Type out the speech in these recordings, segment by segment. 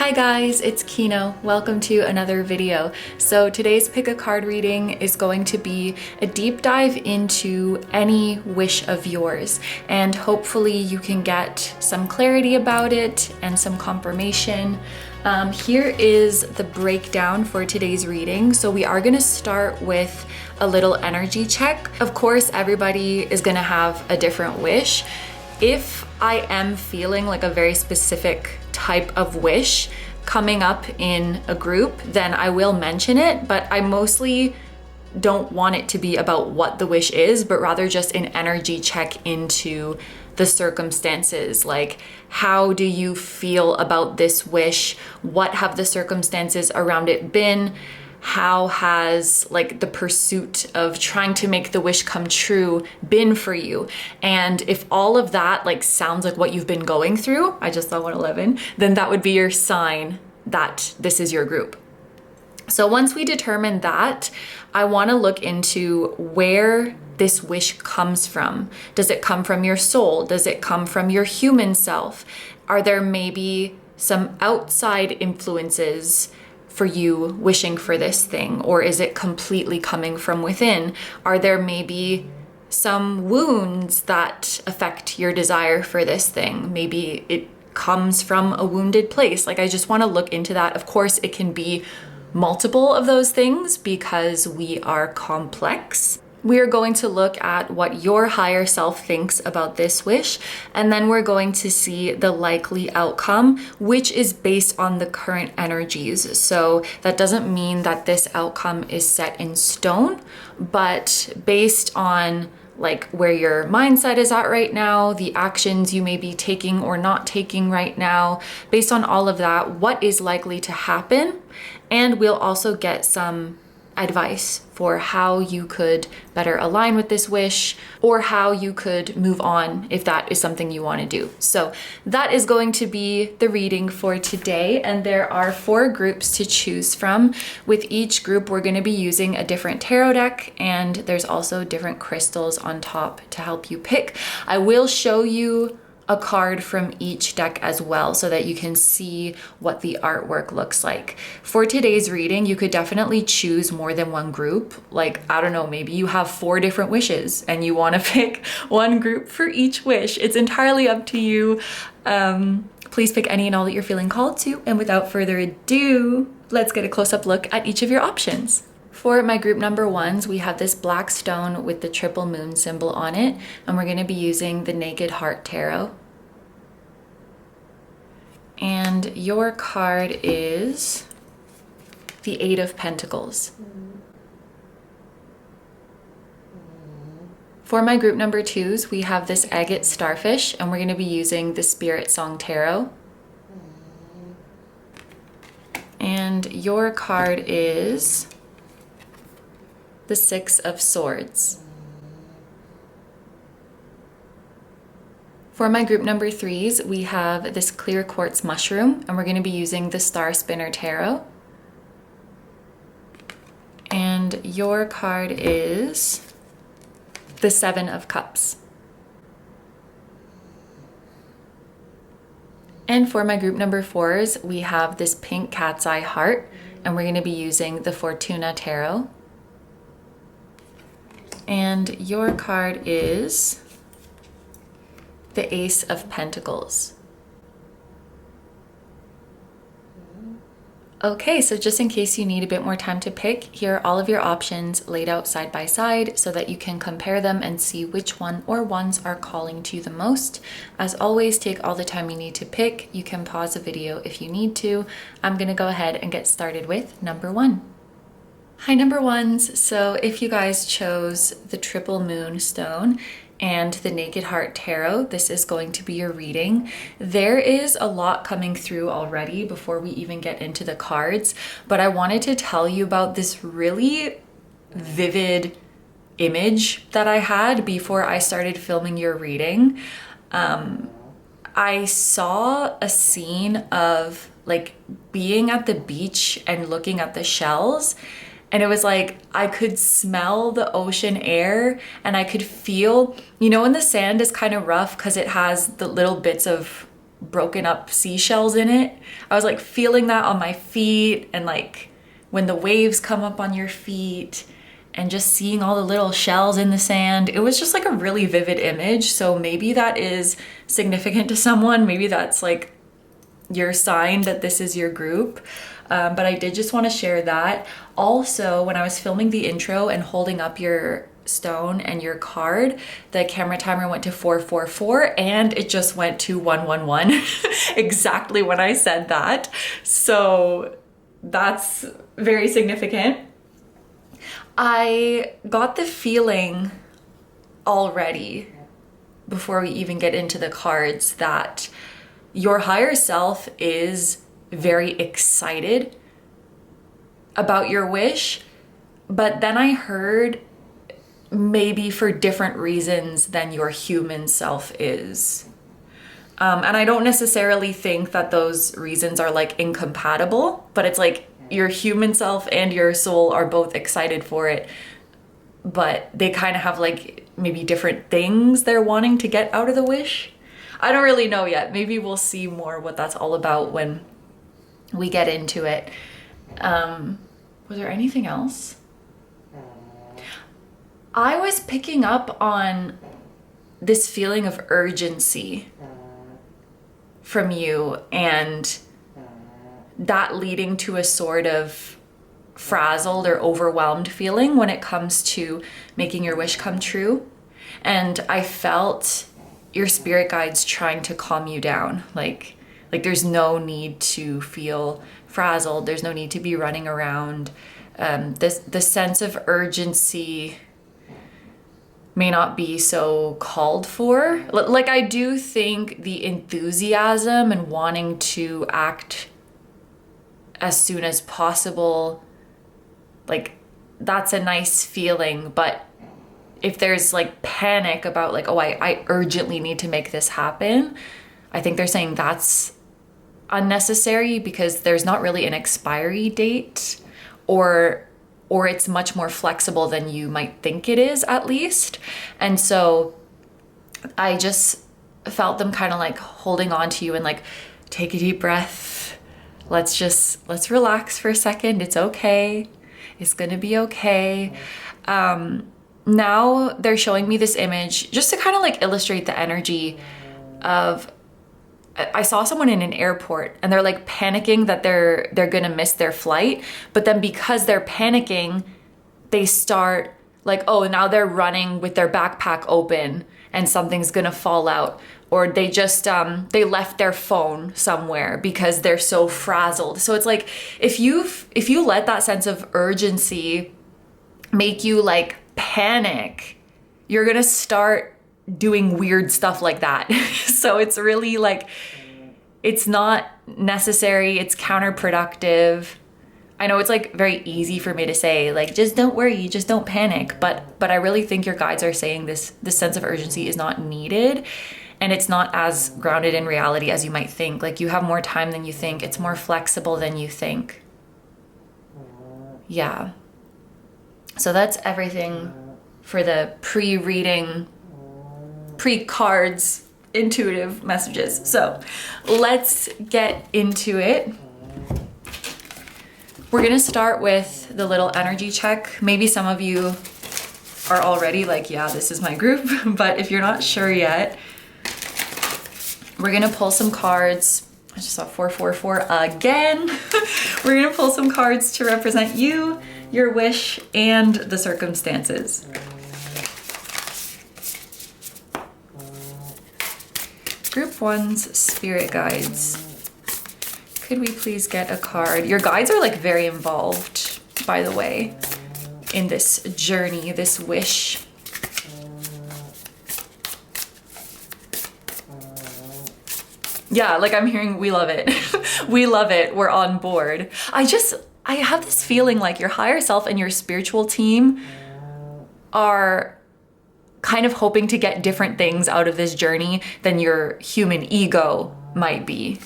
Hi guys, it's Kino. Welcome to another video. So today's pick a card reading is going to be a deep dive into any wish of yours, and hopefully you can get some clarity about it and some confirmation. Here is the breakdown for today's reading. So we are going to start with a little energy check. Of course, everybody is going to have a different wish. If I am feeling like a very specific type of wish coming up in a group, then I will mention it, but I mostly don't want it to be about what the wish is, but rather just an energy check into the circumstances. Like, how do you feel about this wish? What have the circumstances around it been? How has like the pursuit of trying to make the wish come true been for you? And if all of that like sounds like what you've been going through, I just saw 111, then that would be your sign that this is your group. So once we determine that, I want to look into where this wish comes from. Does it come from your soul? Does it come from your human self? Are there maybe some outside influences for you wishing for this thing, or is it completely coming from within? Are there maybe some wounds that affect your desire for this thing? Maybe it comes from a wounded place. Like, I just want to look into that. Of course, it can be multiple of those things because we are complex. We are going to look at what your higher self thinks about this wish, and then we're going to see the likely outcome, which is based on the current energies. So that doesn't mean that this outcome is set in stone, but based on like where your mindset is at right now, the actions you may be taking or not taking right now, based on all of that, what is likely to happen. And we'll also get some advice for how you could better align with this wish, or how you could move on if that is something you want to do. So that is going to be the reading for today, and there are 4 groups to choose from. With each group, we're going to be using a different tarot deck, and there's also different crystals on top to help you pick. I will show you a card from each deck as well so that you can see what the artwork looks like. For today's reading, you could definitely choose more than one group. Like, I don't know, maybe you have 4 different wishes and you want to pick one group for each wish. It's entirely up to you. Please pick any and all that you're feeling called to. And without further ado, let's get a close-up look at each of your options. For my group number 1s, we have this black stone with the triple moon symbol on it, and we're going to be using the Naked Heart Tarot. And your card is the 8 of Pentacles. For my group number 2s, we have this agate starfish, and we're going to be using the Spiritsong Tarot. And your card is the 6 of Swords. For my group number 3s, we have this clear quartz mushroom, and we're going to be using the Star Spinner Tarot. And your card is the 7 of Cups. And for my group number 4s, we have this pink cat's eye heart, and we're going to be using the Fortuna Tarot. And your card is the Ace of Pentacles. Okay, so just in case you need a bit more time to pick, here are all of your options laid out side by side so that you can compare them and see which one or ones are calling to you the most. As always, take all the time you need to pick. You can pause the video if you need to. I'm gonna go ahead and get started with number 1. Hi number 1s, so if you guys chose the triple moon stone and the Naked Heart Tarot, this is going to be your reading. There is a lot coming through already before we even get into the cards, but I wanted to tell you about this really vivid image that I had before I started filming your reading. I saw a scene of like being at the beach and looking at the shells, and it was like I could smell the ocean air, and I could feel, you know, when the sand is kind of rough because it has the little bits of broken up seashells in it. I was like feeling that on my feet, and like when the waves come up on your feet and just seeing all the little shells in the sand. It was just like a really vivid image. So maybe that is significant to someone. Maybe that's like your sign that this is your group. But I did just want to share that. Also, when I was filming the intro and holding up your stone and your card, the camera timer went to 444 and it just went to 111 exactly when I said that. So that's very significant. I got the feeling already, before we even get into the cards, that your higher self is very excited about your wish, but then I heard maybe for different reasons than your human self is. And I don't necessarily think that those reasons are like incompatible, but it's like your human self and your soul are both excited for it, but they kind of have like maybe different things they're wanting to get out of the wish. I don't really know yet. Maybe we'll see more what that's all about when we get into it. Was there anything else? I was picking up on this feeling of urgency from you, and that leading to a sort of frazzled or overwhelmed feeling when it comes to making your wish come true. And I felt your spirit guides trying to calm you down. Like there's no need to feel frazzled. There's no need to be running around. The sense of urgency may not be so called for. Like, I do think the enthusiasm and wanting to act as soon as possible, like, that's a nice feeling. But if there's like panic about like, oh, I urgently need to make this happen, I think they're saying that's unnecessary, because there's not really an expiry date, or it's much more flexible than you might think it is, at least. And so I just felt them kind of like holding on to you and like, take a deep breath. Let's relax for a second. It's okay. It's gonna be okay. Now they're showing me this image just to kind of like illustrate the energy of, I saw someone in an airport and they're like panicking that they're gonna miss their flight, but then because they're panicking, they start like, oh, now they're running with their backpack open and something's gonna fall out, or they just they left their phone somewhere because they're so frazzled. So it's like, if you let that sense of urgency make you like panic, you're gonna start doing weird stuff like that. So it's really like, it's not necessary, it's counterproductive. I know it's like very easy for me to say, like, just don't worry, just don't panic, but I really think your guides are saying this sense of urgency is not needed, and it's not as grounded in reality as you might think. Like, you have more time than you think, it's more flexible than you think. Yeah. So that's everything for the pre-reading, pre-cards intuitive messages. So let's get into it. We're gonna start with the little energy check. Maybe some of you are already like, yeah, this is my group, but if you're not sure yet, we're gonna pull some cards. I just saw 444 again. We're gonna pull some cards to represent you, your wish, and the circumstances. Group 1's spirit guides. Could we please get a card? Your guides are like very involved, by the way, in this journey, this wish. Yeah, like I'm hearing, we love it. We love it. We're on board. I have this feeling like your higher self and your spiritual team are kind of hoping to get different things out of this journey than your human ego might be.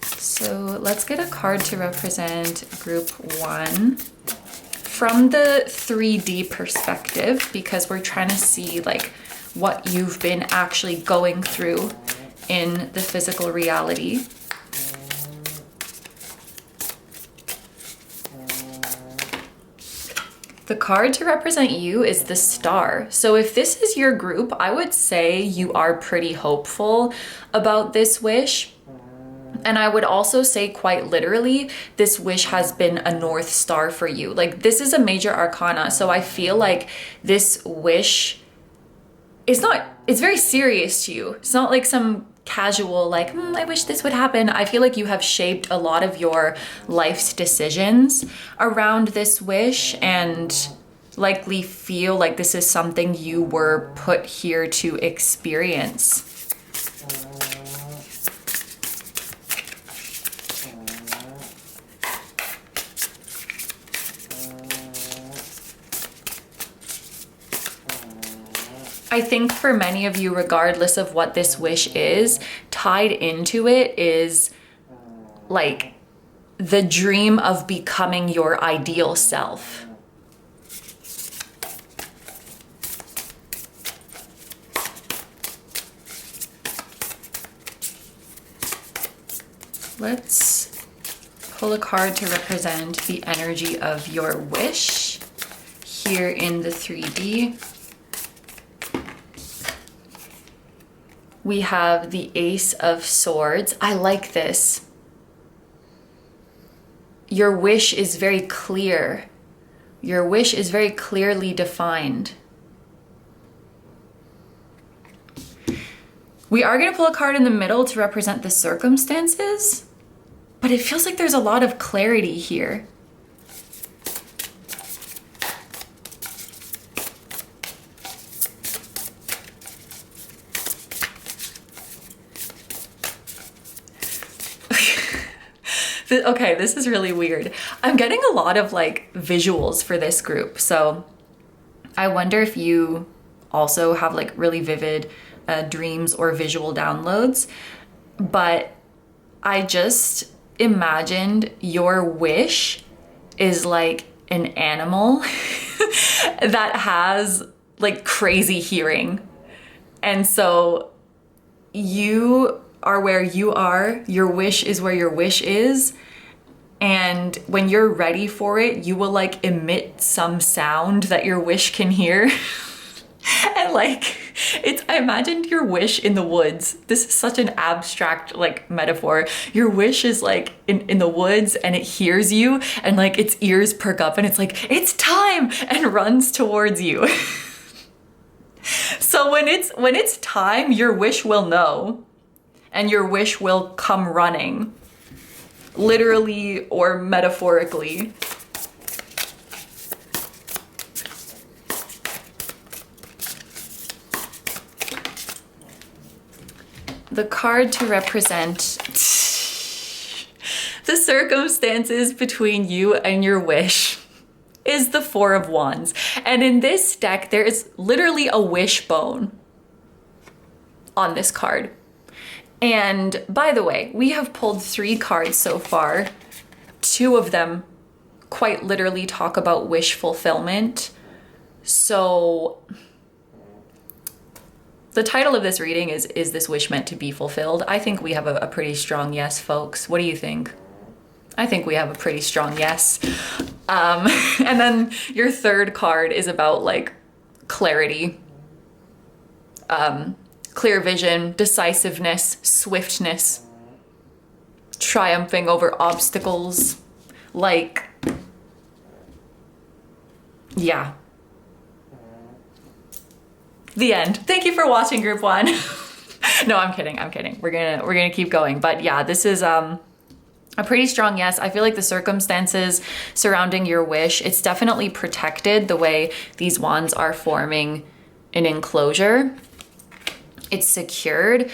So let's get a card to represent group 1. from the 3D perspective, because we're trying to see like what you've been actually going through in the physical reality. The card to represent you is the Star. So if this is your group, I would say you are pretty hopeful about this wish. And I would also say quite literally, this wish has been a North Star for you. Like this is a major arcana. So I feel like this wish is it's very serious to you. It's not like some casual, like, I wish this would happen. I feel like you have shaped a lot of your life's decisions around this wish and likely feel like this is something you were put here to experience. I think for many of you, regardless of what this wish is, tied into it is like the dream of becoming your ideal self. Let's pull a card to represent the energy of your wish here in the 3D. We have the Ace of Swords. I like this. Your wish is very clear. Your wish is very clearly defined. We are going to pull a card in the middle to represent the circumstances, but it feels like there's a lot of clarity here. Okay, this is really weird. I'm getting a lot of like visuals for this group. So I wonder if you also have like really vivid dreams or visual downloads. But I just imagined your wish is like an animal that has like crazy hearing. And so you are where you are, your wish is where your wish is, and when you're ready for it, you will like emit some sound that your wish can hear. And like, I imagined your wish in the woods. This is such an abstract like metaphor. Your wish is like in the woods and it hears you and like its ears perk up and it's like, it's time, and runs towards you. So when it's time, your wish will know. And your wish will come running, literally or metaphorically. The card to represent the circumstances between you and your wish is the Four of Wands. And in this deck, there is literally a wishbone on this card. And by the way, we have pulled 3 cards so far. 2 of them quite literally talk about wish fulfillment. So the title of this reading is this wish meant to be fulfilled? I think we have a pretty strong yes, folks. What do you think? I think we have a pretty strong yes. And then your 3rd card is about like clarity. Clear vision, decisiveness, swiftness, triumphing over obstacles, like, yeah. The end. Thank you for watching, group 1. No, I'm kidding. We're gonna keep going. But yeah, this is a pretty strong yes. I feel like the circumstances surrounding your wish, it's definitely protected the way these wands are forming an enclosure. It's secured.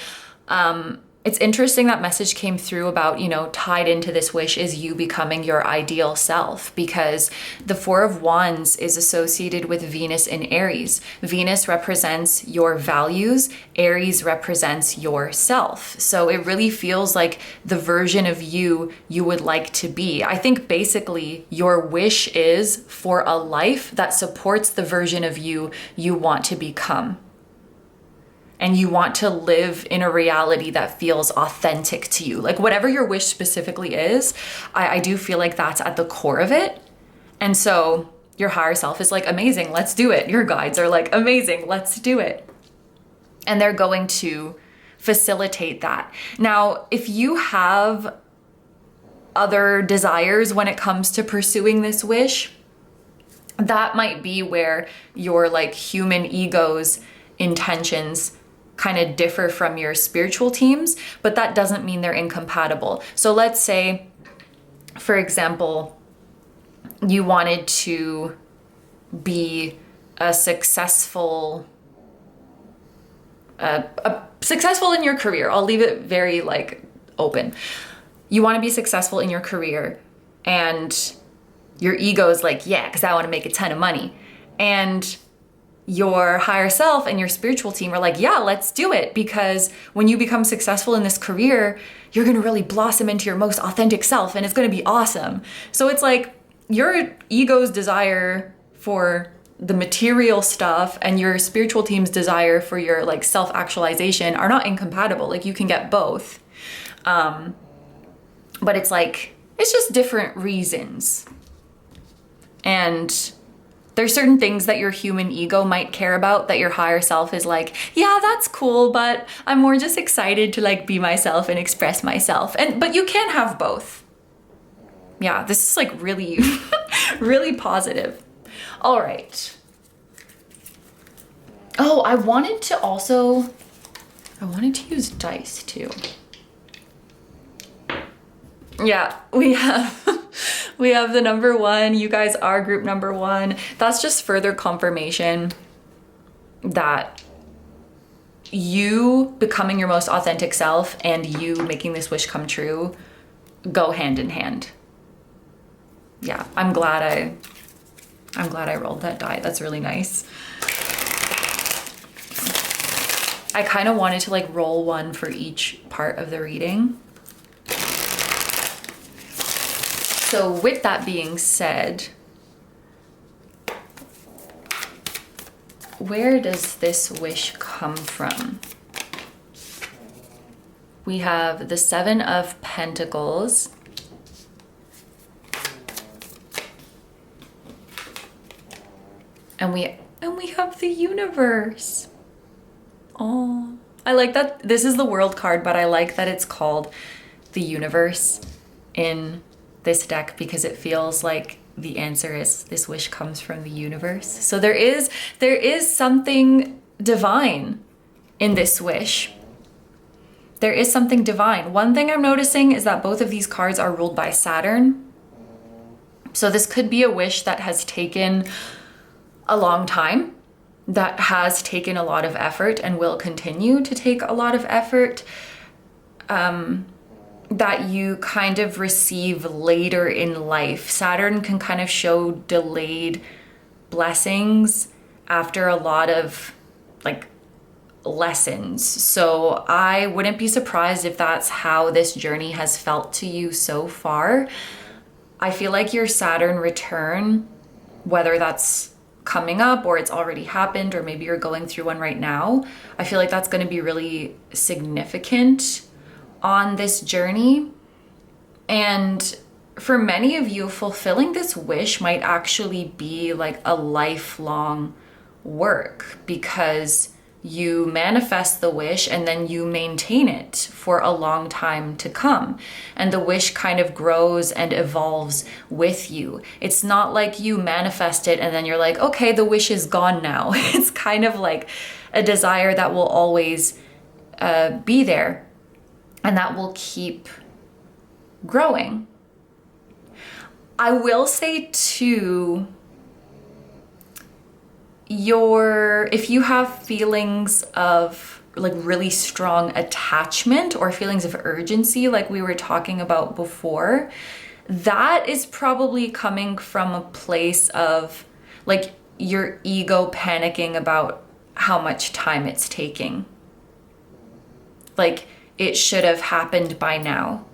It's interesting that message came through about, you know, tied into this wish is you becoming your ideal self, because the Four of Wands is associated with Venus in Aries. Venus represents your values, Aries represents yourself. So it really feels like the version of you would like to be. I think basically your wish is for a life that supports the version of you want to become. And you want to live in a reality that feels authentic to you. Like whatever your wish specifically is, I do feel like that's at the core of it. And so your higher self is like, amazing, let's do it. Your guides are like, amazing, let's do it. And they're going to facilitate that. Now, if you have other desires when it comes to pursuing this wish, that might be where your like human ego's intentions kind of differ from your spiritual teams, but that doesn't mean they're incompatible. So let's say, for example, you wanted to be a successful in your career. I'll leave it very like open. You want to be successful in your career and your ego is like, yeah, because I want to make a ton of money. And your higher self and your spiritual team are like, yeah, let's do it. Because when you become successful in this career, you're going to really blossom into your most authentic self and it's going to be awesome. So it's like your ego's desire for the material stuff and your spiritual team's desire for your like self-actualization are not incompatible. Like you can get both. But it's like, it's just different reasons. And there's certain things that your human ego might care about that your higher self is like, yeah, that's cool, but I'm more just excited to like be myself and express myself. But you can have both. Yeah, this is like really, really positive. All right. Oh, I wanted to use dice too. Yeah, we have the number 1. You guys are group number 1. That's just further confirmation that you becoming your most authentic self and you making this wish come true go hand in hand. Yeah, I'm glad I rolled that die. That's really nice. I kind of wanted to like roll one for each part of the reading. So with that being said, where does this wish come from? We have the 7 of Pentacles. And we have the universe. Oh, I like that. This is the world card, but I like that it's called the universe in this deck because it feels like the answer is this wish comes from the universe. So there is something divine in this wish. There is something divine. One thing I'm noticing is that both of these cards are ruled by Saturn. So this could be a wish that has taken a long time, that has taken a lot of effort and will continue to take a lot of effort, that you kind of receive later in life. Saturn can kind of show delayed blessings after a lot of like lessons. So I wouldn't be surprised if that's how this journey has felt to you so far. I feel like your Saturn return, whether that's coming up or it's already happened or maybe you're going through one right now, I feel like that's going to be really significant on this journey. And for many of you, fulfilling this wish might actually be like a lifelong work because you manifest the wish and then you maintain it for a long time to come. And the wish kind of grows and evolves with you. It's not like you manifest it and then you're like, okay, the wish is gone now. It's kind of like a desire that will always be there and that will keep growing. I will say too, if you have feelings of like really strong attachment or feelings of urgency like we were talking about before, that is probably coming from a place of like your ego panicking about how much time it's taking. Like it should have happened by now.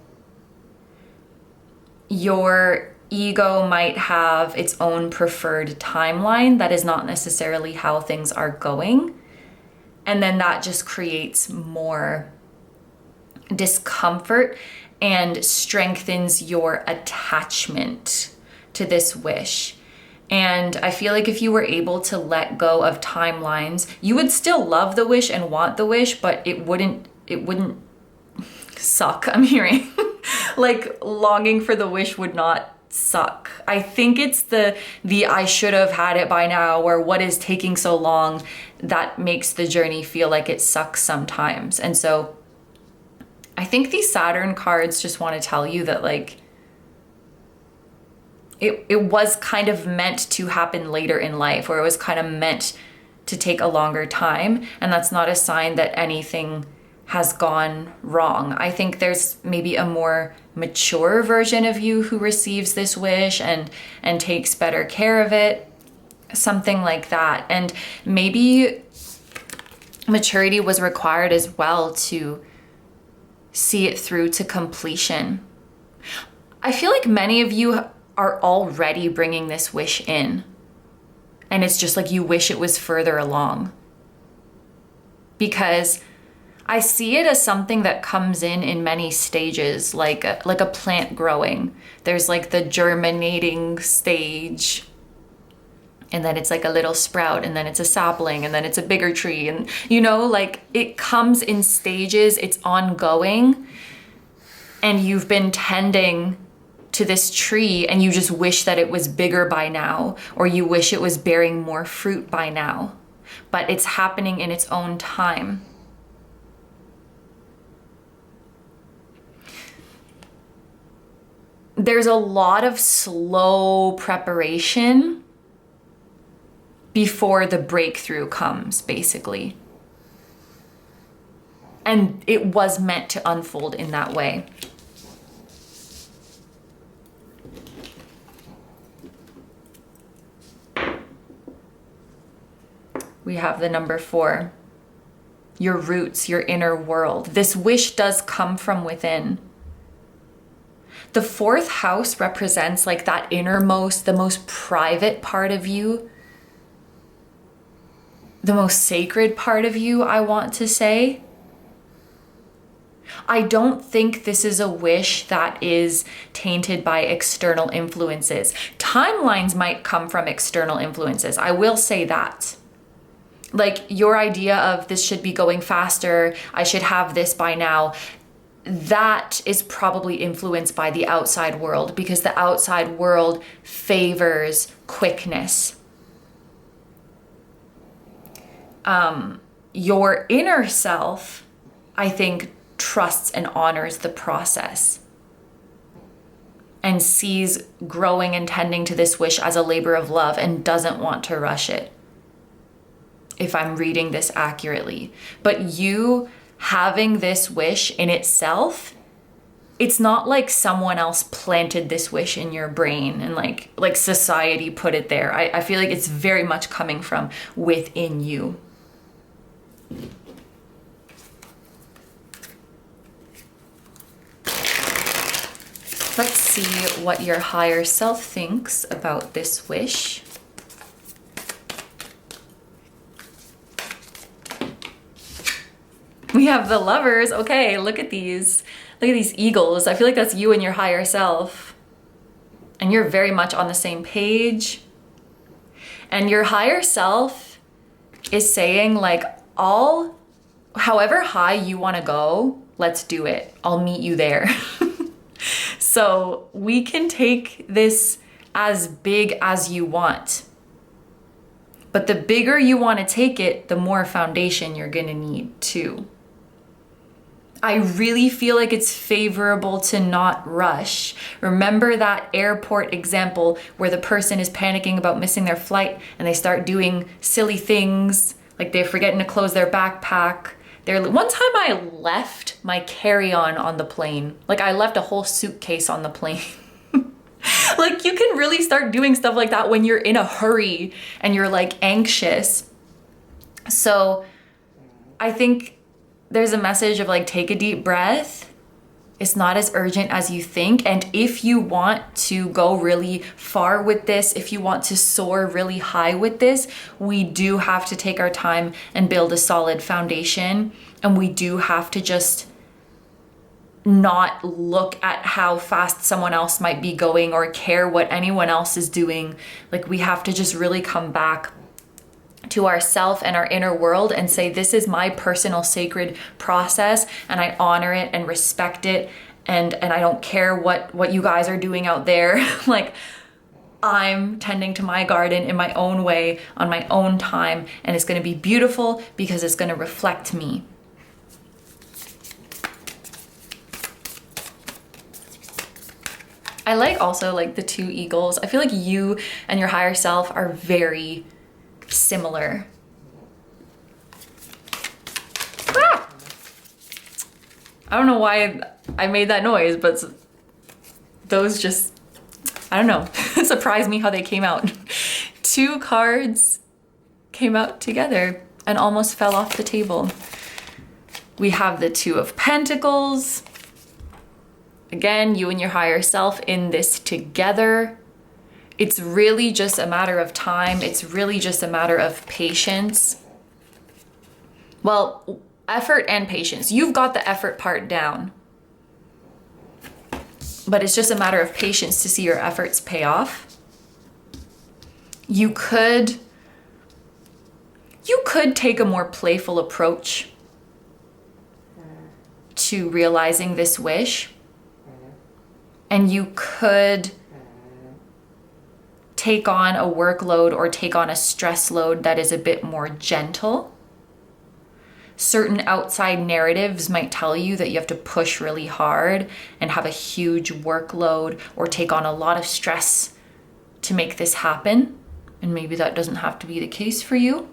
Your ego might have its own preferred timeline that is not necessarily how things are going. And then that just creates more discomfort and strengthens your attachment to this wish. And I feel like if you were able to let go of timelines, you would still love the wish and want the wish, but it wouldn't suck. I'm hearing like longing for the wish would not suck. I think it's the I should have had it by now, or what is taking so long, that makes the journey feel like it sucks sometimes. And so I think these Saturn cards just want to tell you that like it was kind of meant to happen later in life, or it was kind of meant to take a longer time. And that's not a sign that anything has gone wrong. I think there's maybe a more mature version of you who receives this wish and takes better care of it, something like that. And maybe maturity was required as well to see it through to completion. I feel like many of you are already bringing this wish in, and it's just like you wish it was further along, because I see it as something that comes in many stages, like a plant growing. There's like the germinating stage, and then it's like a little sprout, and then it's a sapling, and then it's a bigger tree. And you know, like it comes in stages, it's ongoing, and you've been tending to this tree and you just wish that it was bigger by now, or you wish it was bearing more fruit by now, but it's happening in its own time. There's a lot of slow preparation before the breakthrough comes, basically. And it was meant to unfold in that way. We have the number 4, your roots, your inner world. This wish does come from within. The 4th house represents like that innermost, the most private part of you, the most sacred part of you, I want to say. I don't think this is a wish that is tainted by external influences. Timelines might come from external influences. I will say that. Like your idea of this should be going faster, I should have this by now, that is probably influenced by the outside world, because the outside world favors quickness. Your inner self, I think, trusts and honors the process and sees growing and tending to this wish as a labor of love and doesn't want to rush it, if I'm reading this accurately. But you having this wish in itself, it's not like someone else planted this wish in your brain and like society put it there. I feel like it's very much coming from within you. Let's see what your higher self thinks about this wish. We have the Lovers. Okay, look at these. Look at these eagles. I feel like that's you and your higher self. And you're very much on the same page. And your higher self is saying like, however high you want to go, let's do it. I'll meet you there. So we can take this as big as you want. But the bigger you want to take it, the more foundation you're going to need too. I really feel like it's favorable to not rush. Remember that airport example where the person is panicking about missing their flight and they start doing silly things, like they're forgetting to close their backpack. One time I left my carry-on on the plane. Like I left a whole suitcase on the plane. Like you can really start doing stuff like that when you're in a hurry and you're like anxious. So I think there's a message of like, take a deep breath. It's not as urgent as you think. And if you want to go really far with this, if you want to soar really high with this, we do have to take our time and build a solid foundation. And we do have to just not look at how fast someone else might be going or care what anyone else is doing. Like we have to just really come back to ourself and our inner world and say, this is my personal sacred process and I honor it and respect it, and I don't care what you guys are doing out there. Like I'm tending to my garden in my own way on my own time, and it's going to be beautiful because it's going to reflect me. I like also like the two eagles. I feel like you and your higher self are very similar. Ah! I don't know why I made that noise, but those just, I don't know, surprised me how they came out. Two cards came out together and almost fell off the table. We have the Two of Pentacles. Again, you and your higher self in this together. It's really just a matter of time. It's really just a matter of patience. Well, effort and patience. You've got the effort part down. But it's just a matter of patience to see your efforts pay off. You could take a more playful approach to realizing this wish. And you could take on a workload or take on a stress load that is a bit more gentle. Certain outside narratives might tell you that you have to push really hard and have a huge workload or take on a lot of stress to make this happen. And maybe that doesn't have to be the case for you.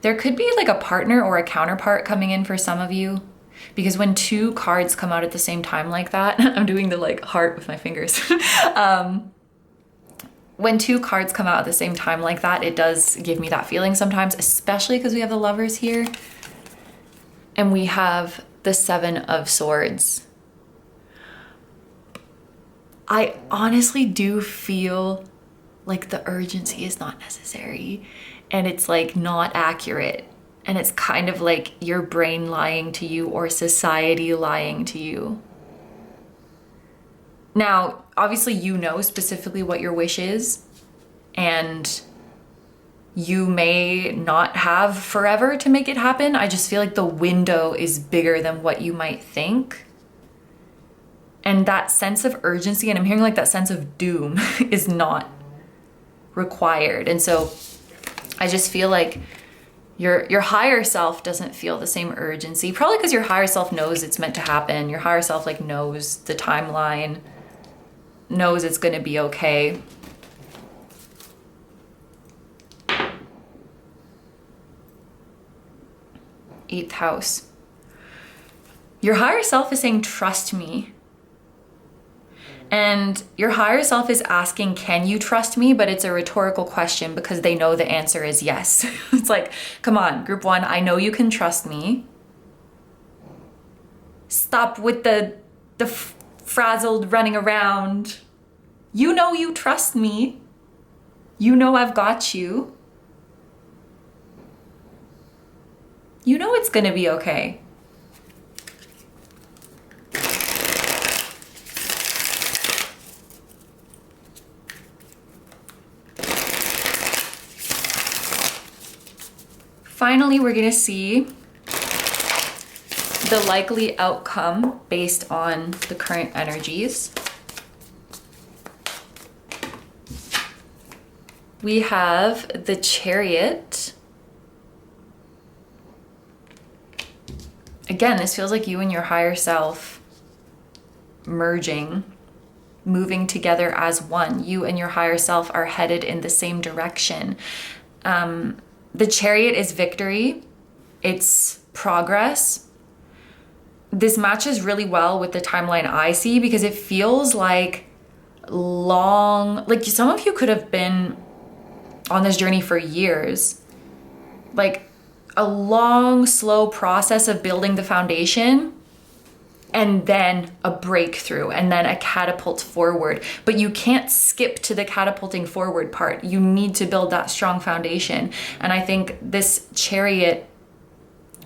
There could be like a partner or a counterpart coming in for some of you. Because when two cards come out at the same time like that, I'm doing the like heart with my fingers. When two cards come out at the same time like that, it does give me that feeling sometimes, especially because we have the Lovers here. And we have the Seven of Swords. I honestly do feel like the urgency is not necessary and it's like not accurate. And it's kind of like your brain lying to you or society lying to you. Now, obviously you know specifically what your wish is, and you may not have forever to make it happen. I just feel like the window is bigger than what you might think. And that sense of urgency, and I'm hearing like that sense of doom is not required. And so I just feel like your higher self doesn't feel the same urgency, probably because your higher self knows it's meant to happen. Your higher self like knows the timeline, knows it's going to be okay. Eighth house. Your higher self is saying, trust me. And your higher self is asking, can you trust me? But it's a rhetorical question because they know the answer is yes. It's like, come on, group one, I know you can trust me. Stop with the frazzled running around. You know you trust me. You know I've got you. You know it's gonna be okay. Finally, we're gonna see the likely outcome based on the current energies. We have the Chariot. Again, this feels like you and your higher self merging, moving together as one. You and your higher self are headed in the same direction. The Chariot is victory. it's progress. This matches really well with the timeline I see because it feels like long, like some of you could have been on this journey for years, like a long, slow process of building the foundation, and then a breakthrough, and then a catapult forward. But you can't skip to the catapulting forward part. You need to build that strong foundation. And I think this Chariot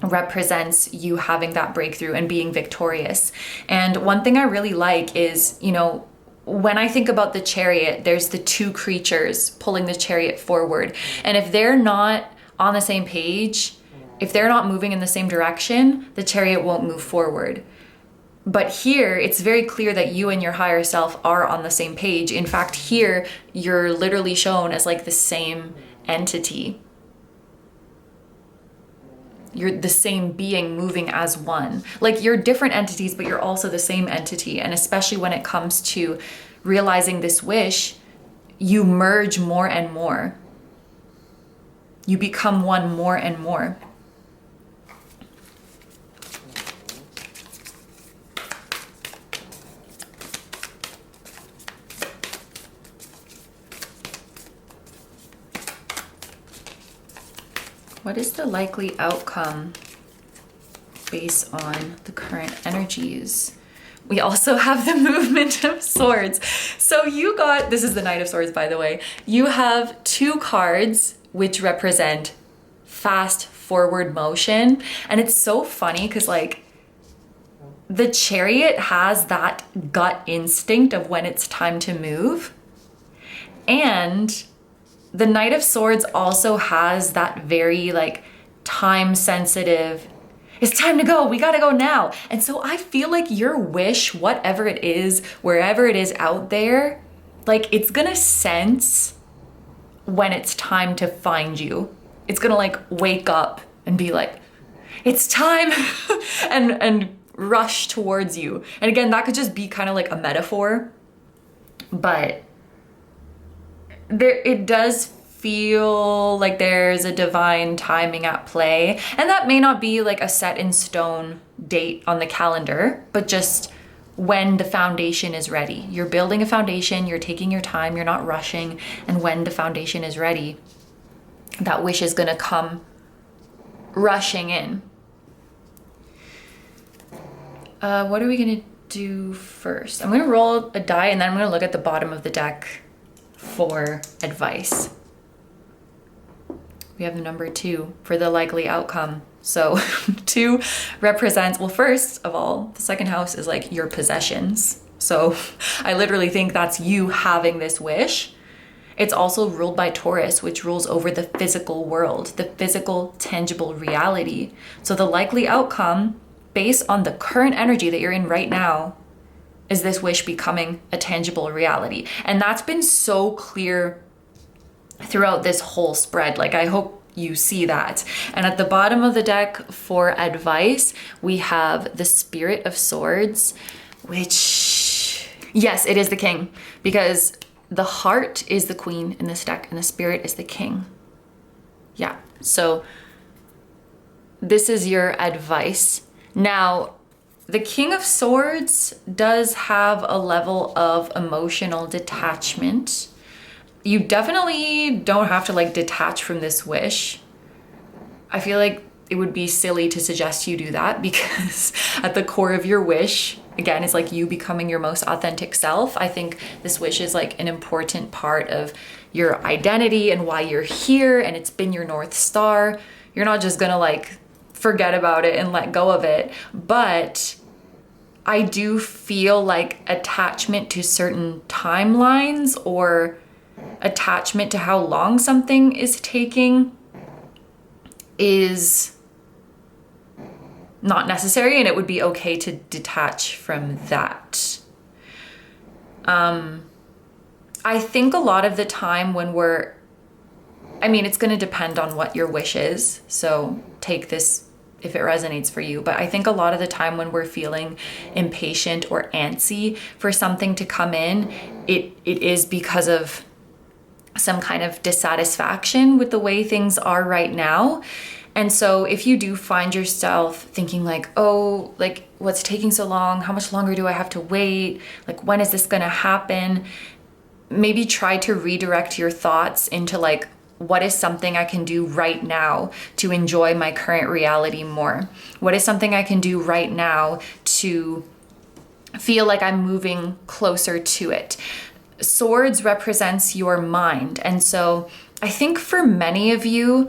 represents you having that breakthrough and being victorious. And one thing I really like is, you know, when I think about the Chariot, there's the two creatures pulling the Chariot forward. And if they're not on the same page, if they're not moving in the same direction, the Chariot won't move forward. But here, it's very clear that you and your higher self are on the same page. In fact, here, you're literally shown as like the same entity. You're the same being moving as one. Like, you're different entities, but you're also the same entity. And especially when it comes to realizing this wish, you merge more and more. You become one more and more. What is the likely outcome based on the current energies? We also have the movement of swords. So you got, this is the Knight of Swords, by the way. You have two cards which represent fast forward motion. And it's so funny because like the Chariot has that gut instinct of when it's time to move. And the Knight of Swords also has that very like time sensitive, it's time to go, we gotta go now. And so I feel like your wish, whatever it is, wherever it is out there, like it's gonna sense when it's time to find you. It's gonna like wake up and be like, it's time and rush towards you. And again, that could just be kind of like a metaphor, but it does feel like there's a divine timing at play. And that may not be like a set in stone date on the calendar, but just when the foundation is ready. You're building a foundation, you're taking your time, you're not rushing. And when the foundation is ready, that wish is gonna come rushing in. What are we gonna do first? I'm gonna roll a die and then I'm gonna look at the bottom of the deck for advice. We have the number 2 for the likely outcome. So 2 represents, well, first of all, the second house is like your possessions. So I literally think that's you having this wish. It's also ruled by Taurus, which rules over the physical world, the physical, tangible reality. So the likely outcome, based on the current energy that you're in right now, is this wish becoming a tangible reality. And that's been so clear throughout this whole spread. Like, I hope you see that. And at the bottom of the deck for advice, we have the Spirit of Swords, which, yes, it is the king, because the heart is the queen in this deck and the spirit is the king. Yeah, so this is your advice. Now, the King of Swords does have a level of emotional detachment. You definitely don't have to like detach from this wish. I feel like it would be silly to suggest you do that because at the core of your wish, again, is like you becoming your most authentic self. I think this wish is like an important part of your identity and why you're here, and it's been your North Star. You're not just gonna like forget about it and let go of it, but I do feel like attachment to certain timelines or attachment to how long something is taking is not necessary, and it would be okay to detach from that. I think a lot of the time when it's going to depend on what your wish is, so take this if it resonates for you. But I think a lot of the time when we're feeling impatient or antsy for something to come in, it is because of some kind of dissatisfaction with the way things are right now. And so if you do find yourself thinking like, oh, like what's taking so long? How much longer do I have to wait? Like, when is this gonna happen? Maybe try to redirect your thoughts into like, what is something I can do right now to enjoy my current reality more? What is something I can do right now to feel like I'm moving closer to it? Swords represents your mind. And so I think for many of you,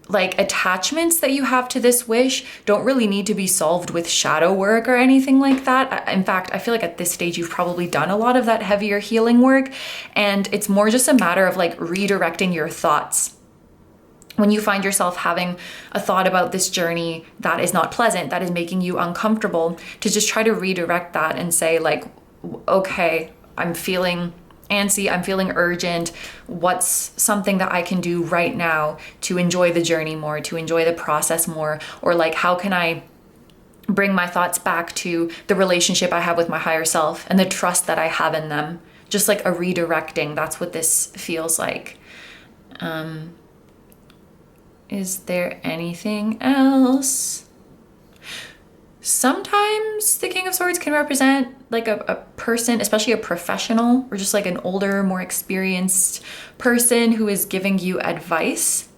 like attachments that you have to this wish don't really need to be solved with shadow work or anything like that. In fact, I feel like at this stage, you've probably done a lot of that heavier healing work, and it's more just a matter of like redirecting your thoughts. When you find yourself having a thought about this journey that is not pleasant, that is making you uncomfortable, to just try to redirect that and say like, okay, I'm feeling antsy, I'm feeling urgent. What's something that I can do right now to enjoy the journey more, to enjoy the process more? Or like, how can I bring my thoughts back to the relationship I have with my higher self and the trust that I have in them? Just like a redirecting. That's what this feels like. Is there anything else? Sometimes the King of Swords can represent like a person, especially a professional, or just like an older, more experienced person who is giving you advice.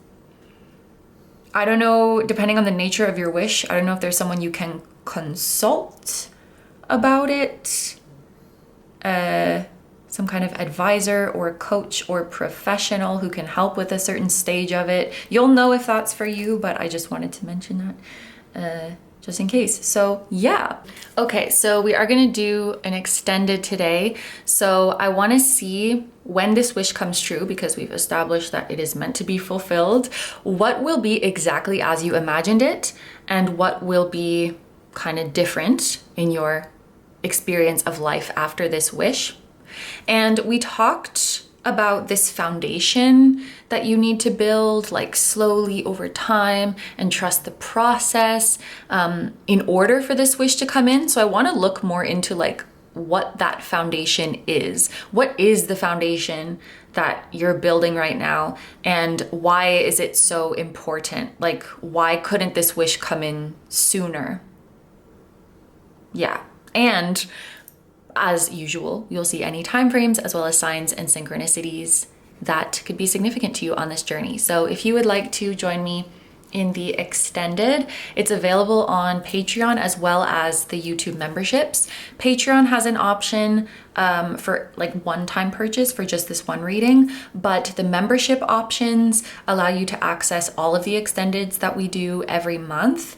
I don't know, depending on the nature of your wish, I don't know if there's someone you can consult about it. Some kind of advisor or coach or professional who can help with a certain stage of it. You'll know if that's for you, but I just wanted to mention that. Just in case. So yeah. Okay, so we are gonna do an extended today. So I wanna see when this wish comes true, because we've established that it is meant to be fulfilled, what will be exactly as you imagined it, and what will be kind of different in your experience of life after this wish. And we talked about this foundation that you need to build like slowly over time and trust the process in order for this wish to come in. So I want to look more into like what that foundation is. What is the foundation that you're building right now, and why is it so important? Like, why couldn't this wish come in sooner? Yeah. And as usual, you'll see any time frames as well as signs and synchronicities that could be significant to you on this journey. So if you would like to join me in the extended, it's available on Patreon as well as the YouTube memberships. Patreon has an option for like one-time purchase for just this one reading, but the membership options allow you to access all of the extendeds that we do every month.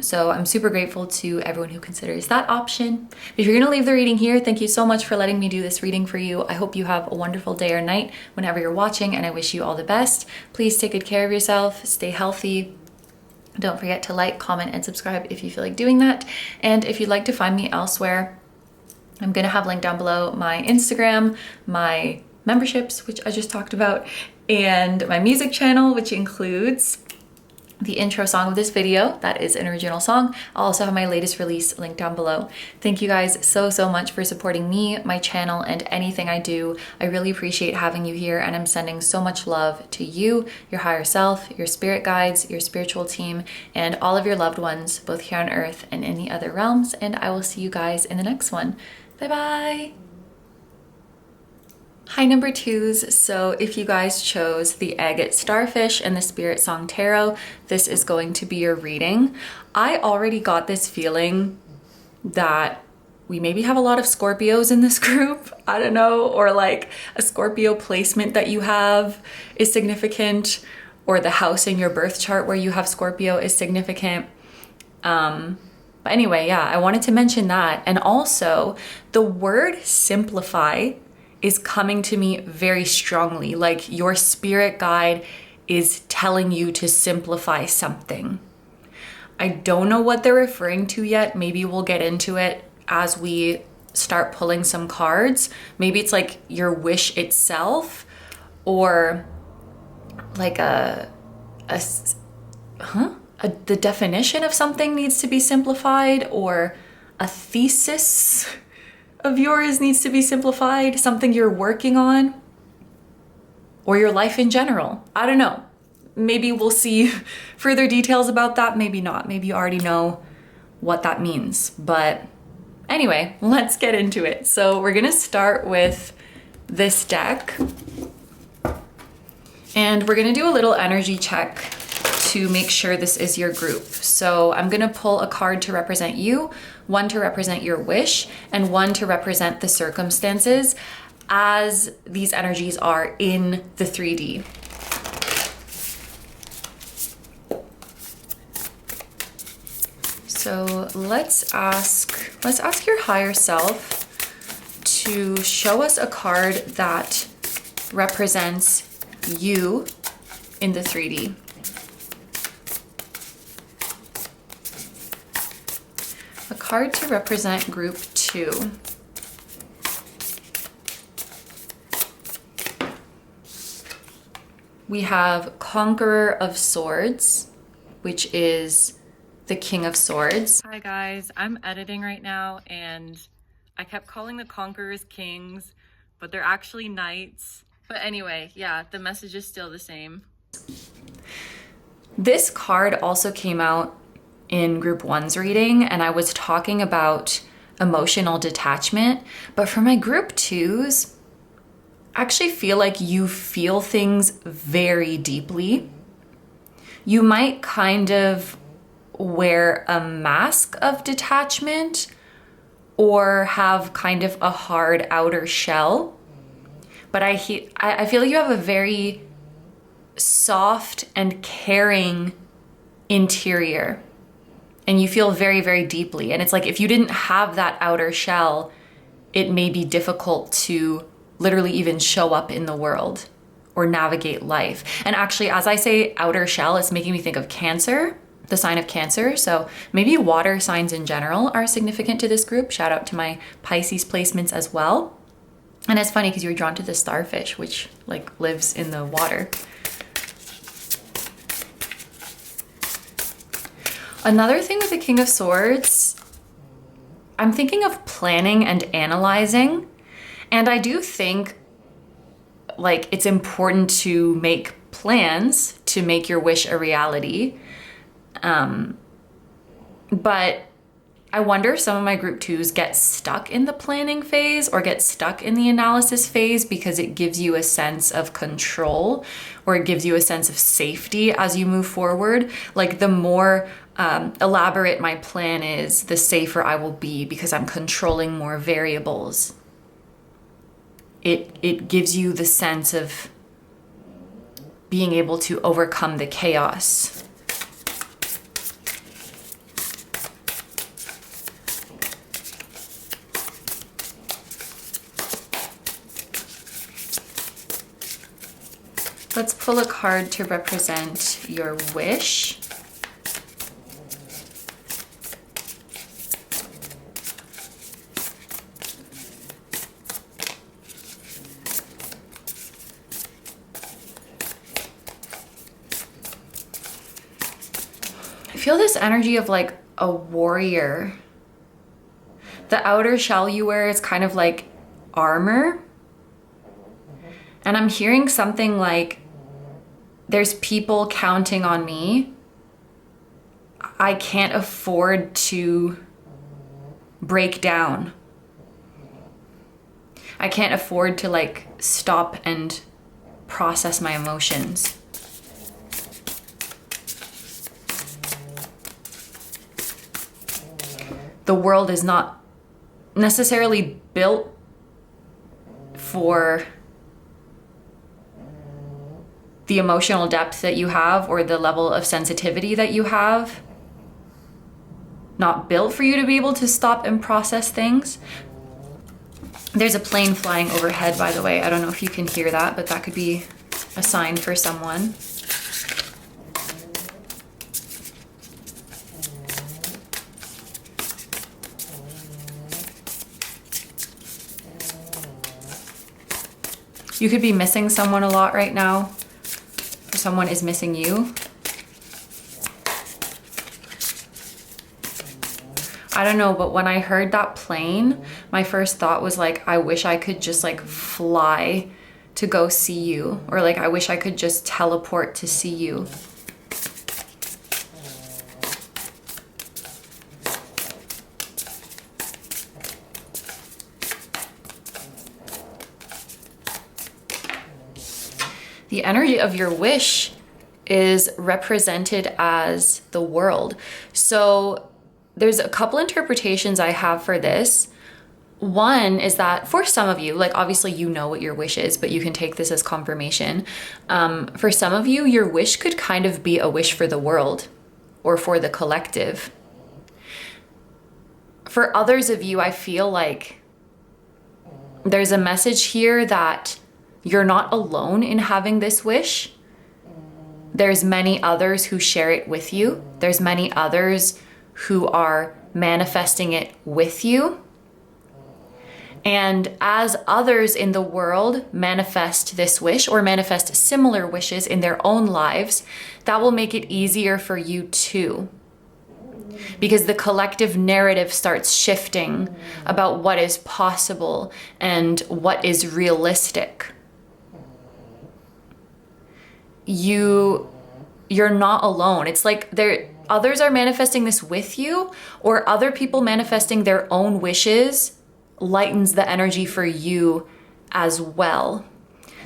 So I'm super grateful to everyone who considers that option. If you're gonna leave the reading here, thank you so much for letting me do this reading for you. I hope you have a wonderful day or night whenever you're watching, and I wish you all the best. Please take good care of yourself, stay healthy. Don't forget to like, comment, and subscribe if you feel like doing that. And if you'd like to find me elsewhere, I'm gonna have linked down below my Instagram, my memberships, which I just talked about, and my music channel, which includes the intro song of this video. That is an original song. I'll also have my latest release linked down below. Thank you guys so much for supporting me, my channel, and anything I do. I really appreciate having you here, and I'm sending so much love to you, your higher self, your spirit guides, your spiritual team, and all of your loved ones, both here on earth and in the other realms. And I will see you guys in the next one. Bye bye. Hi number twos. So if you guys chose the Agate Starfish and the Spiritsong Tarot, this is going to be your reading. I already got this feeling that we maybe have a lot of Scorpios in this group. I don't know, or like a Scorpio placement that you have is significant, or the house in your birth chart where you have Scorpio is significant. But anyway, yeah, I wanted to mention that. And also the word simplify is coming to me very strongly. Like your spirit guide is telling you to simplify something. I don't know what they're referring to yet. Maybe we'll get into it as we start pulling some cards. Maybe it's like your wish itself, or like the definition of something needs to be simplified, or a thesis of yours needs to be simplified, something you're working on, or your life in general. I don't know. maybe we'll see further details about that, maybe not. Maybe you already know what that means. But anyway, let's get into it. So we're gonna start with this deck. And we're gonna do a little energy check to make sure this is your group. So I'm gonna pull a card to represent you, one to represent your wish, and one to represent the circumstances as these energies are in the 3D. So let's ask your higher self to show us a card that represents you in the 3D. A card to represent group 2. We have Conqueror of Swords, which is the King of Swords. Hi guys, I'm editing right now and I kept calling the Conquerors kings, but they're actually knights. But anyway, yeah, the message is still the same. This card also came out in group 1's reading, and I was talking about emotional detachment, but for my group 2's, I actually feel like you feel things very deeply. You might kind of wear a mask of detachment or have kind of a hard outer shell. But I feel like you have a very soft and caring interior, and you feel very, very deeply. And it's like if you didn't have that outer shell, it may be difficult to literally even show up in the world or navigate life. And actually, as I say outer shell, it's making me think of Cancer, the sign of Cancer. So maybe water signs in general are significant to this group. Shout out to my Pisces placements as well. And it's funny because you were drawn to the starfish, which like lives in the water. Another thing with the King of Swords, I'm thinking of planning and analyzing. And I do think like it's important to make plans to make your wish a reality. But I wonder if some of my group 2's get stuck in the planning phase or get stuck in the analysis phase because it gives you a sense of control or it gives you a sense of safety as you move forward. Like the more elaborate my plan is, the safer I will be because I'm controlling more variables. It gives you the sense of being able to overcome the chaos. Let's pull a card to represent your wish. I feel this energy of like a warrior. The outer shell you wear is kind of like armor. And I'm hearing something like, there's people counting on me. I can't afford to break down. I can't afford to like stop and process my emotions. The world is not necessarily built for the emotional depth that you have or the level of sensitivity that you have. Not built for you to be able to stop and process things. There's a plane flying overhead, by the way. I don't know if you can hear that, but that could be a sign for someone. You could be missing someone a lot right now. Or someone is missing you. I don't know, but when I heard that plane, my first thought was like, I wish I could just like fly to go see you, or like, I wish I could just teleport to see you. The energy of your wish is represented as the world. So there's a couple interpretations I have for this. One is that for some of you, like obviously you know what your wish is, but you can take this as confirmation. For some of you, your wish could kind of be a wish for the world or for the collective. For others of you, I feel like there's a message here that you're not alone in having this wish. There's many others who share it with you. There's many others who are manifesting it with you. And as others in the world manifest this wish or manifest similar wishes in their own lives, that will make it easier for you too. Because the collective narrative starts shifting about what is possible and what is realistic. You're not alone. It's like others are manifesting this with you, or other people manifesting their own wishes lightens the energy for you as well.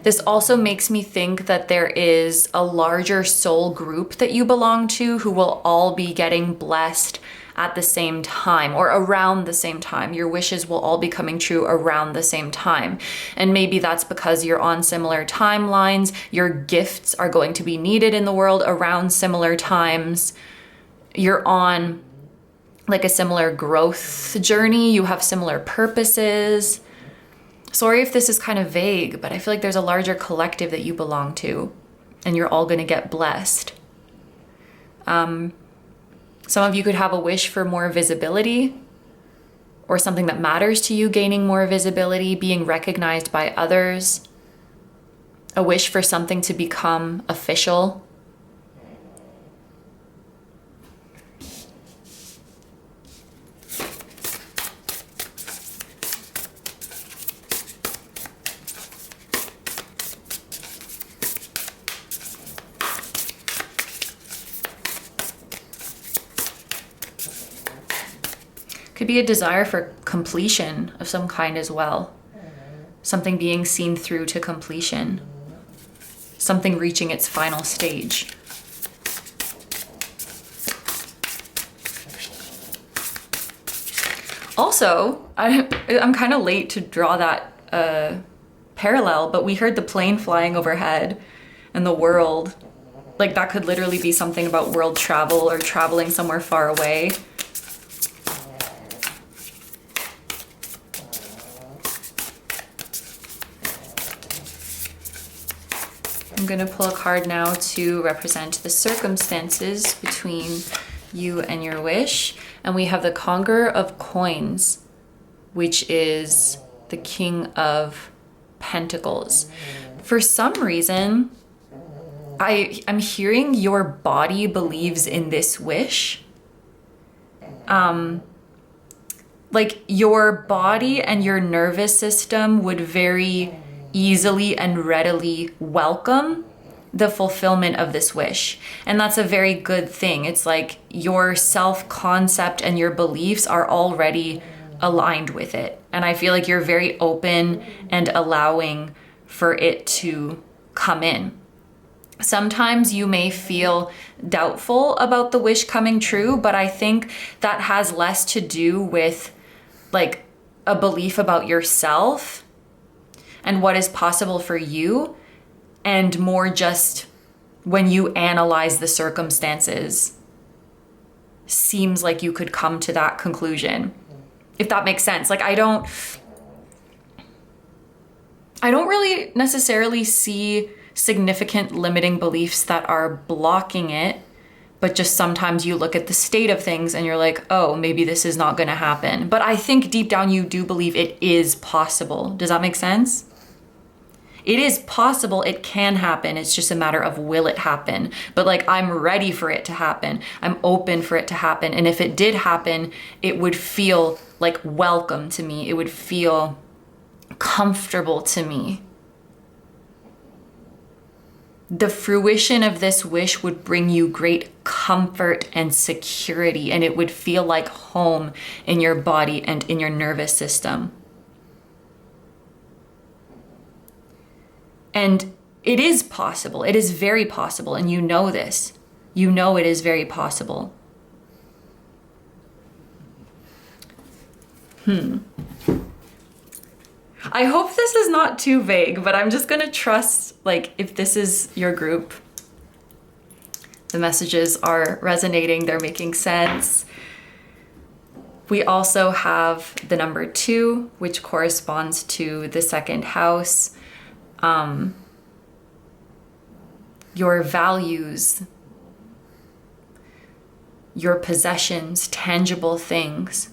This also makes me think that there is a larger soul group that you belong to who will all be getting blessed at the same time or around the same time. Your wishes will all be coming true around the same time. And maybe that's because you're on similar timelines. Your gifts are going to be needed in the world around similar times. You're on like a similar growth journey. You have similar purposes. Sorry if this is kind of vague, but I feel like there's a larger collective that you belong to and you're all going to get blessed. Some of you could have a wish for more visibility or something that matters to you gaining more visibility, being recognized by others. A wish for something to become official. Could be a desire for completion of some kind as well. Something being seen through to completion. Something reaching its final stage. Also, I'm kind of late to draw that parallel, but we heard the plane flying overhead and the world. Like that could literally be something about world travel or traveling somewhere far away. I'm going to pull a card now to represent the circumstances between you and your wish. And we have the Conqueror of Coins, which is the King of Pentacles. For some reason, I'm hearing your body believes in this wish. Like your body and your nervous system would very easily and readily welcome the fulfillment of this wish. And that's a very good thing. It's like your self-concept and your beliefs are already aligned with it. And I feel like you're very open and allowing for it to come in. Sometimes you may feel doubtful about the wish coming true, but I think that has less to do with like a belief about yourself and what is possible for you, and more just when you analyze the circumstances, seems like you could come to that conclusion, if that makes sense. Like I don't really necessarily see significant limiting beliefs that are blocking it, but just sometimes you look at the state of things and you're like, oh, maybe this is not going to happen. But I think deep down you do believe it is possible. Does that make sense? It is possible, it can happen. It's just a matter of will it happen. But like, I'm ready for it to happen. I'm open for it to happen. And if it did happen, it would feel like welcome to me. It would feel comfortable to me. the fruition of this wish would bring you great comfort and security, and it would feel like home in your body and in your nervous system. And it is possible. It is very possible. And you know this. You know it is very possible. I hope this is not too vague, but I'm just gonna trust, like, if this is your group, the messages are resonating, they're making sense. We also have the number 2, which corresponds to the second house. Your values, your possessions, tangible things.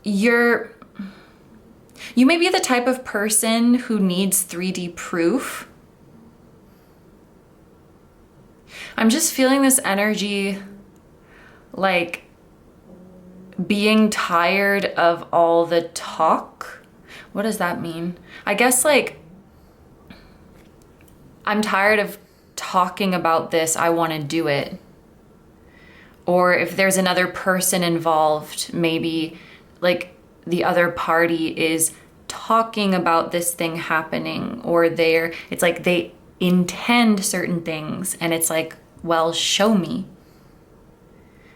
You may be the type of person who needs 3D proof. I'm just feeling this energy, like being tired of all the talk. What does that mean? I guess like I'm tired of talking about this, I want to do it. Or if there's another person involved, maybe like the other party is talking about this thing happening, or it's like they intend certain things and it's like, well, show me.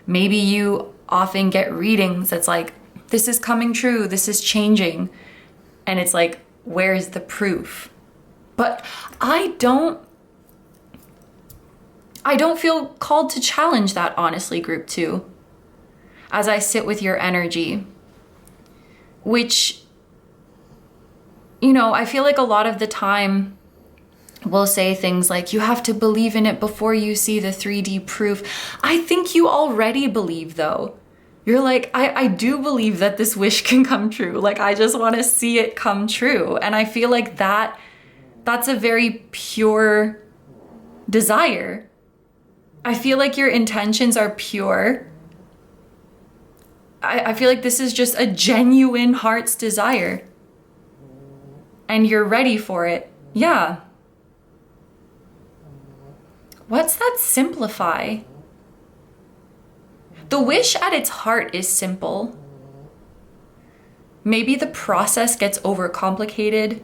Maybe you often get readings that's like, this is coming true, this is changing. And it's like, where's the proof? But I don't feel called to challenge that, honestly, group 2, as I sit with your energy, which, you know, I feel like a lot of the time we'll say things like, you have to believe in it before you see the 3D proof. I think you already believe, though. You're like, I do believe that this wish can come true. Like, I just want to see it come true. And I feel like that's a very pure desire. I feel like your intentions are pure. I feel like this is just a genuine heart's desire. And you're ready for it. Yeah. What's that simplify? The wish at its heart is simple. Maybe the process gets overcomplicated.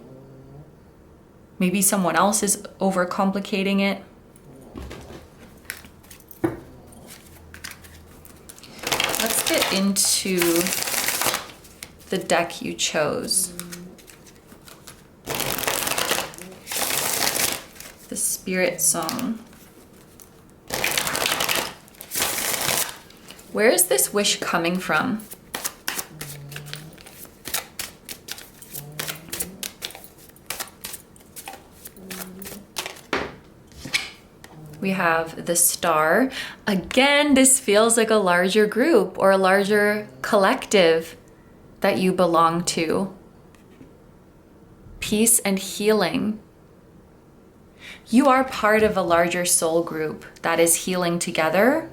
Maybe someone else is overcomplicating it. Let's get into the deck you chose. The Spiritsong. Where is this wish coming from? We have the Star. Again, this feels like a larger group or a larger collective that you belong to. Peace and healing. You are part of a larger soul group that is healing together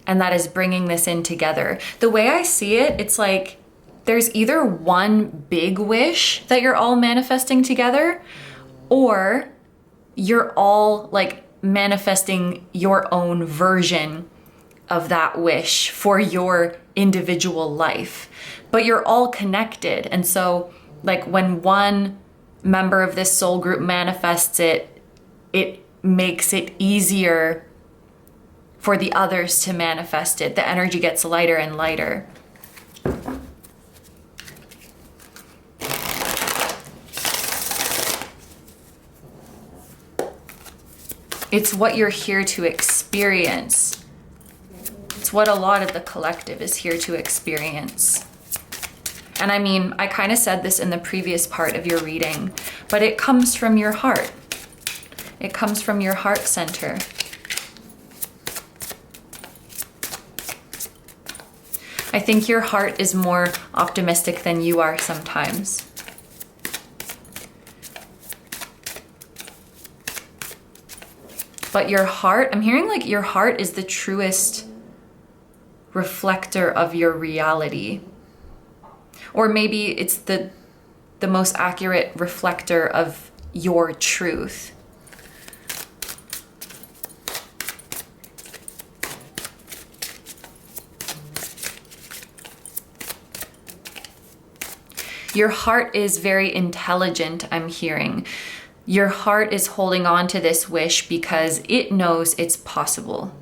and that is bringing this in together. The way I see it, it's like there's either one big wish that you're all manifesting together, or you're all like manifesting your own version of that wish for your individual life. But you're all connected. And so like when one member of this soul group manifests it, it makes it easier for the others to manifest it. The energy gets lighter and lighter. It's what you're here to experience. It's what a lot of the collective is here to experience. And I mean, I kind of said this in the previous part of your reading, but it comes from your heart. It comes from your heart center. I think your heart is more optimistic than you are sometimes. But your heart, I'm hearing like your heart is the truest reflector of your reality. Or maybe it's the most accurate reflector of your truth. Your heart is very intelligent, I'm hearing. Your heart is holding on to this wish because it knows it's possible.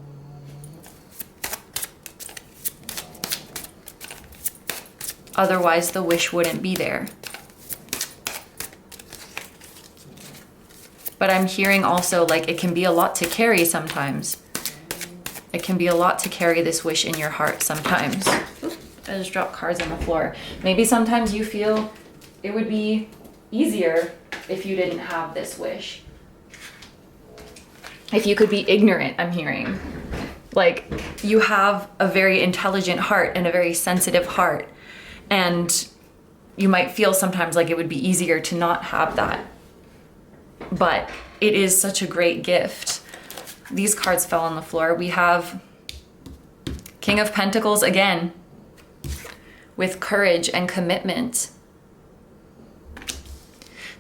Otherwise, the wish wouldn't be there. But I'm hearing also, like, it can be a lot to carry sometimes. It can be a lot to carry this wish in your heart sometimes. I just dropped cards on the floor. Maybe sometimes you feel it would be easier if you didn't have this wish. If you could be ignorant, I'm hearing. Like, you have a very intelligent heart and a very sensitive heart. And you might feel sometimes like it would be easier to not have that. But it is such a great gift. These cards fell on the floor. We have King of Pentacles again, with courage and commitment.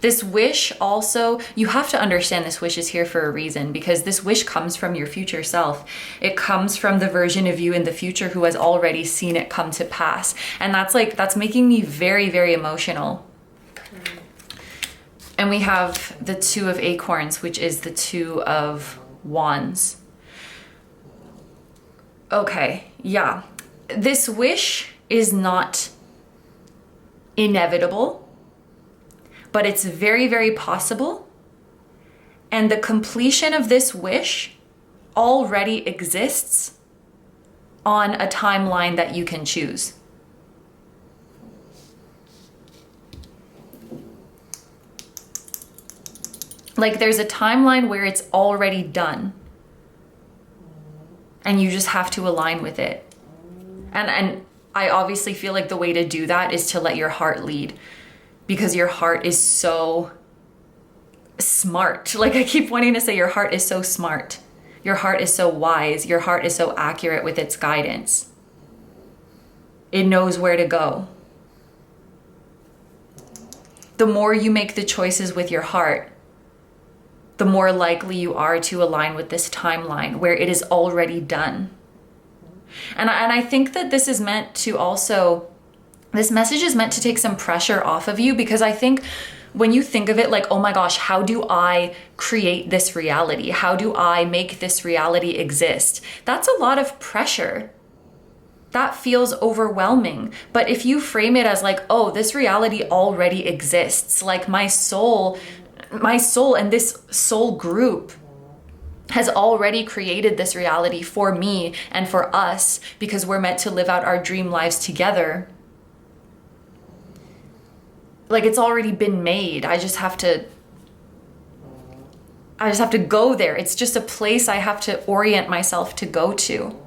This wish also, you have to understand this wish is here for a reason, because this wish comes from your future self. It comes from the version of you in the future who has already seen it come to pass. And that's making me very, very emotional. And we have the Two of Acorns, which is the Two of Wands. Okay, yeah. This wish is not inevitable, but it's very, very possible. And the completion of this wish already exists on a timeline that you can choose. Like, there's a timeline where it's already done. And you just have to align with it. And I obviously feel like the way to do that is to let your heart lead. Because your heart is so smart. Like, I keep wanting to say, your heart is so smart. Your heart is so wise. Your heart is so accurate with its guidance. It knows where to go. The more you make the choices with your heart, the more likely you are to align with this timeline where it is already done. And I think that this is meant to also, this message is meant to take some pressure off of you, because I think when you think of it like, oh my gosh, how do I create this reality? How do I make this reality exist? That's a lot of pressure. That feels overwhelming. But if you frame it as like, oh, this reality already exists, like my soul and this soul group has already created this reality for me and for us, because we're meant to live out our dream lives together. Like, it's already been made. I just have to go there. It's just a place I have to orient myself to go to.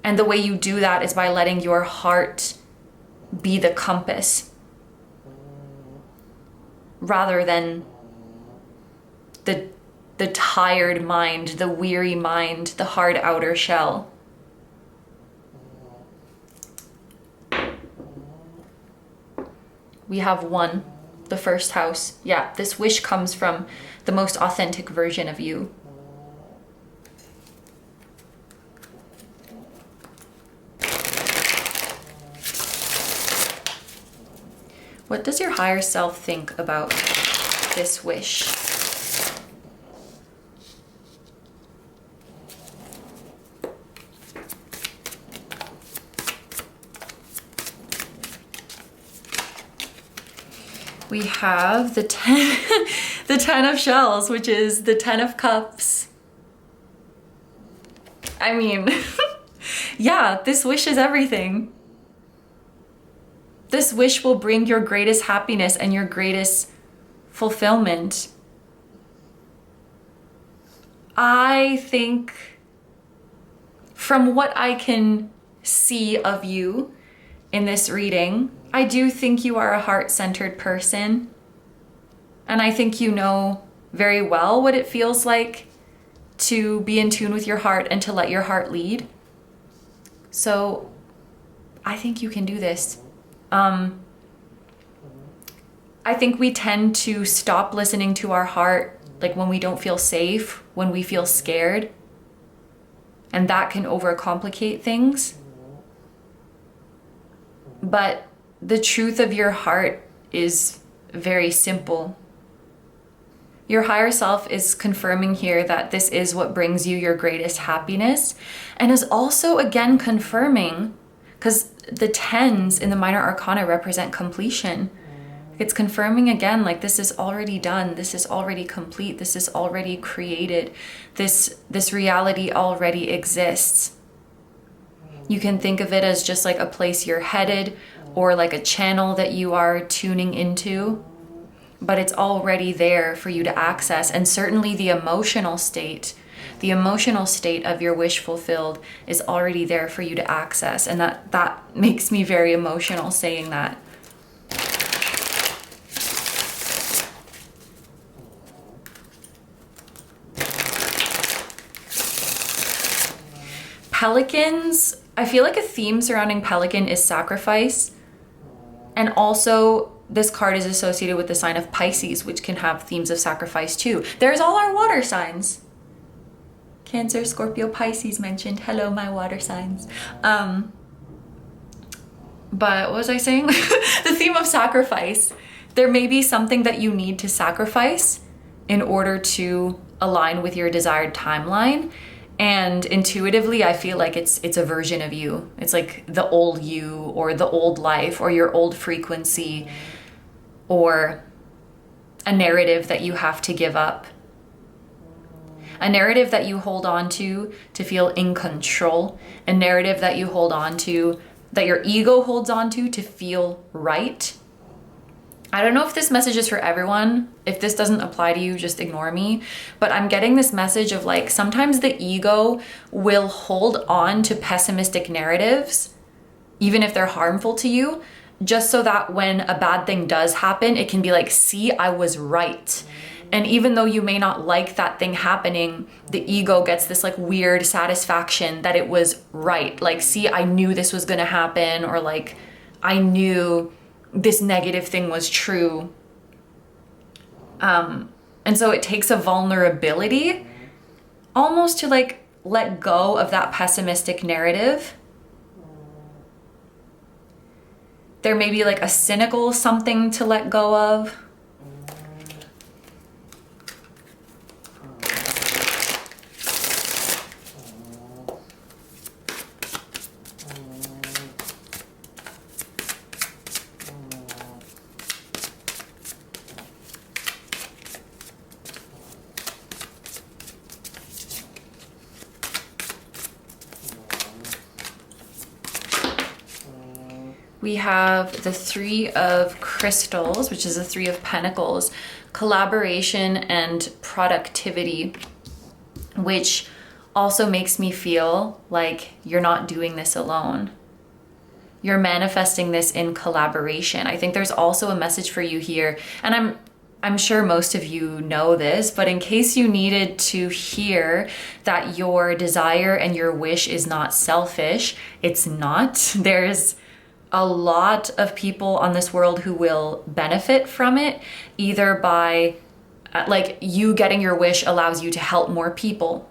And the way you do that is by letting your heart be the compass, rather than the tired mind, the weary mind, the hard outer shell. We have 1, the first house. Yeah, this wish comes from the most authentic version of you. What does your higher self think about this wish? We have the 10, the 10 of shells, which is the 10 of cups. I mean, yeah, this wish is everything. This wish will bring your greatest happiness and your greatest fulfillment. I think, from what I can see of you in this reading, I do think you are a heart-centered person. And I think you know very well what it feels like to be in tune with your heart and to let your heart lead. So I think you can do this. I think we tend to stop listening to our heart, like when we don't feel safe, when we feel scared. And that can overcomplicate things. But the truth of your heart is very simple. Your higher self is confirming here that this is what brings you your greatest happiness, and is also again confirming, because the 10s in the minor arcana represent completion. It's confirming again, like this is already done, this is already complete, this is already created, this reality already exists. You can think of it as just like a place you're headed, or like a channel that you are tuning into, but it's already there for you to access. And certainly the emotional state of your wish fulfilled is already there for you to access. And that makes me very emotional saying that. Pelicans, I feel like a theme surrounding pelican is sacrifice. And also this card is associated with the sign of Pisces, which can have themes of sacrifice too. There's all our water signs. Cancer, Scorpio, Pisces mentioned. Hello, my water signs. But what was I saying? The theme of sacrifice. There may be something that you need to sacrifice in order to align with your desired timeline. And intuitively, I feel like it's a version of you. It's like the old you, or the old life, or your old frequency, or a narrative that you have to give up. A narrative that you hold on to feel in control. A narrative that you hold on to, that your ego holds on to feel right. I don't know if this message is for everyone. If this doesn't apply to you, just ignore me. But I'm getting this message of like, sometimes the ego will hold on to pessimistic narratives, even if they're harmful to you, just so that when a bad thing does happen, it can be like, see, I was right. And even though you may not like that thing happening, the ego gets this like weird satisfaction that it was right. Like, see, I knew this was gonna happen, or like, I knew this negative thing was true. And so it takes a vulnerability almost to like let go of that pessimistic narrative. There may be like a cynical something to let go of. We have the 3 of crystals, which is the 3 of pentacles, collaboration and productivity, which also makes me feel like you're not doing this alone. You're manifesting this in collaboration. I think there's also a message for you here, and I'm sure most of you know this, but in case you needed to hear that your desire and your wish is not selfish, it's not. There's a lot of people on this world who will benefit from it, either by like you getting your wish allows you to help more people,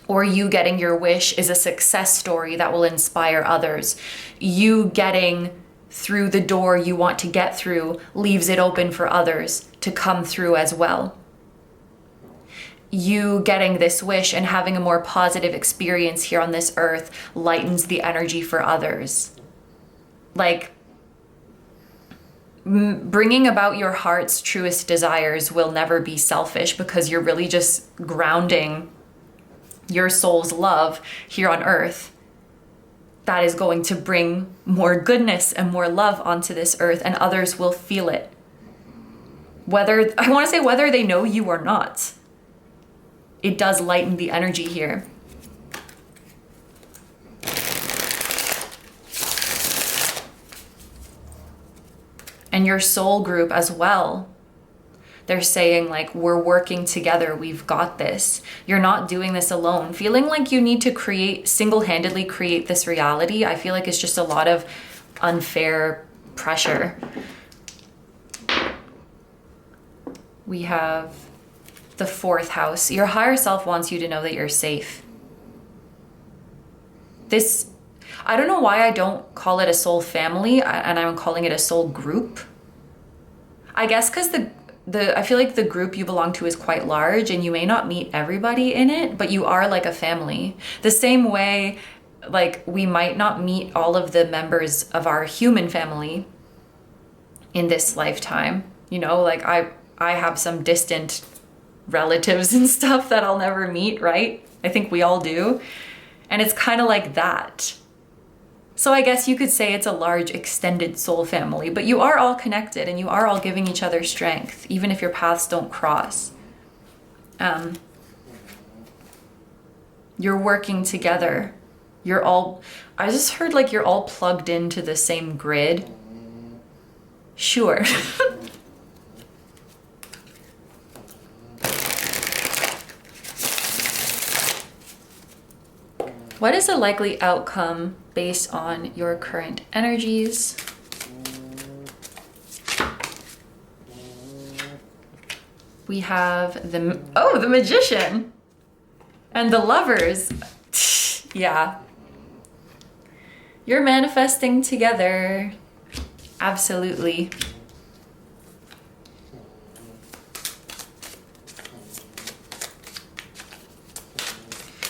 or you getting your wish is a success story that will inspire others. You getting through the door you want to get through leaves it open for others to come through as well. You getting this wish and having a more positive experience here on this earth lightens the energy for others. Like, bringing about your heart's truest desires will never be selfish, because you're really just grounding your soul's love here on earth. That is going to bring more goodness and more love onto this earth, and others will feel it. Whether they know you or not, it does lighten the energy here. And your soul group as well. They're saying like, we're working together, we've got this. You're not doing this alone. Feeling like you need to single-handedly create this reality, I feel like it's just a lot of unfair pressure. We have the 4th house. Your higher self wants you to know that you're safe. This, I don't know why I don't call it a soul family and I'm calling it a soul group. I guess because I feel like the group you belong to is quite large and you may not meet everybody in it, but you are like a family. The same way, like, we might not meet all of the members of our human family in this lifetime. You know, like I have some distant relatives and stuff that I'll never meet, right? I think we all do. And it's kind of like that. So I guess you could say it's a large extended soul family, but you are all connected and you are all giving each other strength, even if your paths don't cross. You're working together. I just heard like you're all plugged into the same grid. Sure. What is a likely outcome based on your current energies? We have the Magician and the Lovers. Yeah. You're manifesting together. Absolutely.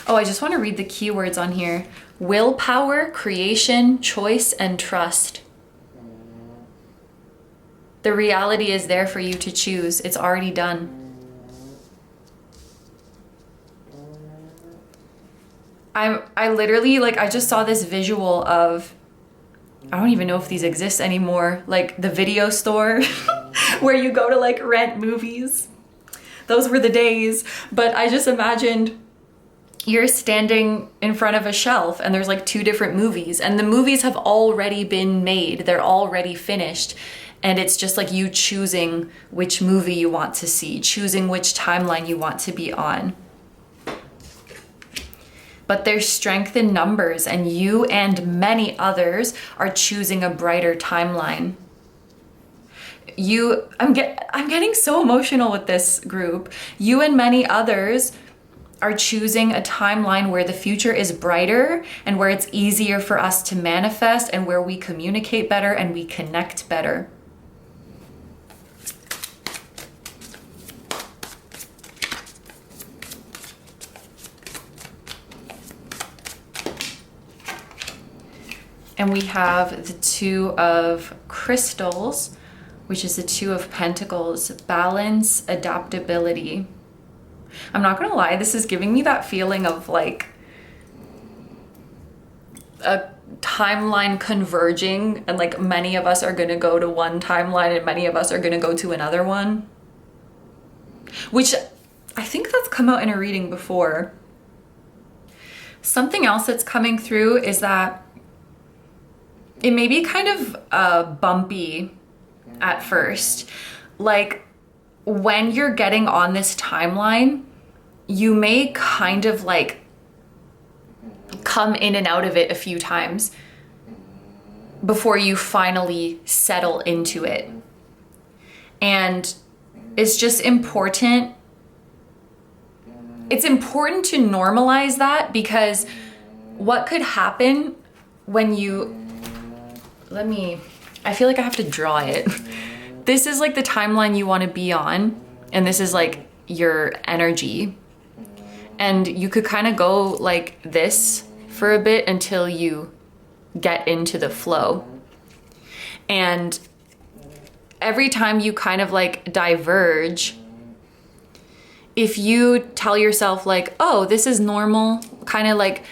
Oh, I just want to read the keywords on here. Willpower, creation, choice, and trust. The reality is there for you to choose. It's already done. I literally, like, I just saw this visual of, I don't even know if these exist anymore, like the video store where you go to like rent movies. Those were the days. But I just imagined you're standing in front of a shelf and there's like 2 different movies and the movies have already been made. They're already finished. And it's just like you choosing which movie you want to see, choosing which timeline you want to be on. But there's strength in numbers and you and many others are choosing a brighter timeline. I'm getting so emotional with this group. You and many others are choosing a timeline where the future is brighter and where it's easier for us to manifest and where we communicate better and we connect better. And we have the 2 of Crystals, which is the 2 of Pentacles, balance, adaptability. I'm not gonna lie, this is giving me that feeling of like a timeline converging and like many of us are gonna go to one timeline and many of us are gonna go to another one. Which I think that's come out in a reading before. Something else that's coming through is that it may be kind of bumpy at first. Like when you're getting on this timeline, you may kind of like come in and out of it a few times before you finally settle into it. And it's just important. It's important to normalize that because what could happen when you, I feel like I have to draw it. This is like the timeline you want to be on, and this is like your energy. And you could kind of go like this for a bit until you get into the flow. And every time you kind of like diverge, if you tell yourself like, oh, this is normal, kind of like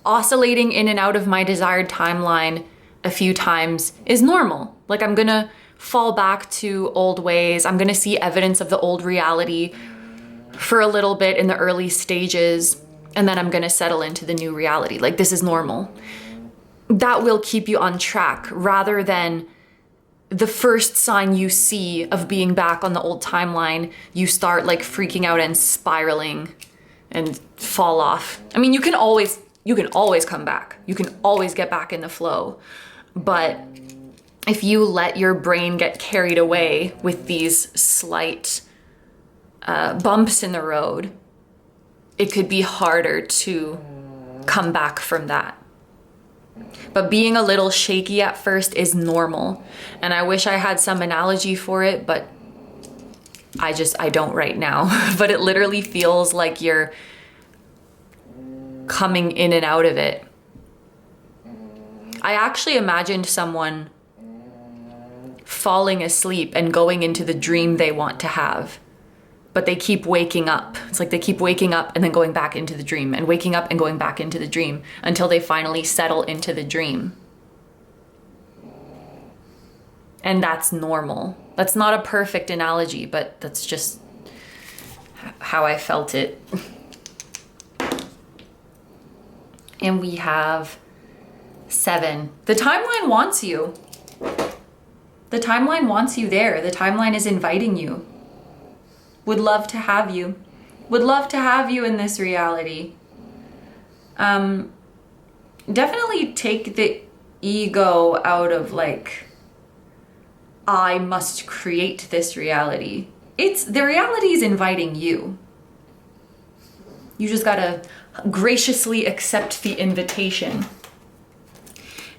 oscillating in and out of my desired timeline a few times is normal. Like I'm gonna fall back to old ways. I'm gonna see evidence of the old reality for a little bit in the early stages, and then I'm gonna settle into the new reality. Like this is normal. That will keep you on track rather than the first sign you see of being back on the old timeline, you start like freaking out and spiraling and fall off. I mean, you can always come back. You can always get back in the flow. But if you let your brain get carried away with these slight bumps in the road, it could be harder to come back from that. But being a little shaky at first is normal. And I wish I had some analogy for it, but I don't right now. But it literally feels like you're coming in and out of it. I actually imagined someone falling asleep and going into the dream they want to have, but they keep waking up. It's like they keep waking up and then going back into the dream and waking up and going back into the dream until they finally settle into the dream. And that's normal. That's not a perfect analogy, but that's just how I felt it. And we have 7. The timeline wants you. The timeline wants you there. The timeline is inviting you. Would love to have you. Would love to have you in this reality. Definitely take the ego out of like, I must create this reality. The reality is inviting you. You just gotta graciously accept the invitation.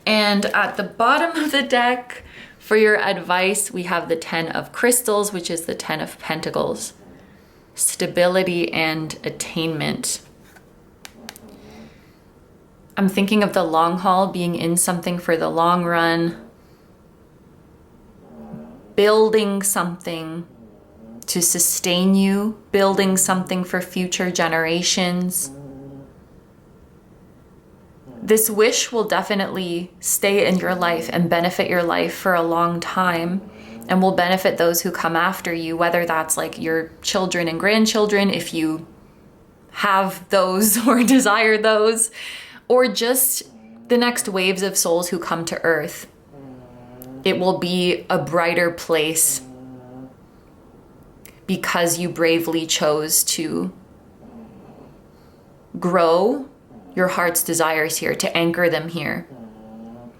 And at the bottom of the deck, for your advice, we have the 10 of Crystals, which is the 10 of Pentacles. Stability and attainment. I'm thinking of the long haul, being in something for the long run. Building something to sustain you. Building something for future generations. This wish will definitely stay in your life and benefit your life for a long time, and will benefit those who come after you, whether that's like your children and grandchildren, if you have those or desire those, or just the next waves of souls who come to Earth. It will be a brighter place because you bravely chose to grow your heart's desires here, to anchor them here.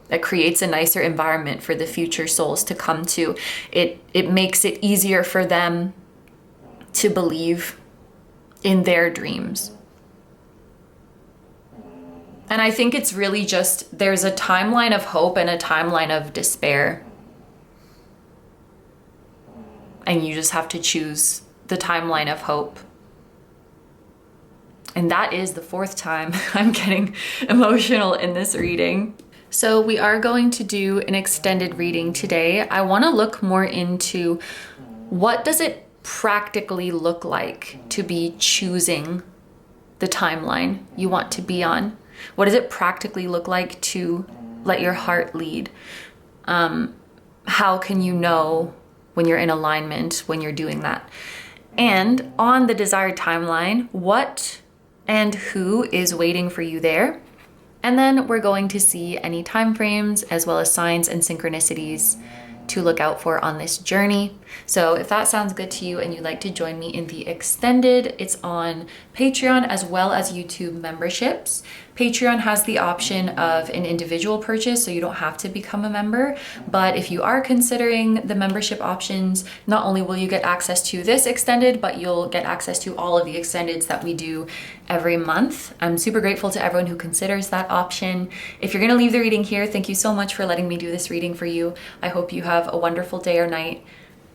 That creates a nicer environment for the future souls to come to. It makes it easier for them to believe in their dreams. And I think it's really just, there's a timeline of hope and a timeline of despair. And you just have to choose the timeline of hope. And that is the 4th time I'm getting emotional in this reading. So we are going to do an extended reading today. I want to look more into what does it practically look like to be choosing the timeline you want to be on? What does it practically look like to let your heart lead? How can you know when you're in alignment when you're doing that? And on the desired timeline, what and who is waiting for you there? And then we're going to see any time frames as well as signs and synchronicities to look out for on this journey. So if that sounds good to you and you'd like to join me in the extended, it's on Patreon as well as YouTube memberships. Patreon has the option of an individual purchase, so you don't have to become a member. But if you are considering the membership options, not only will you get access to this extended, but you'll get access to all of the extendeds that we do every month. I'm super grateful to everyone who considers that option. If you're gonna leave the reading here, thank you so much for letting me do this reading for you. I hope you have a wonderful day or night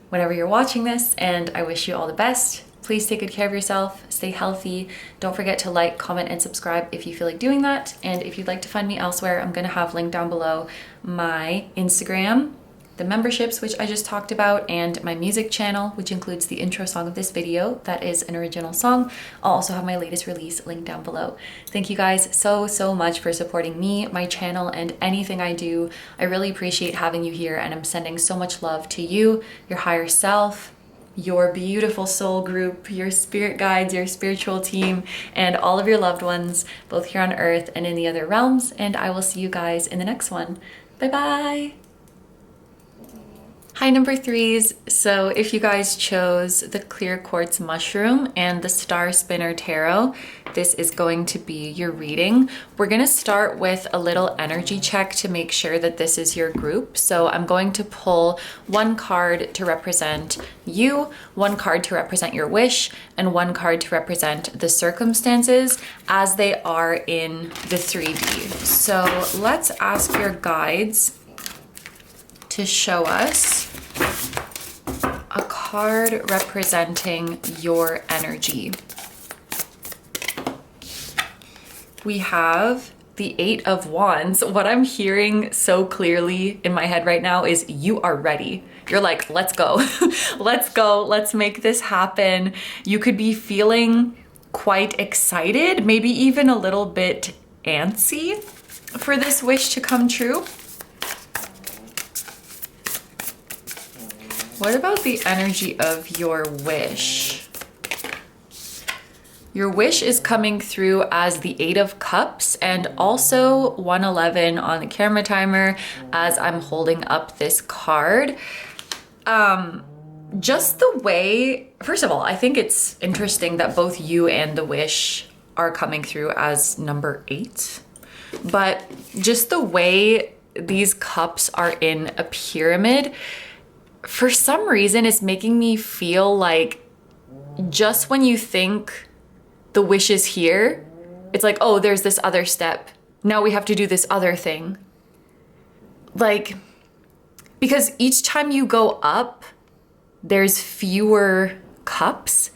whenever you're watching this, and I wish you all the best. Please take good care of yourself, stay healthy. Don't forget to like, comment, and subscribe if you feel like doing that. And if you'd like to find me elsewhere, I'm gonna have linked down below my Instagram, the memberships, which I just talked about, and my music channel, which includes the intro song of this video. That is an original song. I'll also have my latest release linked down below. Thank you guys so much for supporting me, my channel, and anything I do. I really appreciate having you here, and I'm sending so much love to you, your higher self, your beautiful soul group, your spirit guides, your spiritual team, and all of your loved ones, both here on Earth and in the other realms. And I will see you guys in the next one. Bye bye. Hi, number threes. So if you guys chose the clear quartz mushroom and the star spinner tarot, this is going to be your reading. We're going to start with a little energy check to make sure that this is your group. So I'm going to pull one card to represent you, one card to represent your wish, and one card to represent the circumstances as they are in the 3D. So let's ask your guides to show us a card representing your energy. We have the Eight of Wands. What I'm hearing so clearly in my head right now is you are ready. You're like, let's go. Let's go. Let's make this happen. You could be feeling quite excited, maybe even a little bit antsy for this wish to come true. What about the energy of your wish? Your wish is coming through as the Eight of Cups and also 111 on the camera timer as I'm holding up this card. Just the way, first of all, I think it's interesting that both you and the wish are coming through as number 8. But just the way these cups are in a pyramid, for some reason, it's making me feel like just when you think the wish is here, it's like, oh, there's this other step. Now we have to do this other thing. Like, because each time you go up, there's fewer cups.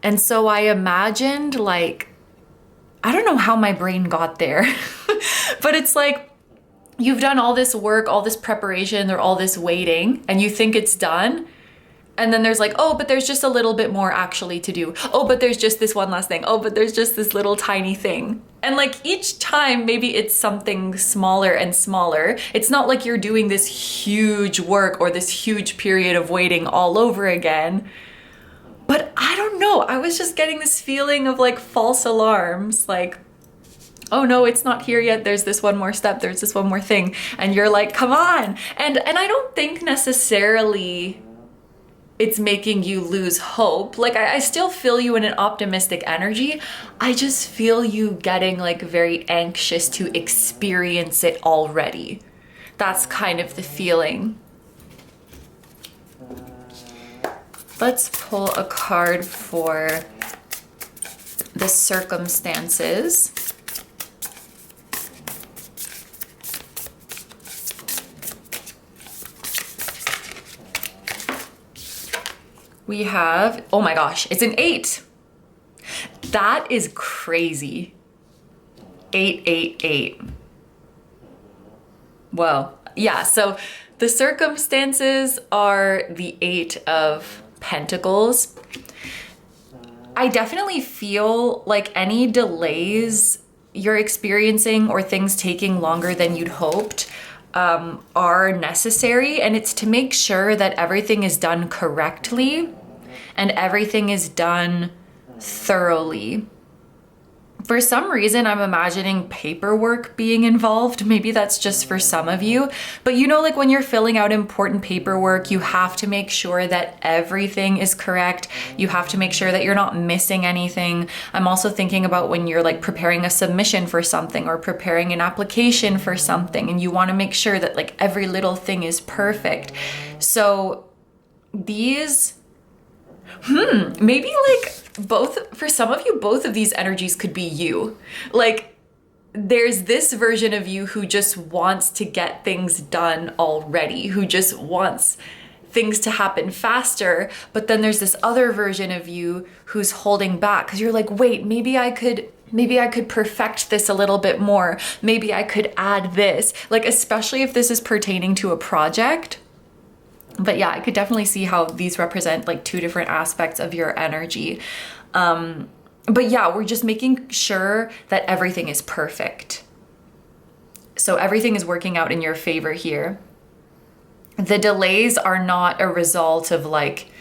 And so I imagined, like, I don't know how my brain got there, but it's like, you've done all this work, all this preparation, or all this waiting, and you think it's done. And then there's like, oh, but there's just a little bit more actually to do. Oh, but there's just this one last thing. Oh, but there's just this little tiny thing. And like each time, maybe it's something smaller and smaller. It's not like you're doing this huge work or this huge period of waiting all over again. But I don't know. I was just getting this feeling of like false alarms, like, oh no, it's not here yet. There's this one more step. There's this one more thing. And you're like, come on. And I don't think necessarily it's making you lose hope. Like I still feel you in an optimistic energy. I just feel you getting like very anxious to experience it already. That's kind of the feeling. Let's pull a card for the circumstances. We have, oh my gosh, it's an 8. That is crazy. 888. Whoa. Yeah, so the circumstances are the 8 of Pentacles. I definitely feel like any delays you're experiencing or things taking longer than you'd hoped are necessary, and it's to make sure that everything is done correctly and everything is done thoroughly. For some reason, I'm imagining paperwork being involved. Maybe that's just for some of you. But you know, like when you're filling out important paperwork, you have to make sure that everything is correct. You have to make sure that you're not missing anything. I'm also thinking about when you're like preparing a submission for something or preparing an application for something, and you want to make sure that like every little thing is perfect. So these, maybe like both, for some of you, both of these energies could be you. Like there's this version of you who just wants to get things done already, who just wants things to happen faster. But then there's this other version of you who's holding back because you're like, wait, maybe I could perfect this a little bit more. Maybe I could add this, like, especially if this is pertaining to a project. But yeah, I could definitely see how these represent like two different aspects of your energy. But yeah, we're just making sure that everything is perfect. So everything is working out in your favor here. The delays are not a result of like,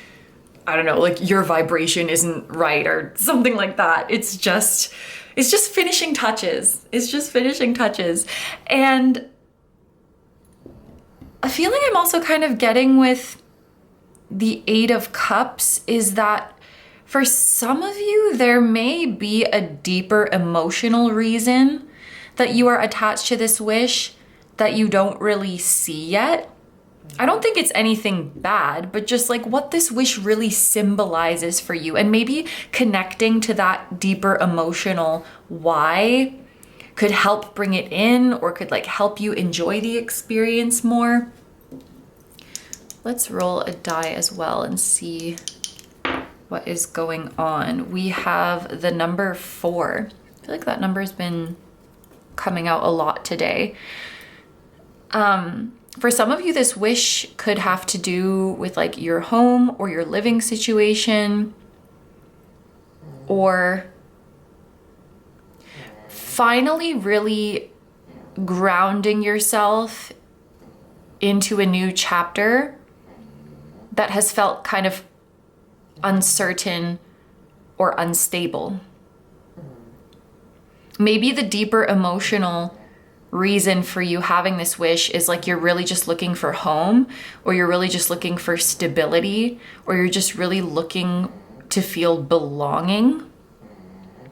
I don't know, like your vibration isn't right or something like that. It's just finishing touches. It's just finishing touches. And a feeling I'm also kind of getting with the Eight of Cups is that for some of you, there may be a deeper emotional reason that you are attached to this wish that you don't really see yet. I don't think it's anything bad, but just like what this wish really symbolizes for you, and maybe connecting to that deeper emotional why could help bring it in, or could like help you enjoy the experience more. Let's roll a die as well and see what is going on. We have the number 4. I feel like that number has been coming out a lot today. For some of you, this wish could have to do with like your home or your living situation, or finally really grounding yourself into a new chapter that has felt kind of uncertain or unstable. Maybe the deeper emotional reason for you having this wish is like you're really just looking for home, or you're really just looking for stability, or you're just really looking to feel belonging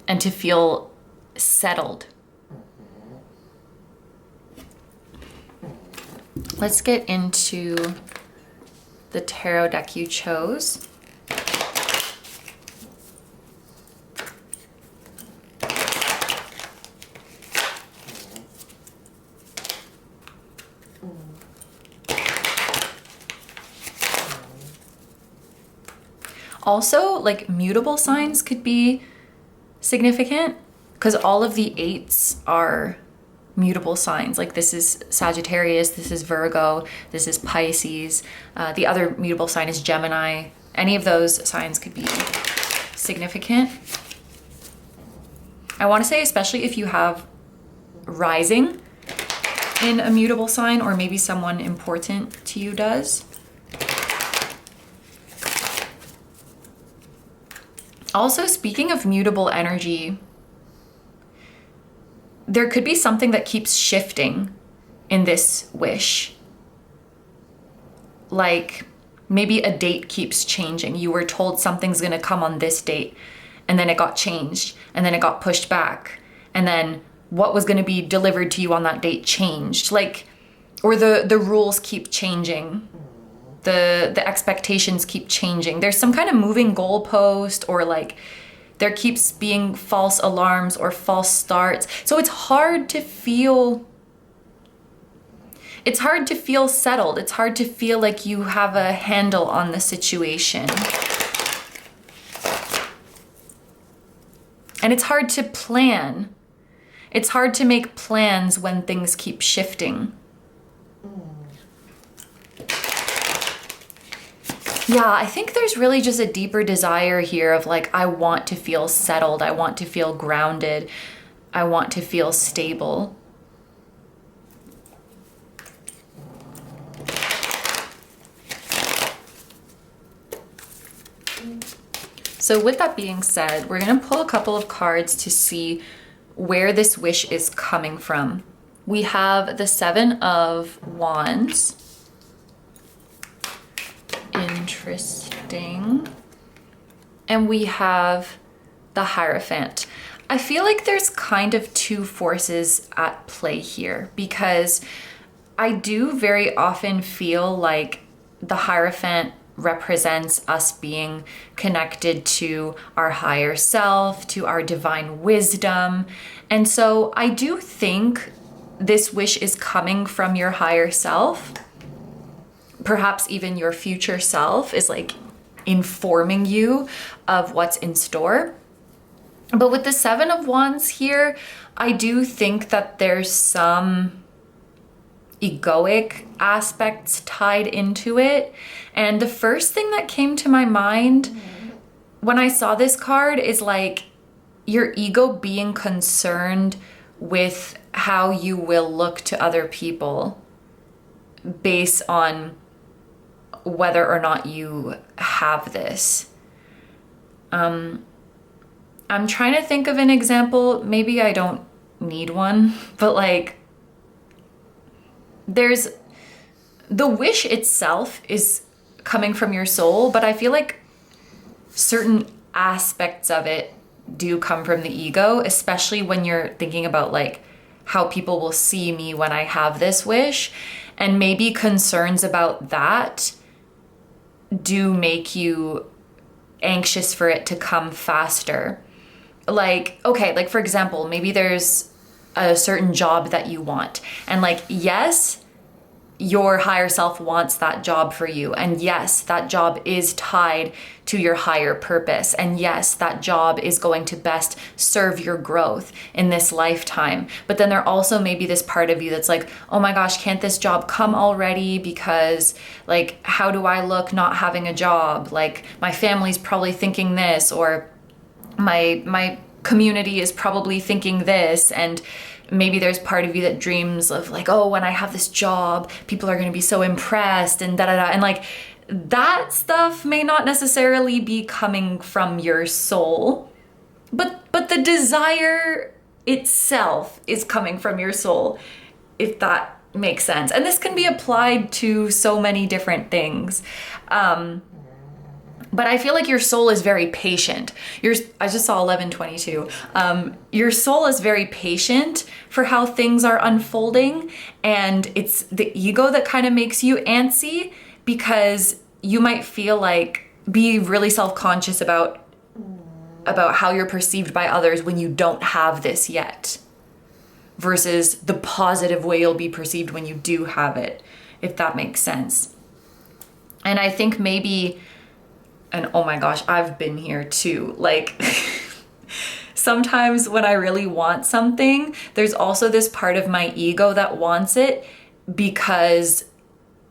and to feel settled. Let's get into the tarot deck you chose. Also, like mutable signs could be significant because all of the 8s are mutable signs. Like this is Sagittarius, this is Virgo, this is Pisces. The other mutable sign is Gemini. Any of those signs could be significant. I want to say, especially if you have rising in a mutable sign, or maybe someone important to you does. Also, speaking of mutable energy, there could be something that keeps shifting in this wish. Like maybe a date keeps changing. You were told something's gonna come on this date, and then it got changed, and then it got pushed back, and then what was gonna be delivered to you on that date changed. Like, or the rules keep changing. The expectations keep changing. There's some kind of moving goalpost, or like there keeps being false alarms or false starts. So it's hard to feel settled. It's hard to feel like you have a handle on the situation. And it's hard to plan. It's hard to make plans when things keep shifting. Yeah, I think there's really just a deeper desire here of like, I want to feel settled. I want to feel grounded. I want to feel stable. So with that being said, we're going to pull a couple of cards to see where this wish is coming from. We have the 7 of Wands. Interesting. And we have the Hierophant. I feel like there's kind of 2 forces at play here, because I do very often feel like the Hierophant represents us being connected to our higher self, to our divine wisdom. And so I do think this wish is coming from your higher self. Perhaps even your future self is like informing you of what's in store. But with the 7 of Wands here, I do think that there's some egoic aspects tied into it. And the first thing that came to my mind when I saw this card is like your ego being concerned with how you will look to other people based on whether or not you have this. I'm trying to think of an example. Maybe I don't need one, but like there's the wish itself is coming from your soul, but I feel like certain aspects of it do come from the ego, especially when you're thinking about like how people will see me when I have this wish, and maybe concerns about that do make you anxious for it to come faster. Like, okay, like for example, maybe there's a certain job that you want, and like, yes, your higher self wants that job for you. And yes, that job is tied to your higher purpose. And yes, that job is going to best serve your growth in this lifetime. But then there also may be this part of you that's like, oh my gosh, can't this job come already? Because like, how do I look not having a job? Like my family's probably thinking this, or my community is probably thinking this. And maybe there's part of you that dreams of like, oh, when I have this job, people are going to be so impressed and da-da-da. And like that stuff may not necessarily be coming from your soul, but the desire itself is coming from your soul, if that makes sense. And this can be applied to so many different things. But I feel like your soul is very patient. I just saw 1122. Your soul is very patient for how things are unfolding, and it's the ego that kind of makes you antsy, because you might be really self-conscious about how you're perceived by others when you don't have this yet, versus the positive way you'll be perceived when you do have it, if that makes sense. And I think maybe, and oh my gosh, I've been here too. Like sometimes when I really want something, there's also this part of my ego that wants it because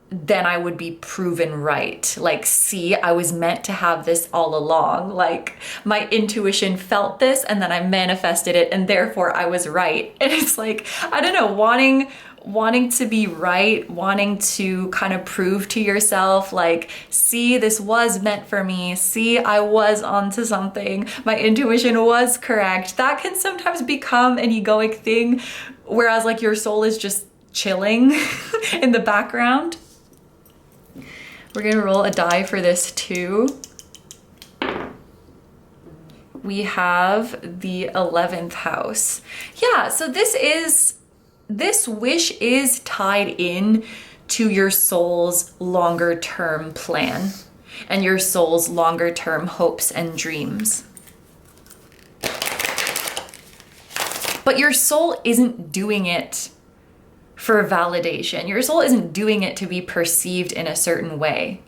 then I would be proven right. Like, see, I was meant to have this all along. Like my intuition felt this and then I manifested it and therefore I was right. And it's like, I don't know, wanting to be right, wanting to kind of prove to yourself, like, see, this was meant for me. See, I was onto something. My intuition was correct. That can sometimes become an egoic thing, whereas like your soul is just chilling in the background. We're gonna roll a die for this too. We have the 11th house. Yeah, so this wish is tied in to your soul's longer term plan and your soul's longer term hopes and dreams. But your soul isn't doing it for validation. Your soul isn't doing it to be perceived in a certain way.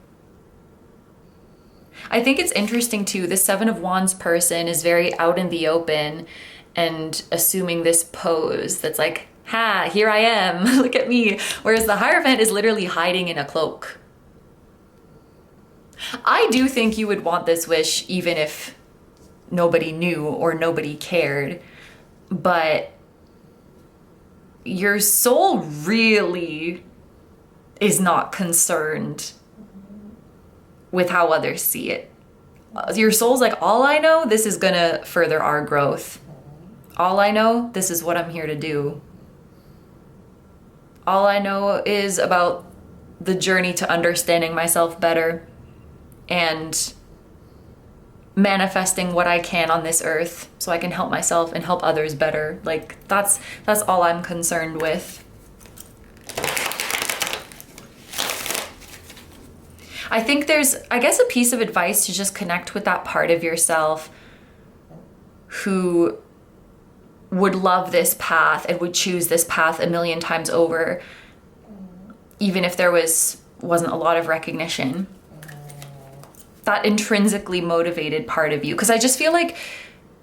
I think it's interesting too, the 7 of Wands person is very out in the open and assuming this pose that's like, ha, here I am, look at me. Whereas the Hierophant is literally hiding in a cloak. I do think you would want this wish even if nobody knew or nobody cared, but your soul really is not concerned with how others see it. Your soul's like, all I know, this is gonna further our growth. All I know, this is what I'm here to do. All I know is about the journey to understanding myself better and manifesting what I can on this earth so I can help myself and help others better. Like that's all I'm concerned with. I think there's, I guess, a piece of advice to just connect with that part of yourself who would love this path and would choose this path a million times over, even if there wasn't a lot of recognition. That intrinsically motivated part of you. Because I just feel like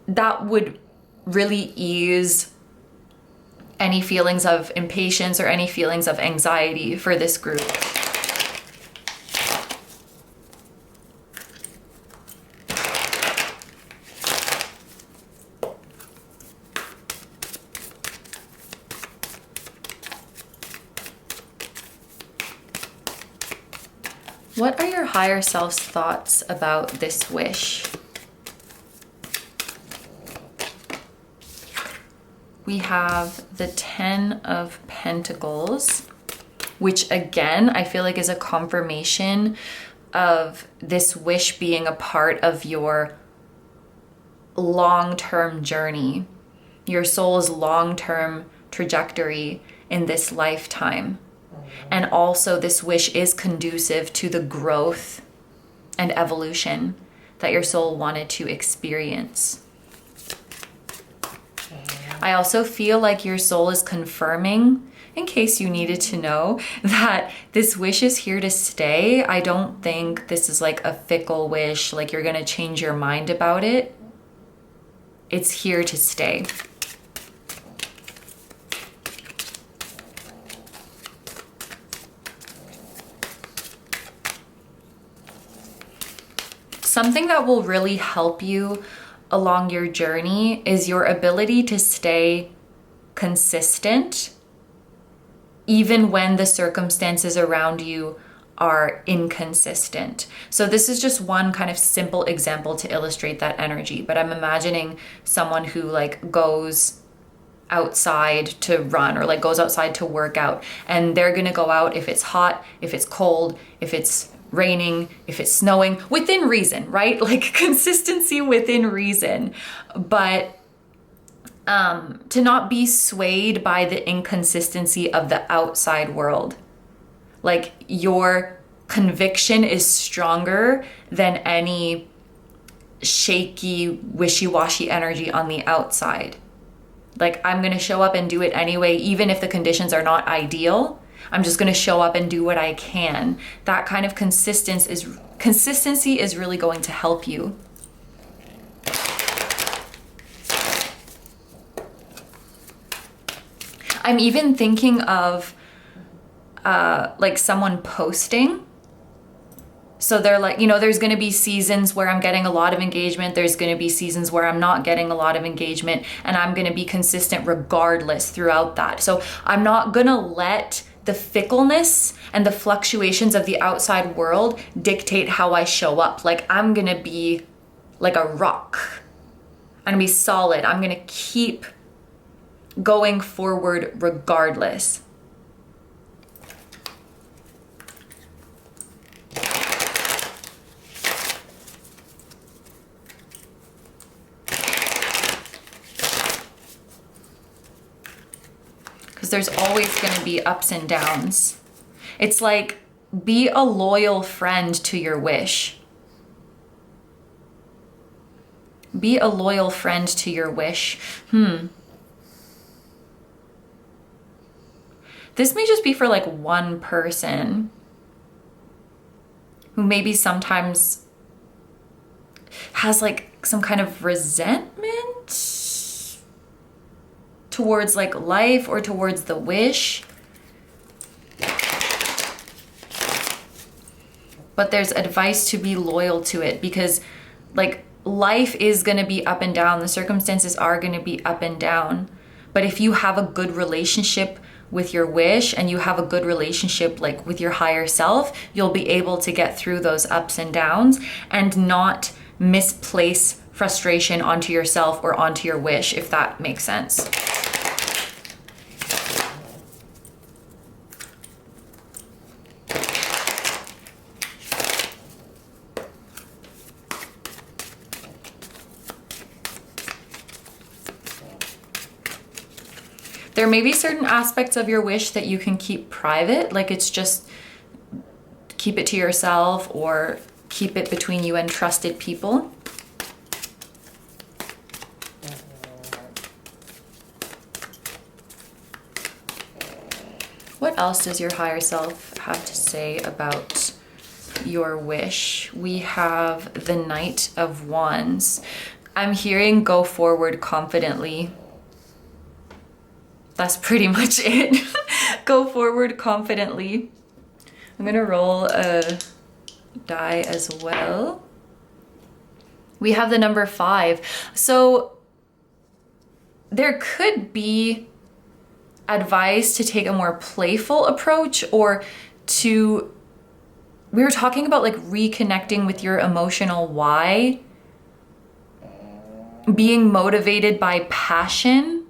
that would really ease any feelings of impatience or any feelings of anxiety for this group. What are your higher self's thoughts about this wish? We have the 10 of Pentacles which again, I feel like is a confirmation of this wish being a part of your long-term journey, your soul's long-term trajectory in this lifetime. And also this wish is conducive to the growth and evolution that your soul wanted to experience. I also feel like your soul is confirming, in case you needed to know, that this wish is here to stay. I don't think this is like a fickle wish, like you're gonna change your mind about it. It's here to stay. Something that will really help you along your journey is your ability to stay consistent even when the circumstances around you are inconsistent. So this is just one kind of simple example to illustrate that energy, but I'm imagining someone who like goes outside to run or like goes outside to work out, and they're gonna go out if it's hot, if it's cold, if it's raining, if it's snowing, within reason, right? Like consistency within reason. But to not be swayed by the inconsistency of the outside world. Like your conviction is stronger than any shaky, wishy-washy energy on the outside. Like I'm gonna show up and do it anyway, even if the conditions are not ideal. I'm just gonna show up and do what I can. That kind of consistency is really going to help you. I'm even thinking of like someone posting. So they're like, you know, there's going to be seasons where I'm getting a lot of engagement. There's going to be seasons where I'm not getting a lot of engagement, and I'm going to be consistent regardless throughout that. So I'm not going to let the fickleness and the fluctuations of the outside world dictate how I show up. Like I'm going to be like a rock. I'm going to be solid. I'm going to keep going forward regardless. Because there's always going to be ups and downs. It's like, be a loyal friend to your wish. Be a loyal friend to your wish. This may just be for like one person who maybe sometimes has like some kind of resentment towards like life or towards the wish. But there's advice to be loyal to it, because like life is going to be up and down. The circumstances are going to be up and down. But if you have a good relationship with your wish and you have a good relationship like with your higher self, you'll be able to get through those ups and downs and not misplace frustration onto yourself or onto your wish, if that makes sense. There may be certain aspects of your wish that you can keep private, like it's just keep it to yourself or keep it between you and trusted people. What else does your higher self have to say about your wish? We have the Knight of Wands. I'm hearing go forward confidently. That's pretty much it. Go forward confidently. I'm gonna roll a die as well. We have the number 5. So there could be advice to take a more playful approach, or to, we were talking about like reconnecting with your emotional why, being motivated by passion.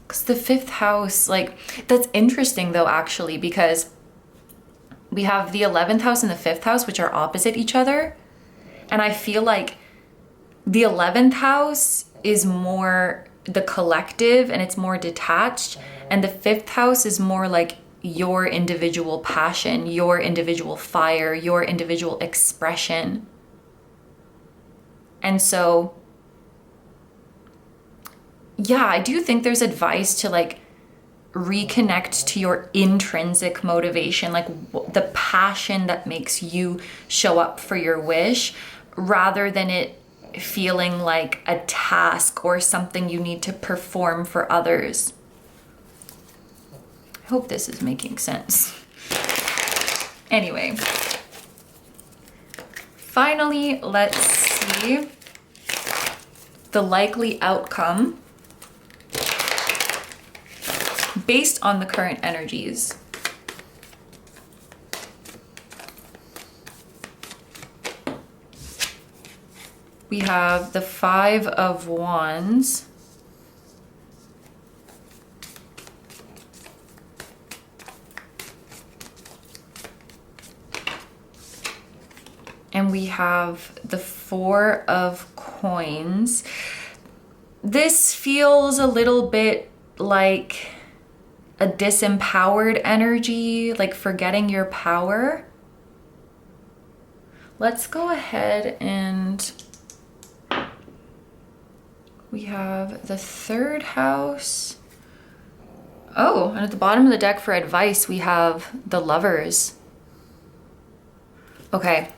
Because the 5th house, like, that's interesting though, actually, because we have the 11th house and the 5th house, which are opposite each other. And I feel like the 11th house is more the collective and it's more detached. And the 5th house is more like your individual passion, your individual fire, your individual expression. And so, yeah, I do think there's advice to like reconnect to your intrinsic motivation, like the passion that makes you show up for your wish, rather than it feeling like a task or something you need to perform for others. I hope this is making sense. Anyway, finally, let's see the likely outcome based on the current energies. We have the 5 of Wands. And we have the 4 of Coins. This feels a little bit like a disempowered energy, like forgetting your power. Let's go ahead and we have the 3rd house. Oh, and at the bottom of the deck for advice, we have the Lovers. Okay.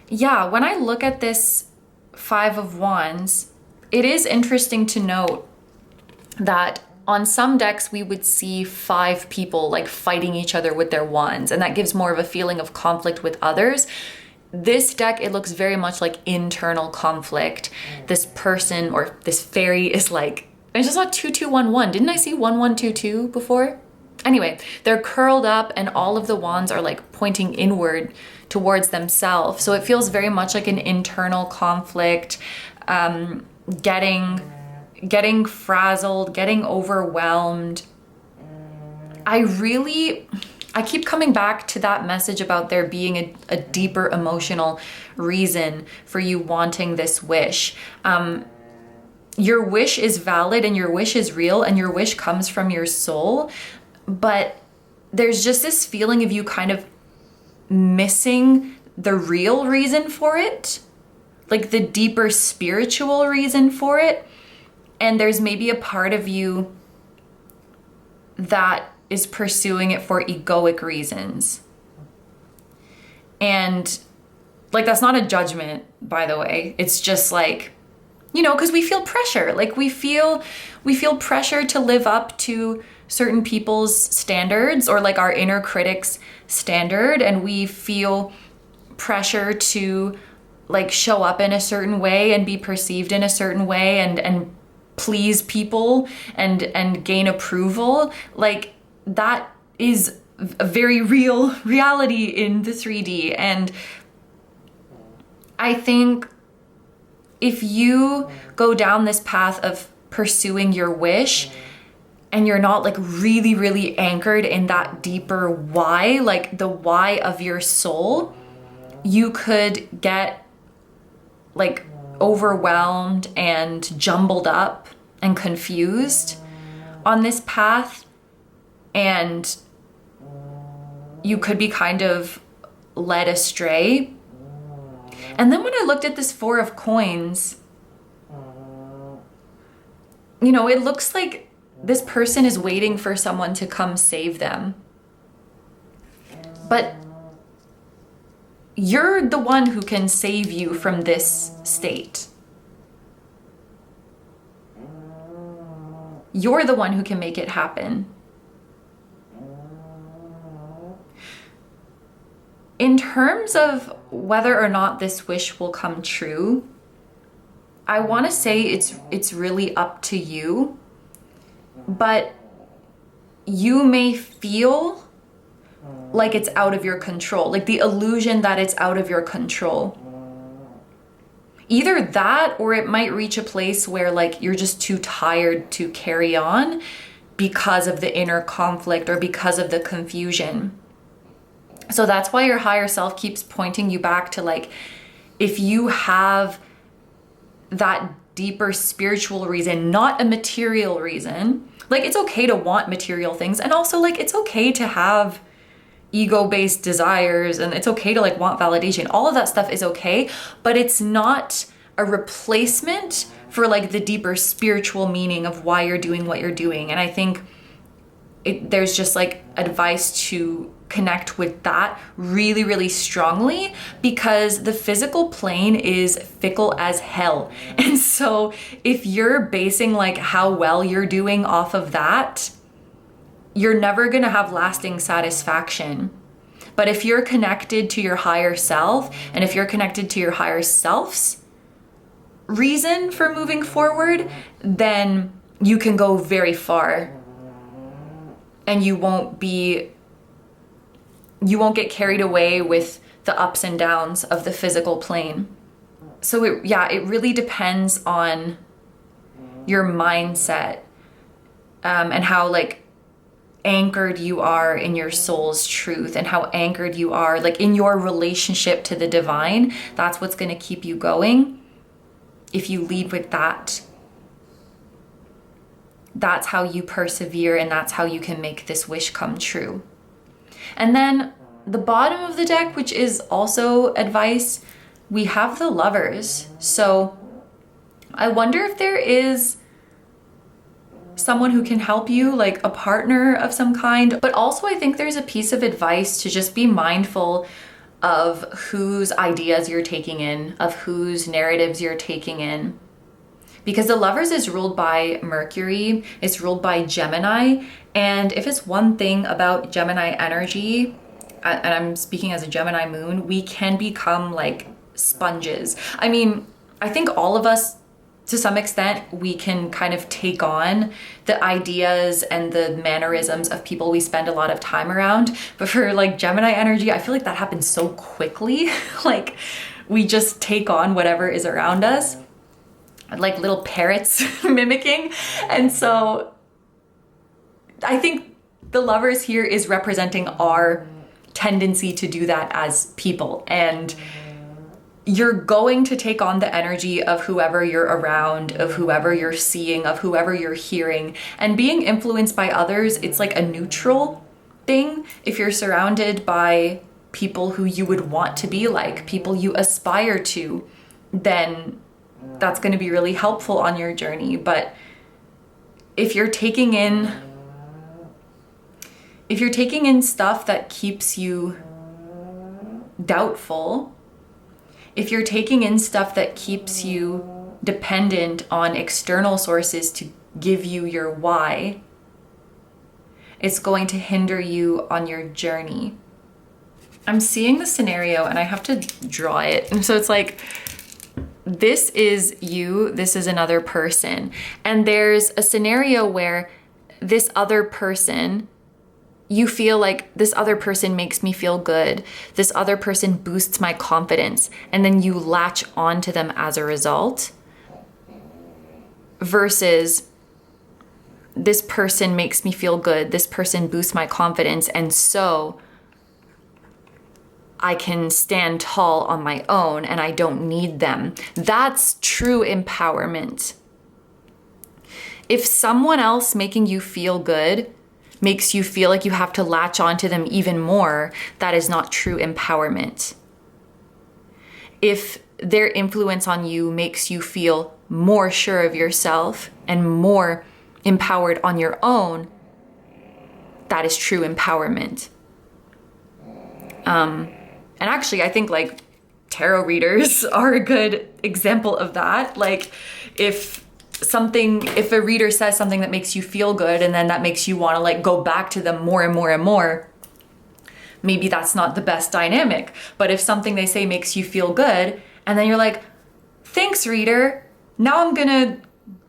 Yeah, when I look at this 5 of Wands, it is interesting to note that on some decks we would see 5 people like fighting each other with their wands, and that gives more of a feeling of conflict with others. This deck, it looks very much like internal conflict. This person or this fairy is like, I just saw 2211. Didn't I see 1122 before? Anyway, they're curled up and all of the wands are like pointing inward towards themselves. So it feels very much like an internal conflict, getting frazzled, getting overwhelmed. I keep coming back to that message about there being a deeper emotional reason for you wanting this wish. Your wish is valid and your wish is real and your wish comes from your soul, but there's just this feeling of you kind of missing the real reason for it, like the deeper spiritual reason for it. And there's maybe a part of you that is pursuing it for egoic reasons. And like, that's not a judgment, by the way. It's just like, you know, because we feel pressure. Like we feel pressure to live up to certain people's standards or like our inner critic's standard. And we feel pressure to like show up in a certain way and be perceived in a certain way and please people and gain approval. Like that is a very real reality in the 3D. And I think if you go down this path of pursuing your wish and you're not like really, really anchored in that deeper why, like the why of your soul, you could get like overwhelmed and jumbled up and confused on this path. And you could be kind of led astray. And then when I looked at this 4 of Coins, you know, it looks like this person is waiting for someone to come save them. But you're the one who can save you from this state. You're the one who can make it happen. In terms of whether or not this wish will come true, I want to say it's really up to you, but you may feel like it's out of your control, like the illusion that it's out of your control. Either that, or it might reach a place where like you're just too tired to carry on because of the inner conflict or because of the confusion. So that's why your higher self keeps pointing you back to like, if you have that deeper spiritual reason, not a material reason, like it's okay to want material things. And also like, it's okay to have ego-based desires, and it's okay to like want validation. All of that stuff is okay, but it's not a replacement for like the deeper spiritual meaning of why you're doing what you're doing. And I think there's just like advice to connect with that really, really strongly, because the physical plane is fickle as hell. And so if you're basing like how well you're doing off of that, you're never gonna have lasting satisfaction. But if you're connected to your higher self, and if you're connected to your higher self's reason for moving forward, then you can go very far. And you won't get carried away with the ups and downs of the physical plane. So it really depends on your mindset, and how like anchored you are in your soul's truth, and how anchored you are like in your relationship to the divine. That's what's going to keep you going. If you lead with that, that's how you persevere, and that's how you can make this wish come true. And then the bottom of the deck, which is also advice, we have the Lovers. So I wonder if there is someone who can help you, like a partner of some kind. But also I think there's a piece of advice to just be mindful of whose ideas you're taking in, of whose narratives you're taking in. Because the Lovers is ruled by Mercury, it's ruled by Gemini. And if it's one thing about Gemini energy, and I'm speaking as a Gemini moon, we can become like sponges. I mean, I think all of us, to some extent, we can kind of take on the ideas and the mannerisms of people we spend a lot of time around. But for like Gemini energy, I feel like that happens so quickly. Like we just take on whatever is around us, like little parrots mimicking. And so I think the Lovers here is representing our tendency to do that as people. And you're going to take on the energy of whoever you're around, of whoever you're seeing, of whoever you're hearing. And being influenced by others, it's like a neutral thing. If you're surrounded by people who you would want to be like, people you aspire to, then that's going to be really helpful on your journey. But if you're taking in stuff that keeps you doubtful, if you're taking in stuff that keeps you dependent on external sources to give you your why, it's going to hinder you on your journey. I'm seeing the scenario and I have to draw it. And so it's like, this is you, this is another person. And there's a scenario where this other person, you feel like this other person makes me feel good. This other person boosts my confidence. And then you latch onto them as a result. Versus this person makes me feel good. This person boosts my confidence. And so I can stand tall on my own and I don't need them. That's true empowerment. If someone else making you feel good makes you feel like you have to latch onto them even more, that is not true empowerment. If their influence on you makes you feel more sure of yourself and more empowered on your own, that is true empowerment. And actually, I think like tarot readers are a good example of that. Like if a reader says something that makes you feel good and then that makes you want to like go back to them more and more and more, maybe that's not the best dynamic. But if something they say makes you feel good and then you're like, thanks reader, now I'm gonna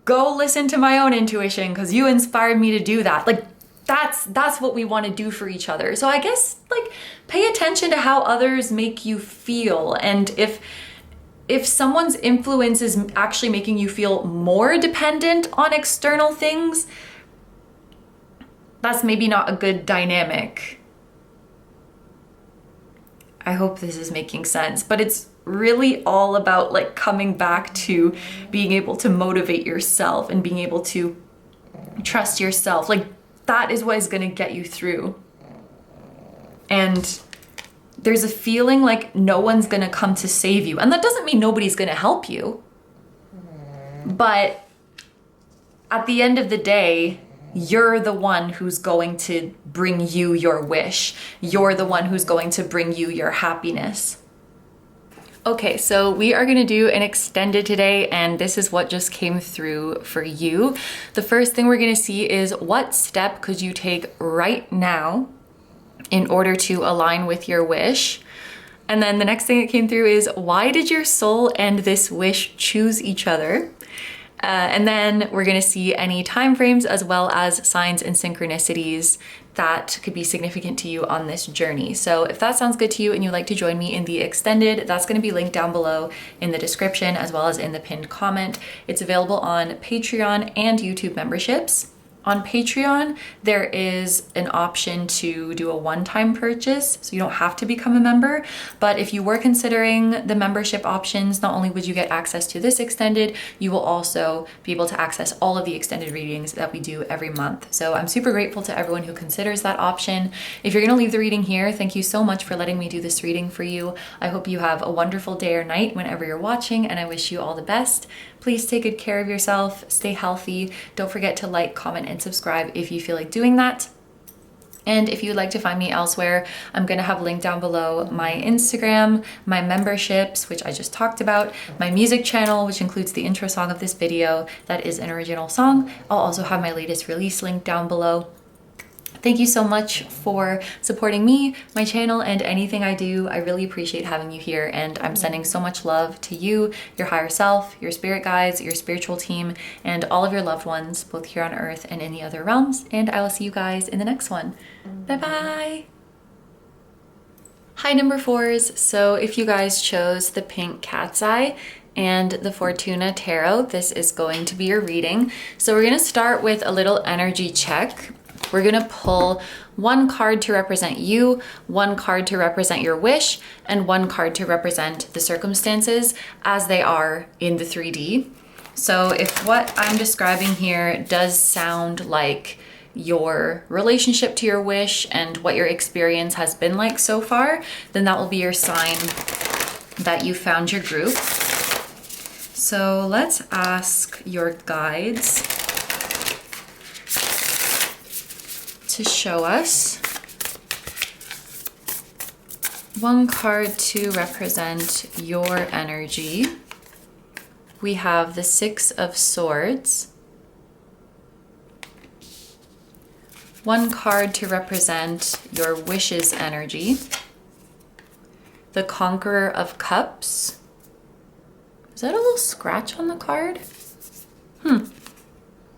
go listen to my own intuition because you inspired me to do that. Like that's what we want to do for each other. So I guess like pay attention to how others make you feel. And if if someone's influence is actually making you feel more dependent on external things, that's maybe not a good dynamic. I hope this is making sense, but it's really all about like coming back to being able to motivate yourself and being able to trust yourself. Like that is what is going to get you through. And there's a feeling like no one's going to come to save you. And that doesn't mean nobody's going to help you. But at the end of the day, you're the one who's going to bring you your wish. You're the one who's going to bring you your happiness. Okay, so we are gonna do an extended today, and this is what just came through for you. The first thing we're gonna see is what step could you take right now in order to align with your wish? And then the next thing that came through is why did your soul and this wish choose each other? And then we're gonna see any time frames as well as signs and synchronicities that could be significant to you on this journey. So if that sounds good to you and you'd like to join me in the extended, that's gonna be linked down below in the description as well as in the pinned comment. It's available on Patreon and YouTube memberships. On Patreon, there is an option to do a one-time purchase, so you don't have to become a member. But if you were considering the membership options, not only would you get access to this extended, you will also be able to access all of the extended readings that we do every month. So I'm super grateful to everyone who considers that option. If you're gonna leave the reading here, thank you so much for letting me do this reading for you. I hope you have a wonderful day or night whenever you're watching, and I wish you all the best. Please take good care of yourself, stay healthy. Don't forget to like, comment, and subscribe if you feel like doing that. And if you'd like to find me elsewhere, I'm gonna have linked down below my Instagram, my memberships, which I just talked about, my music channel, which includes the intro song of this video, that is an original song. I'll also have my latest release link down below. Thank you so much for supporting me, my channel, and anything I do. I really appreciate having you here, and I'm sending so much love to you, your higher self, your spirit guides, your spiritual team, and all of your loved ones, both here on Earth and in the other realms. And I will see you guys in the next one. Bye-bye. Hi, number 4s. So if you guys chose the pink cat's eye and the Fortuna tarot, this is going to be your reading. So we're gonna start with a little energy check. We're gonna pull one card to represent you, one card to represent your wish, and one card to represent the circumstances as they are in the 3D. So if what I'm describing here does sound like your relationship to your wish and what your experience has been like so far, then that will be your sign that you found your group. So let's ask your guides to show us one card to represent your energy. We have the 6 of Swords, one card to represent your wishes energy, the Conqueror of Cups. Is that a little scratch on the card?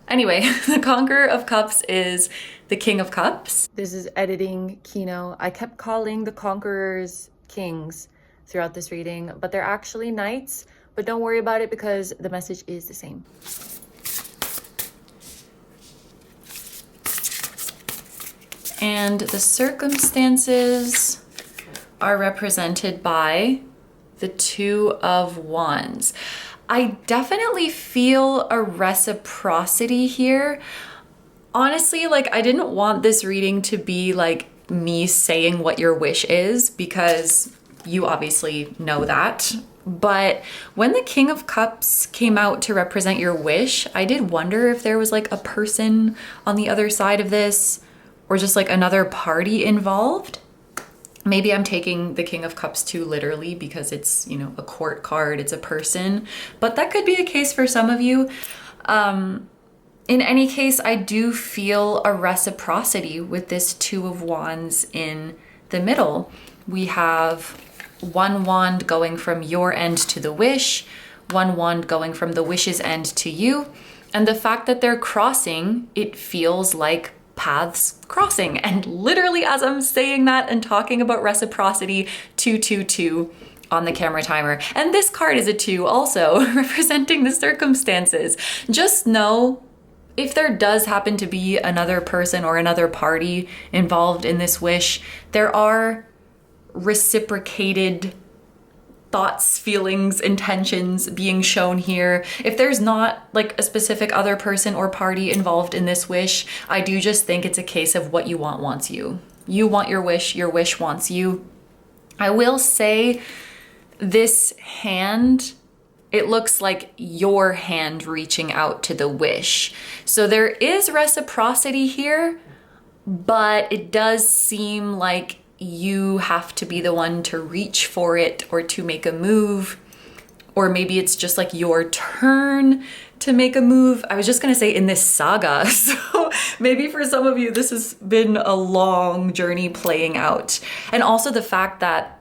Anyway, the Conqueror of Cups is the King of Cups. This is editing KINO. I kept calling the Conquerors kings throughout this reading, but they're actually knights, but don't worry about it because the message is the same. And the circumstances are represented by the 2 of Wands. I definitely feel a reciprocity here. Honestly, like I didn't want this reading to be like me saying what your wish is because you obviously know that. But when the King of Cups came out to represent your wish, I did wonder if there was like a person on the other side of this or just like another party involved. Maybe I'm taking the King of Cups too literally because it's, you know, a court card, it's a person, but that could be a case for some of you. In any case, I do feel a reciprocity with this 2 of Wands in the middle. We have one wand going from your end to the wish, one wand going from the wish's end to you. And the fact that they're crossing, it feels like paths crossing. And literally as I'm saying that and talking about reciprocity, 222 on the camera timer. And this card is a 2 also, representing the circumstances. Just know if there does happen to be another person or another party involved in this wish, there are reciprocated thoughts, feelings, intentions being shown here. If there's not like a specific other person or party involved in this wish, I do just think it's a case of what you want wants you. You want your wish wants you. I will say this hand, it looks like your hand reaching out to the wish. So there is reciprocity here, but it does seem like you have to be the one to reach for it or to make a move. Or maybe it's just like your turn to make a move. I was just gonna say in this saga. So maybe for some of you, this has been a long journey playing out. And also the fact that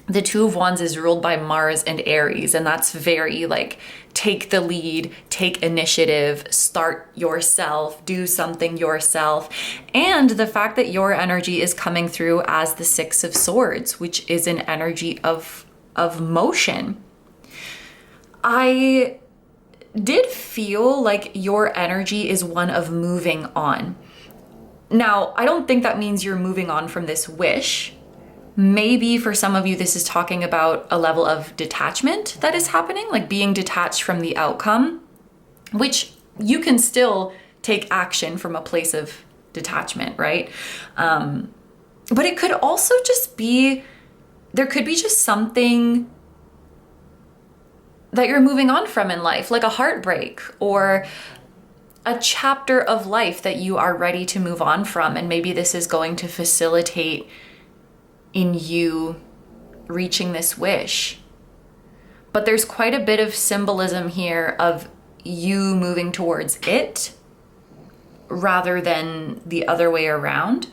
the Two of Wands is ruled by Mars and Aries, and that's very like, take the lead, take initiative, start yourself, do something yourself. And the fact that your energy is coming through as the Six of Swords, which is an energy of motion. I did feel like your energy is one of moving on. Now, I don't think that means you're moving on from this wish. Maybe for some of you, this is talking about a level of detachment that is happening, like being detached from the outcome, which you can still take action from a place of detachment, right? But it could also just be, there could be just something that you're moving on from in life, like a heartbreak or a chapter of life that you are ready to move on from. And maybe this is going to facilitate in you reaching this wish. But there's quite a bit of symbolism here of you moving towards it rather than the other way around.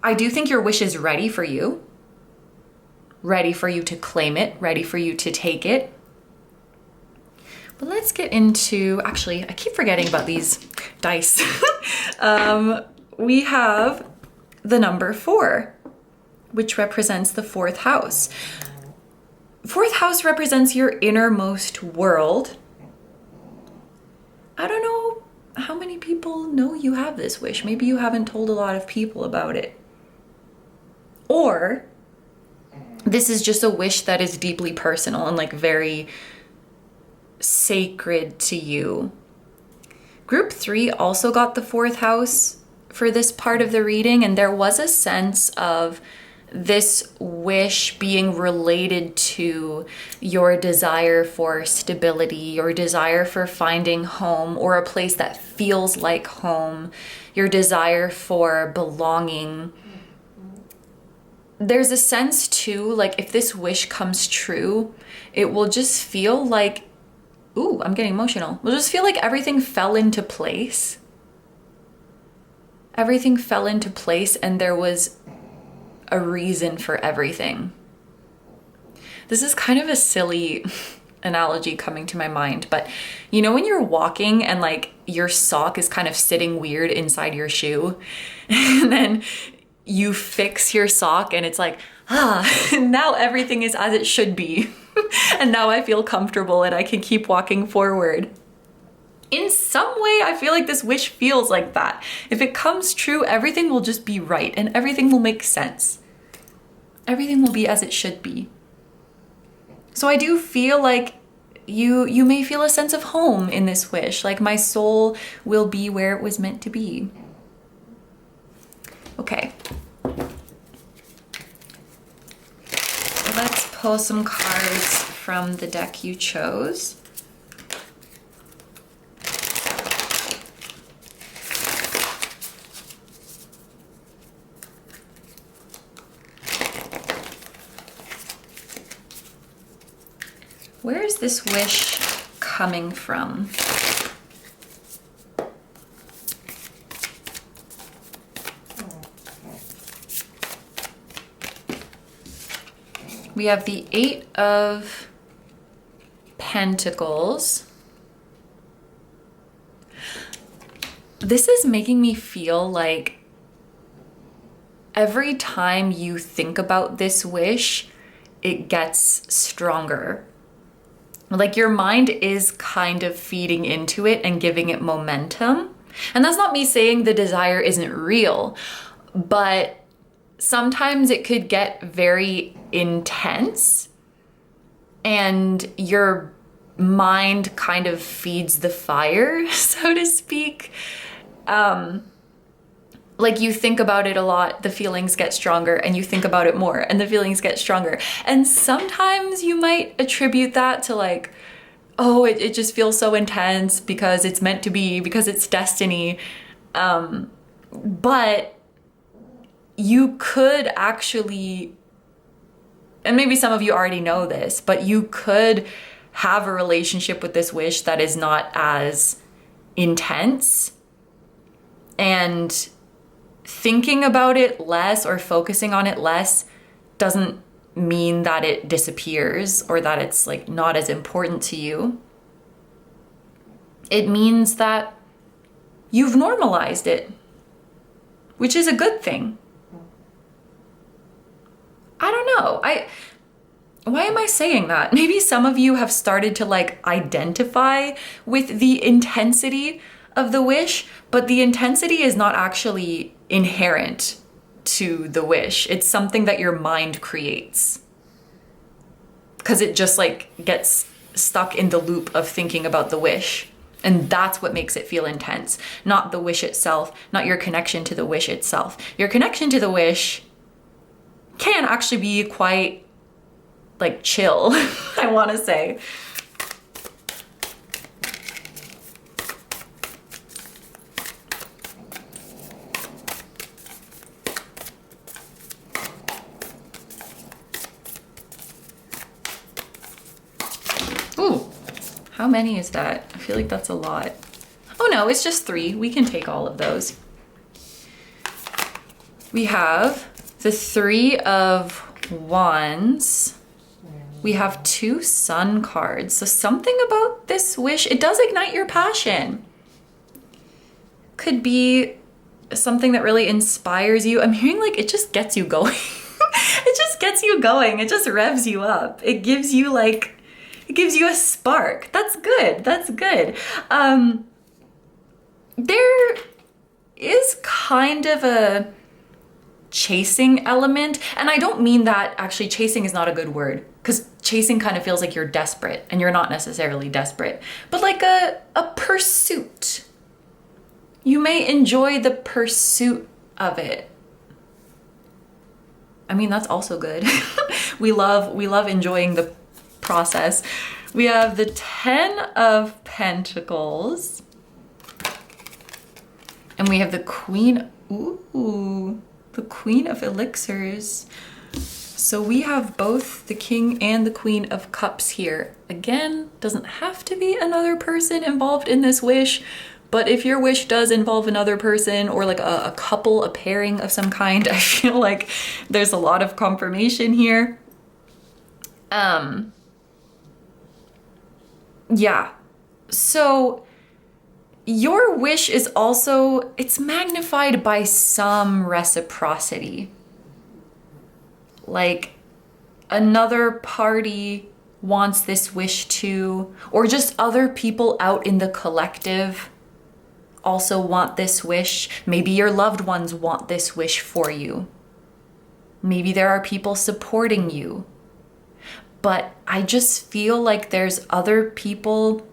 I do think your wish is ready for you to claim it, ready for you to take it. But let's get into, actually, I keep forgetting about these dice. We have the number 4, which represents the 4th house. 4th house represents your innermost world. I don't know how many people know you have this wish. Maybe you haven't told a lot of people about it. Or this is just a wish that is deeply personal and like very sacred to you. Group 3 also got the 4th house for this part of the reading, and there was a sense of this wish being related to your desire for stability, your desire for finding home or a place that feels like home, your desire for belonging. There's a sense too, like if this wish comes true, it will just feel like, ooh, I'm getting emotional. It'll just feel like everything fell into place. Everything fell into place and there was a reason for everything. This is kind of a silly analogy coming to my mind, but you know when you're walking and like your sock is kind of sitting weird inside your shoe and then you fix your sock and it's like, now everything is as it should be. And now I feel comfortable and I can keep walking forward. In some way, I feel like this wish feels like that. If it comes true, everything will just be right and everything will make sense. Everything will be as it should be. So I do feel like you may feel a sense of home in this wish, like my soul will be where it was meant to be. Okay. Let's pull some cards from the deck you chose. Where is this wish coming from? We have the 8 of Pentacles. This is making me feel like every time you think about this wish, it gets stronger. Like your mind is kind of feeding into it and giving it momentum. And that's not me saying the desire isn't real, but sometimes it could get very intense and your mind kind of feeds the fire, so to speak. Like you think about it a lot, the feelings get stronger, and you think about it more and the feelings get stronger. And sometimes you might attribute that to like, oh, it just feels so intense because it's meant to be, because it's destiny. But you could actually, and maybe some of you already know this, but you could have a relationship with this wish that is not as intense, and thinking about it less or focusing on it less doesn't mean that it disappears or that it's like not as important to you. It means that you've normalized it, which is a good thing. I don't know. Why am I saying that? Maybe some of you have started to like identify with the intensity of the wish, but the intensity is not actually inherent to the wish. It's something that your mind creates because it just like gets stuck in the loop of thinking about the wish. And that's what makes it feel intense, not the wish itself, not your connection to the wish itself. Your connection to the wish can actually be quite like chill, I want to say. Ooh, how many is that? I feel like that's a lot. Oh no, it's just 3. We can take all of those. We have the 3 of Wands. We have 2 Sun cards. So something about this wish, it does ignite your passion. Could be something that really inspires you. I'm hearing like it just gets you going. It just gets you going. It just revs you up. It gives you a spark. That's good. That's good. There is kind of a chasing element, and I don't mean that actually chasing is not a good word, because chasing kind of feels like you're desperate, and you're not necessarily desperate, but like a pursuit. You may enjoy the pursuit of it. I mean, that's also good. We love enjoying the process. We have the 10 of Pentacles, and we have the Queen. Ooh, the Queen of Elixirs. So we have both the King and the Queen of Cups here. Again, doesn't have to be another person involved in this wish, but if your wish does involve another person or like a couple, a pairing of some kind, I feel like there's a lot of confirmation here. Yeah. So your wish is also, it's magnified by some reciprocity. Like another party wants this wish too, or just other people out in the collective also want this wish. Maybe your loved ones want this wish for you. Maybe there are people supporting you. But I just feel like there's other people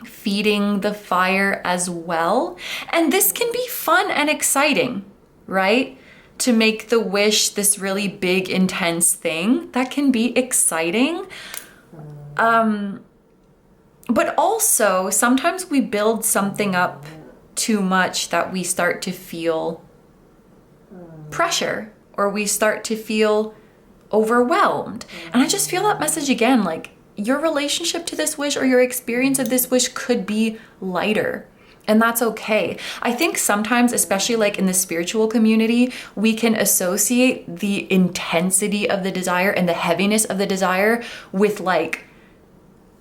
feeding the fire as well. And this can be fun and exciting, right? To make the wish this really big, intense thing, that can be exciting. But also, sometimes we build something up too much that we start to feel pressure, or we start to feel overwhelmed. And I just feel that message again, like your relationship to this wish or your experience of this wish could be lighter. And that's okay. I think sometimes, especially like in the spiritual community, we can associate the intensity of the desire and the heaviness of the desire with like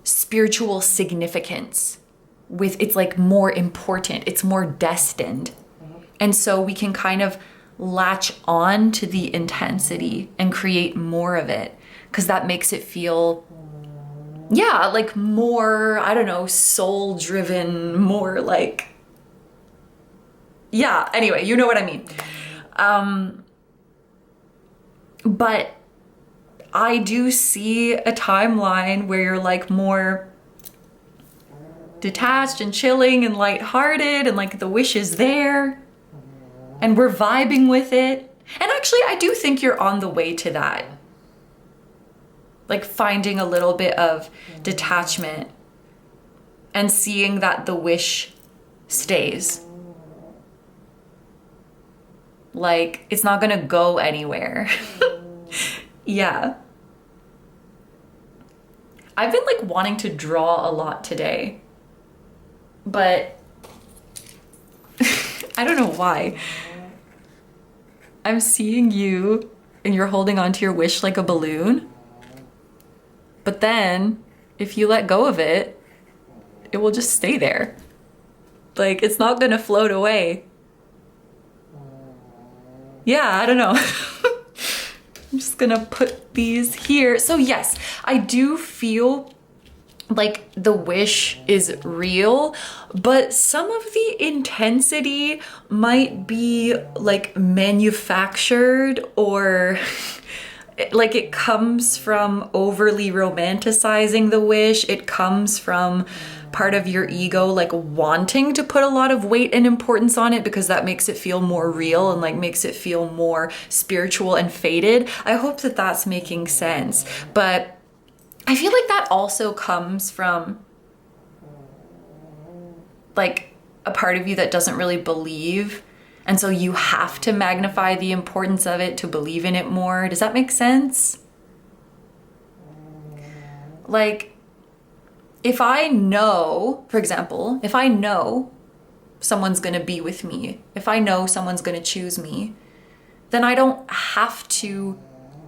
spiritual significance. With it's like more important, it's more destined. And so we can kind of latch on to the intensity and create more of it, because that makes it feel, yeah, like more, I don't know, soul driven, more like, yeah, anyway, you know what I mean. But I do see a timeline where you're like more detached and chilling and lighthearted, and like the wish is there and we're vibing with it. And actually, I do think you're on the way to that. Like finding a little bit of detachment and seeing that the wish stays. Like it's not gonna go anywhere. Yeah. I've been like wanting to draw a lot today, but I don't know why. I'm seeing you and you're holding onto your wish like a balloon. But then if you let go of it, it will just stay there. Like it's not gonna float away. Yeah, I don't know. I'm just gonna put these here. So yes, I do feel like the wish is real, but some of the intensity might be like manufactured, or like it comes from overly romanticizing the wish. It comes from part of your ego like wanting to put a lot of weight and importance on it because that makes it feel more real and like makes it feel more spiritual and fated. I hope that that's making sense. But I feel like that also comes from like a part of you that doesn't really believe. And so you have to magnify the importance of it to believe in it more. Does that make sense? Like, if I know, for example, if I know someone's gonna be with me, if I know someone's gonna choose me, then I don't have to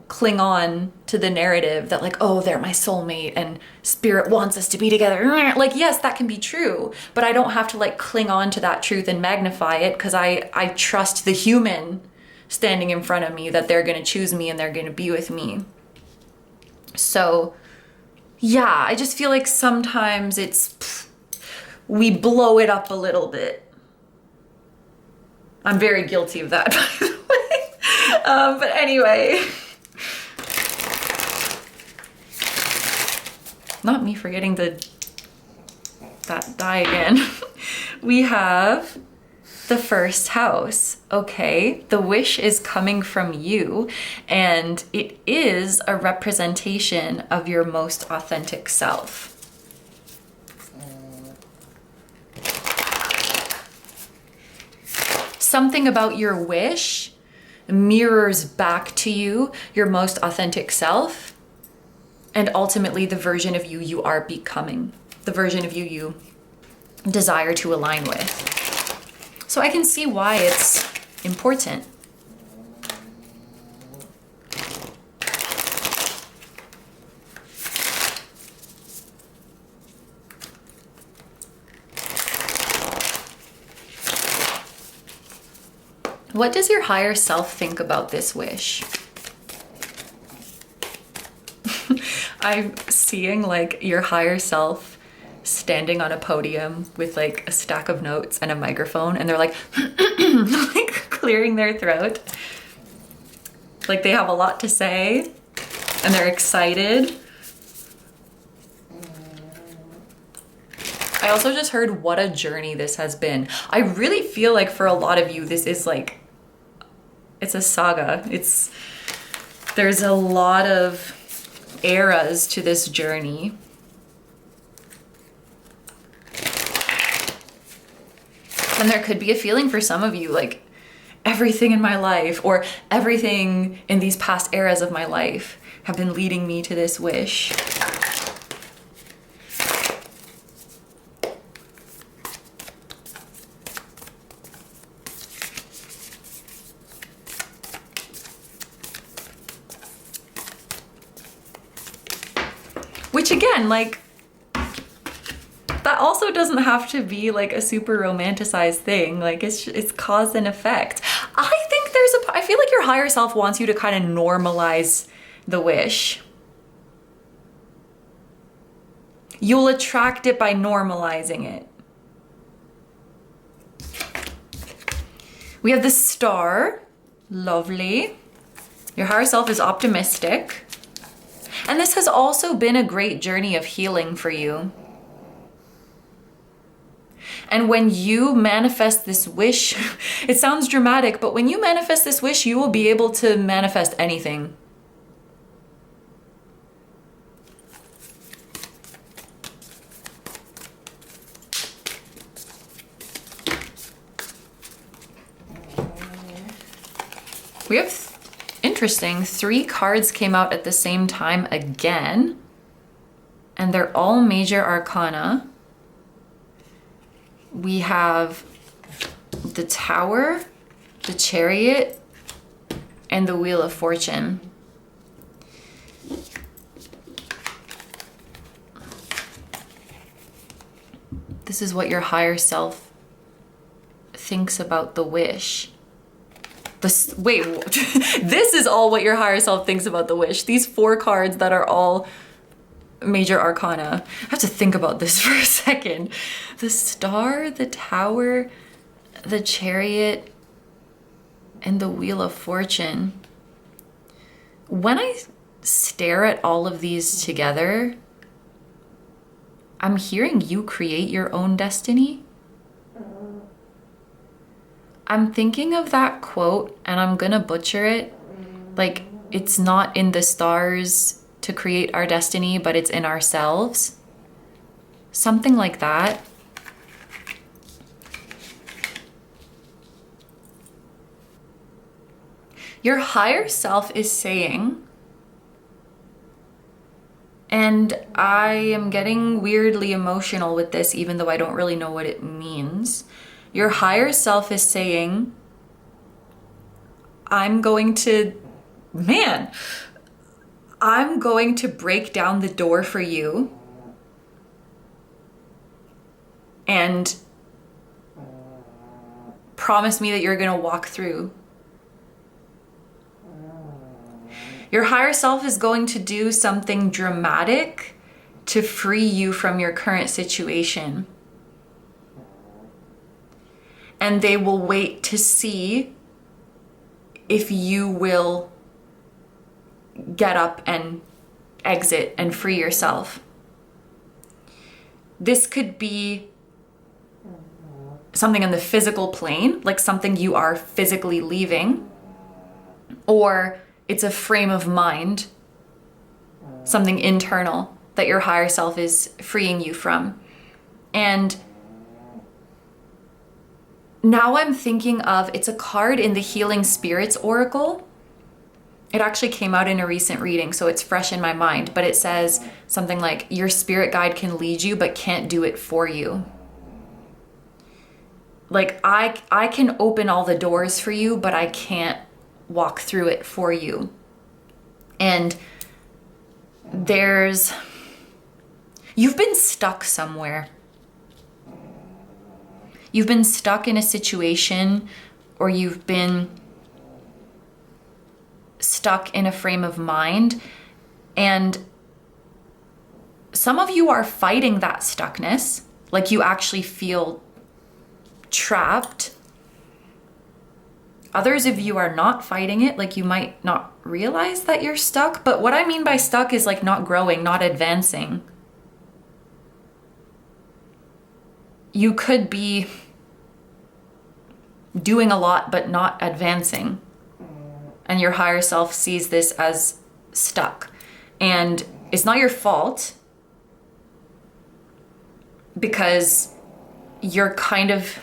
cling on to the narrative that like, oh, they're my soulmate and spirit wants us to be together. Like, yes, that can be true, but I don't have to like cling on to that truth and magnify it because I trust the human standing in front of me that they're gonna choose me and they're gonna be with me. So yeah, I just feel like sometimes we blow it up a little bit. I'm very guilty of that, by the way. But anyway, not me forgetting that die again. We have the first house. Okay, the wish is coming from you, and it is a representation of your most authentic self. Something about your wish mirrors back to you your most authentic self, and ultimately the version of you you are becoming, the version of you you desire to align with. So I can see why it's important. What does your higher self think about this wish? I'm seeing like your higher self standing on a podium with like a stack of notes and a microphone, and they're like, like clearing their throat. Like they have a lot to say and they're excited. I also just heard what a journey this has been. I really feel like for a lot of you, this is like, it's a saga. There's a lot of eras to this journey. And there could be a feeling for some of you like everything in my life or everything in these past eras of my life have been leading me to this wish. Which again, like, that also doesn't have to be like a super romanticized thing. Like it's cause and effect. I think there's a feel like your higher self wants you to kind of normalize the wish. You'll attract it by normalizing it. We have the Star. Lovely. Your higher self is optimistic. And this has also been a great journey of healing for you. And when you manifest this wish, it sounds dramatic, but when you manifest this wish, you will be able to manifest anything. We have, interesting, 3 cards came out at the same time again, and they're all major arcana. We have the Tower, the Chariot, and the Wheel of Fortune. This is what your higher self thinks about the wish. Wait, this is all what your higher self thinks about the wish. These 4 cards that are all major arcana. I have to think about this for a second. The Star, the Tower, the Chariot, and the Wheel of Fortune. When I stare at all of these together, I'm hearing you create your own destiny. I'm thinking of that quote, and I'm gonna butcher it. Like, it's not in the stars to create our destiny, but it's in ourselves. Something like that. Your higher self is saying, and I am getting weirdly emotional with this, even though I don't really know what it means. Your higher self is saying, I'm going to break down the door for you and promise me that you're going to walk through. Your higher self is going to do something dramatic to free you from your current situation. And they will wait to see if you will get up and exit and free yourself. This could be something in the physical plane, like something you are physically leaving, or it's a frame of mind, something internal that your higher self is freeing you from. And now I'm thinking of, it's a card in the Healing Spirits Oracle. It actually came out in a recent reading, so it's fresh in my mind, but it says something like, your spirit guide can lead you, but can't do it for you. Like, I can open all the doors for you, but I can't walk through it for you. And you've been stuck somewhere. You've been stuck in a situation, or you've been stuck in a frame of mind, and some of you are fighting that stuckness, like you actually feel trapped. Others of you are not fighting it, like you might not realize that you're stuck, but what I mean by stuck is like not growing, not advancing. You could be doing a lot but not advancing, and your higher self sees this as stuck. And it's not your fault, because you're kind of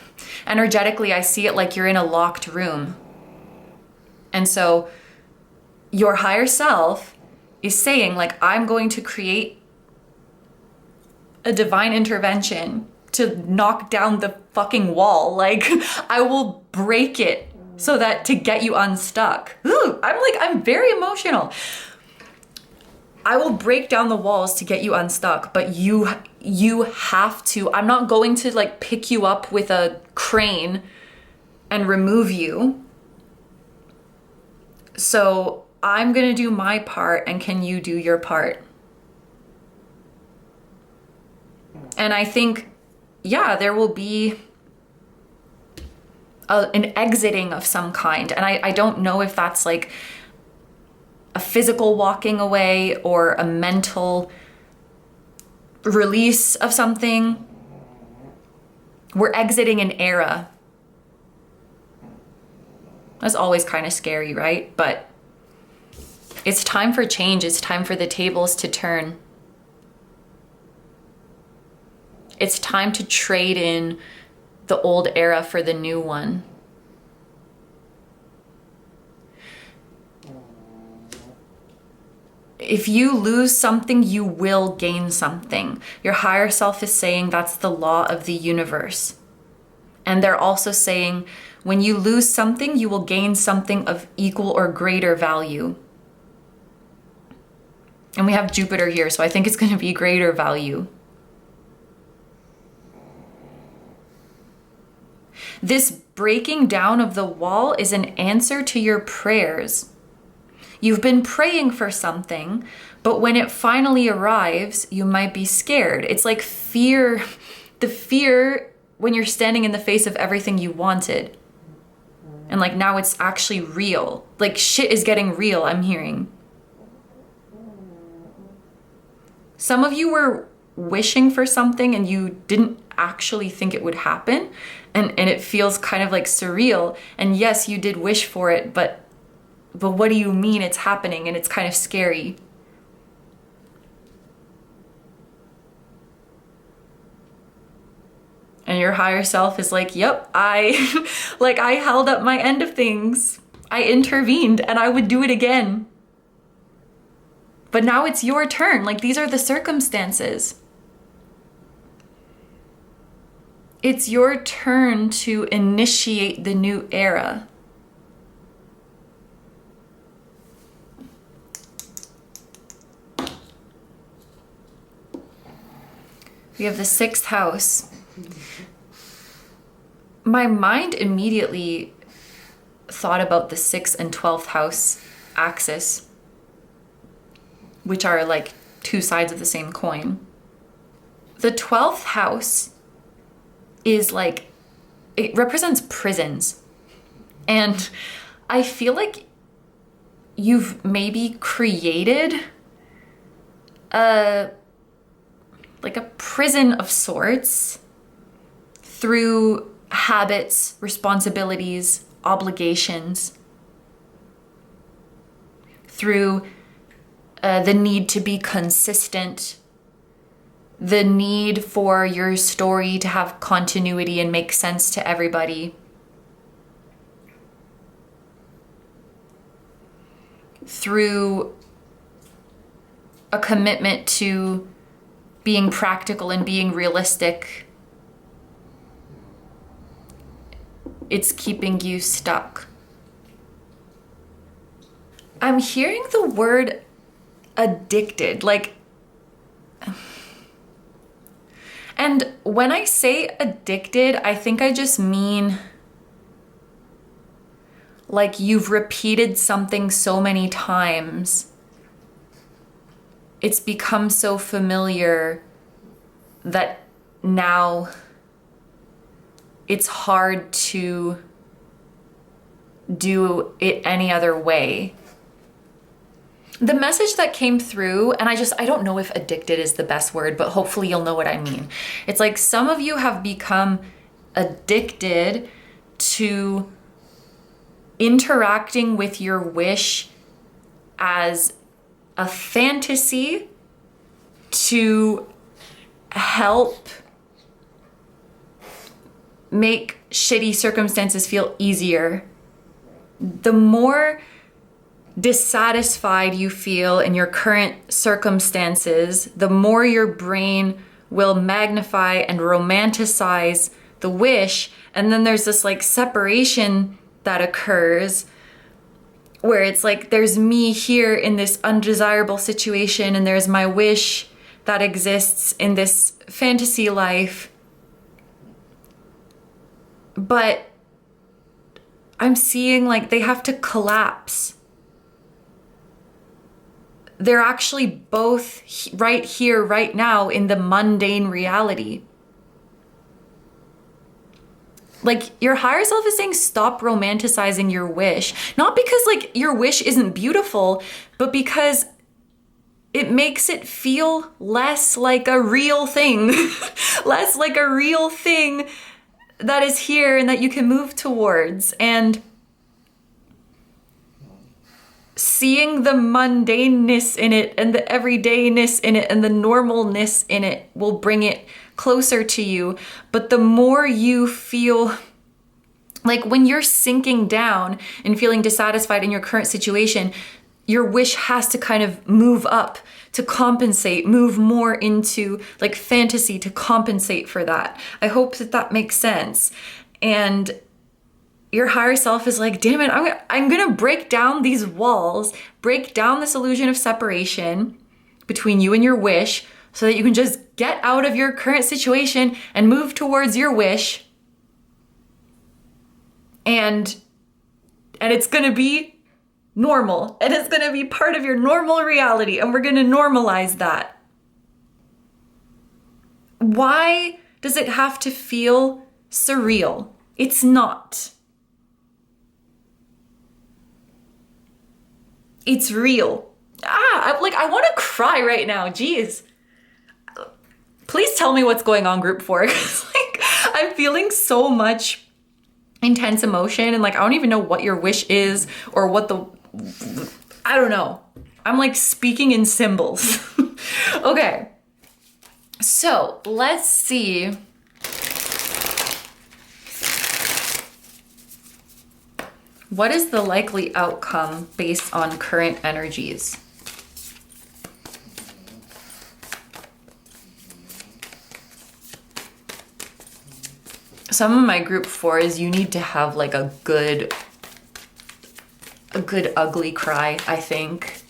energetically, I see it like you're in a locked room. And so your higher self is saying, like, I'm going to create a divine intervention to knock down the fucking wall. Like, I will break it so that to get you unstuck. Ooh, I'm very emotional. I will break down the walls to get you unstuck, but you have to, I'm not going to like pick you up with a crane and remove you. So I'm gonna do my part, and can you do your part? And I think, yeah, there will be an exiting of some kind. And I don't know if that's like a physical walking away or a mental release of something. We're exiting an era. That's always kind of scary, right? But it's time for change. It's time for the tables to turn. It's time to trade in the old era for the new one. If you lose something, you will gain something. Your higher self is saying that's the law of the universe. And they're also saying when you lose something, you will gain something of equal or greater value. And we have Jupiter here, so I think it's going to be greater value. This breaking down of the wall is an answer to your prayers. You've been praying for something, but when it finally arrives, you might be scared. It's like fear, the fear when you're standing in the face of everything you wanted. And like now it's actually real. Like shit is getting real, I'm hearing. Some of you were wishing for something and you didn't actually think it would happen. And it feels kind of like surreal. And yes, you did wish for it, but what do you mean it's happening? And it's kind of scary. And your higher self is like, yep, I held up my end of things. I intervened and I would do it again. But now it's your turn. Like these are the circumstances. It's your turn to initiate the new era. We have the 6th house. My mind immediately thought about the 6th and 12th house axis, which are like two sides of the same coin. The 12th house is like, it represents prisons. And I feel like you've maybe created a prison of sorts through habits, responsibilities, obligations, through the need to be consistent, the need for your story to have continuity and make sense to everybody, through a commitment to being practical and being realistic. It's keeping you stuck. I'm hearing the word addicted, like, and when I say addicted, I think I just mean like you've repeated something so many times. It's become so familiar that now it's hard to do it any other way. The message that came through, and I don't know if addicted is the best word, but hopefully you'll know what I mean. It's like some of you have become addicted to interacting with your wish as a fantasy to help make shitty circumstances feel easier. The more dissatisfied you feel in your current circumstances, the more your brain will magnify and romanticize the wish. And then there's this like separation that occurs where it's like there's me here in this undesirable situation and there's my wish that exists in this fantasy life. But I'm seeing like they have to collapse. they're actually both right here, right now in the mundane reality. Like, your higher self is saying stop romanticizing your wish. Not because like your wish isn't beautiful, but because it makes it feel less like a real thing. Less like a real thing that is here and that you can move towards. And seeing the mundaneness in it and the everydayness in it and the normalness in it will bring it closer to you. But the more you feel like, when you're sinking down and feeling dissatisfied in your current situation, your wish has to kind of move up to compensate, move more into like fantasy to compensate for that. I hope that that makes sense. And your higher self is like, damn it, I'm gonna break down these walls, break down this illusion of separation between you and your wish, so that you can just get out of your current situation and move towards your wish. And it's gonna be normal, and it's gonna be part of your normal reality, and we're gonna normalize that. Why does it have to feel surreal? It's not. It's real. I want to cry right now. Jeez. Please tell me what's going on, group 4. Because like, I'm feeling so much intense emotion, and like, I don't even know what your wish is or what I don't know. I'm like speaking in symbols. Okay. So let's see. What is the likely outcome based on current energies? Some of my group 4s, you need to have like a good ugly cry, I think.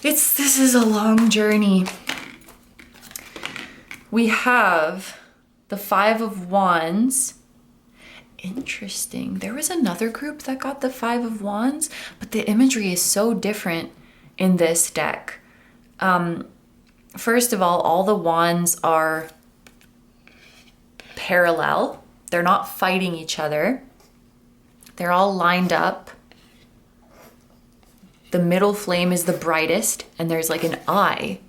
This is a long journey. We have the 5 of Wands. Interesting. There was another group that got the 5 of Wands, but the imagery is so different in this deck. First of all the wands are parallel. They're not fighting each other. They're all lined up. The middle flame is the brightest, and there's like an eye.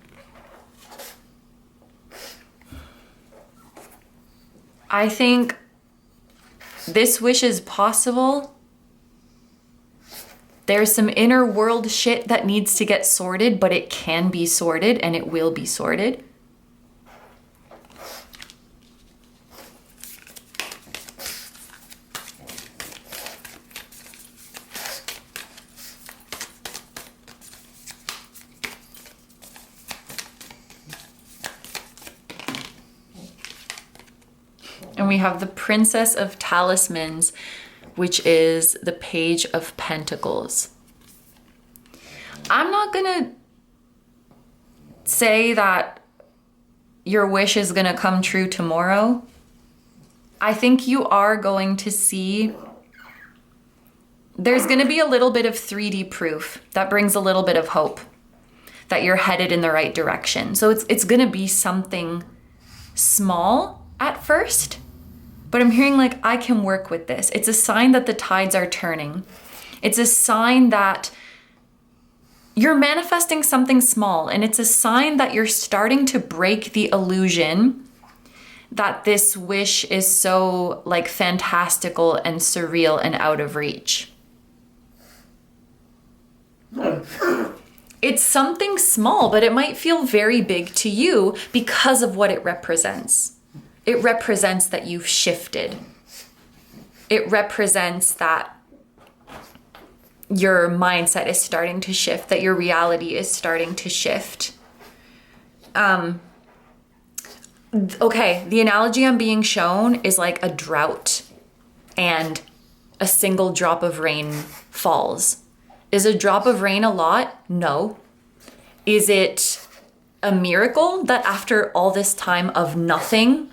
I think this wish is possible. There's some inner world shit that needs to get sorted, but it can be sorted, and it will be sorted. And we have the Princess of Talismans, which is the Page of Pentacles. I'm not gonna say that your wish is gonna come true tomorrow. I think you are going to see, there's gonna be a little bit of 3D proof that brings a little bit of hope that you're headed in the right direction. So it's gonna be something small at first, but I'm hearing like, I can work with this. It's a sign that the tides are turning. It's a sign that you're manifesting something small, and it's a sign that you're starting to break the illusion that this wish is so like fantastical and surreal and out of reach. It's something small, but it might feel very big to you because of what it represents. It represents that you've shifted. It represents that your mindset is starting to shift, that your reality is starting to shift. Okay, the analogy I'm being shown is like a drought and a single drop of rain falls. Is a drop of rain a lot? No. Is it a miracle that after all this time of nothing,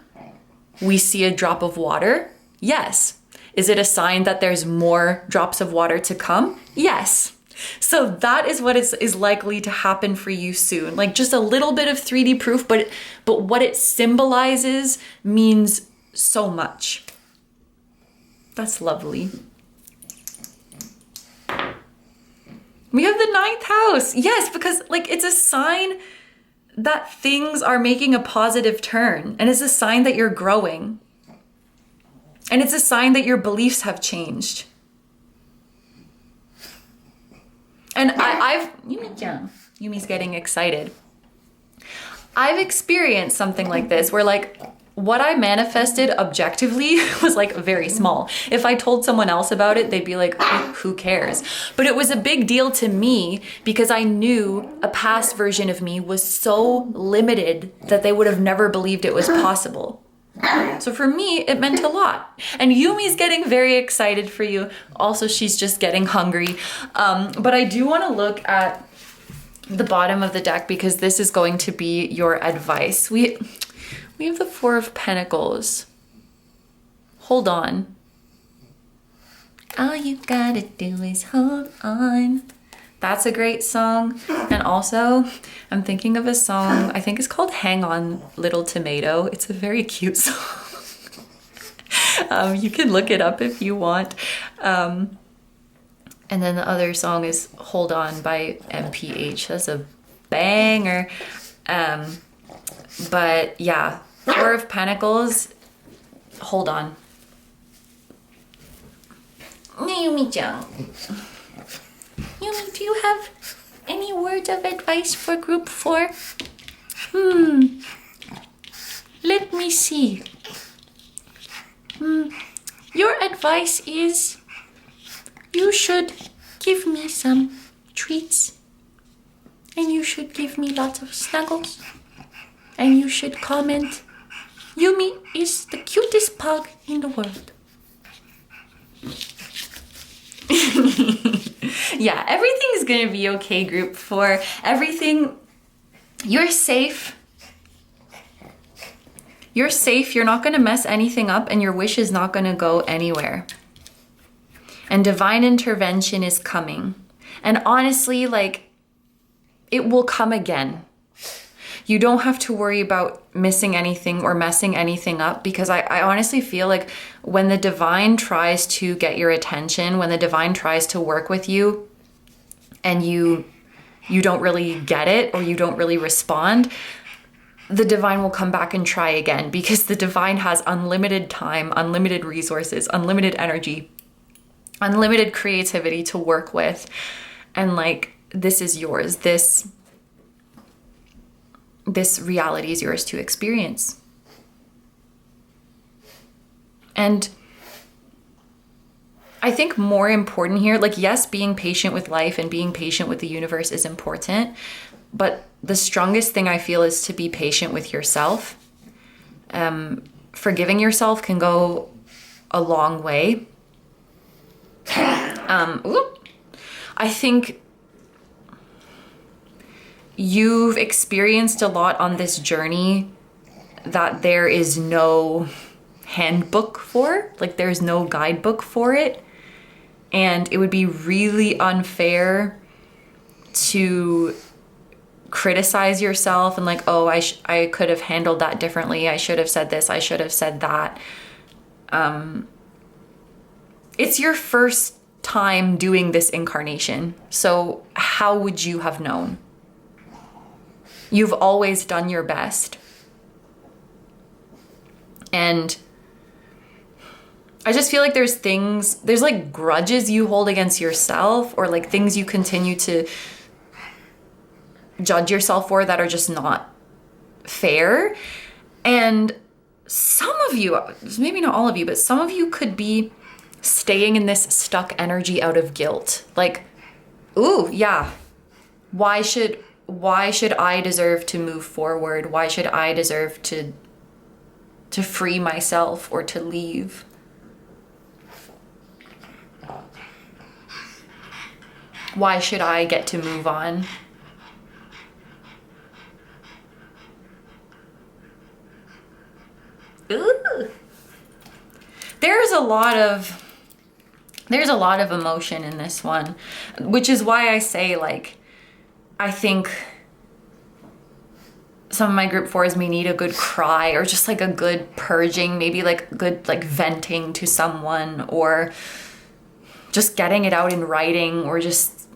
we see a drop of water? Yes. Is it a sign that there's more drops of water to come? Yes. So that is what is likely to happen for you soon. Like just a little bit of 3D proof, but what it symbolizes means so much. That's lovely. We have the 9th house. Yes, because like it's a sign that things are making a positive turn, and it's a sign that you're growing. And it's a sign that your beliefs have changed. And Yumi's getting excited. I've experienced something like this where like what I manifested objectively was like very small. If I told someone else about it, they'd be like, who cares? But it was a big deal to me because I knew a past version of me was so limited that they would have never believed it was possible. So for me, it meant a lot. And Yumi's getting very excited for you. Also, she's just getting hungry. But I do want to look at the bottom of the deck because this is going to be your advice. We have the 4 of Pentacles. Hold on. All you gotta do is hold on. That's a great song. And also, I'm thinking of a song, I think it's called Hang On Little Tomato. It's a very cute song. You can look it up if you want. And then the other song is Hold On by MPH. That's a banger. But yeah, 4 of Pentacles, hold on. Yumi-chan. Yumi, do you have any words of advice for group 4? Let me see. Your advice is you should give me some treats. And you should give me lots of snuggles. And you should comment, Yumi is the cutest pug in the world. Yeah, everything's gonna be okay, group 4. Everything, you're safe. You're safe, you're not gonna mess anything up, and your wish is not gonna go anywhere. And divine intervention is coming. And honestly, like, it will come again. You don't have to worry about missing anything or messing anything up, because I honestly feel like when the divine tries to get your attention, when the divine tries to work with you and you don't really get it or you don't really respond, the divine will come back and try again, because the divine has unlimited time, unlimited resources, unlimited energy, unlimited creativity to work with. And like, this is yours. This reality is yours to experience. And I think more important here, like, yes, being patient with life and being patient with the universe is important, but the strongest thing I feel is to be patient with yourself. Forgiving yourself can go a long way. I think you've experienced a lot on this journey that there is no handbook for, like there's no guidebook for it. And it would be really unfair to criticize yourself and like, oh, I could have handled that differently. I should have said this. I should have said that. It's your first time doing this incarnation. So how would you have known? You've always done your best. And I just feel like there's like grudges you hold against yourself, or like things you continue to judge yourself for that are just not fair. And some of you, maybe not all of you, but some of you could be staying in this stuck energy out of guilt. Like, ooh, yeah, why should I deserve to move forward? Why should I deserve to free myself or to leave? Why should I get to move on? Ooh. There's a lot of There's a lot of emotion in this one, which is why I say, like, I think some of my group fours may need a good cry, or just like a good purging, maybe like good like venting to someone, or just getting it out in writing, or just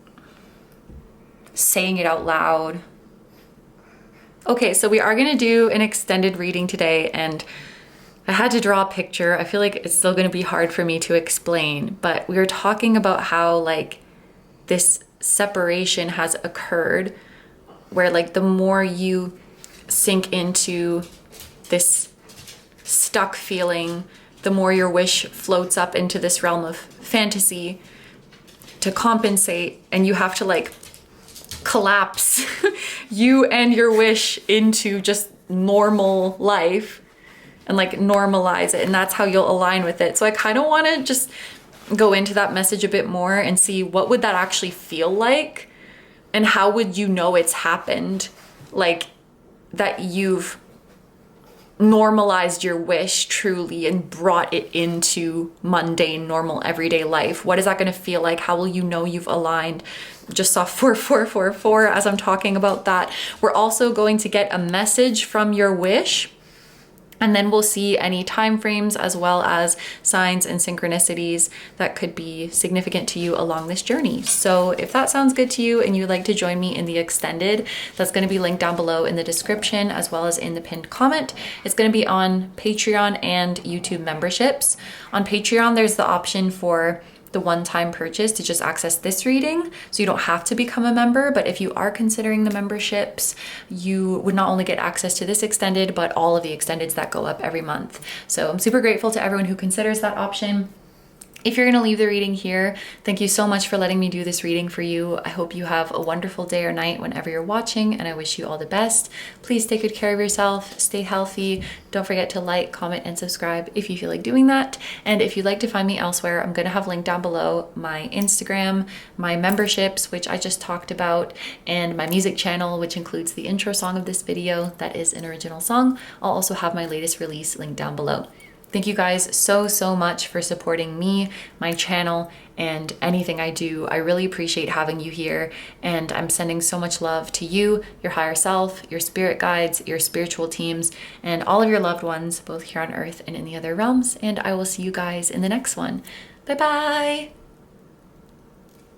saying it out loud. Okay, so we are gonna do an extended reading today, and I had to draw a picture. I feel like it's still gonna be hard for me to explain, but we were talking about how like this separation has occurred, where like the more you sink into this stuck feeling, the more your wish floats up into this realm of fantasy to compensate, and you have to like collapse you and your wish into just normal life and like normalize it, and that's how you'll align with it. So I kind of want to just go into that message a bit more and see what would that actually feel like, and how would you know it's happened, like that you've normalized your wish truly and brought it into mundane, normal, everyday life. What is that going to feel like? How will you know you've aligned? Just saw 4444 as I'm talking about that. We're also going to get a message from your wish, and then we'll see any time frames as well as signs and synchronicities that could be significant to you along this journey. So if that sounds good to you and you'd like to join me in the extended, that's going to be linked down below in the description as well as in the pinned comment. It's going to be on Patreon and YouTube memberships. On Patreon, there's the option for the one-time purchase to just access this reading, so you don't have to become a member. But if you are considering the memberships, you would not only get access to this extended, but all of the extendeds that go up every month. So I'm super grateful to everyone who considers that option. If you're gonna leave the reading here, thank you so much for letting me do this reading for you. I hope you have a wonderful day or night whenever you're watching, and I wish you all the best. Please take good care of yourself, stay healthy. Don't forget to like, comment, and subscribe if you feel like doing that. And if you'd like to find me elsewhere, I'm gonna have linked down below my Instagram, my memberships, which I just talked about, and my music channel, which includes the intro song of this video. That is an original song. I'll also have my latest release linked down below. Thank you guys so much for supporting me, my channel, and anything I do. I really appreciate having you here, and I'm sending so much love to you, your higher self, your spirit guides, your spiritual teams, and all of your loved ones, both here on earth and in the other realms. And I will see you guys in the next one. Bye bye.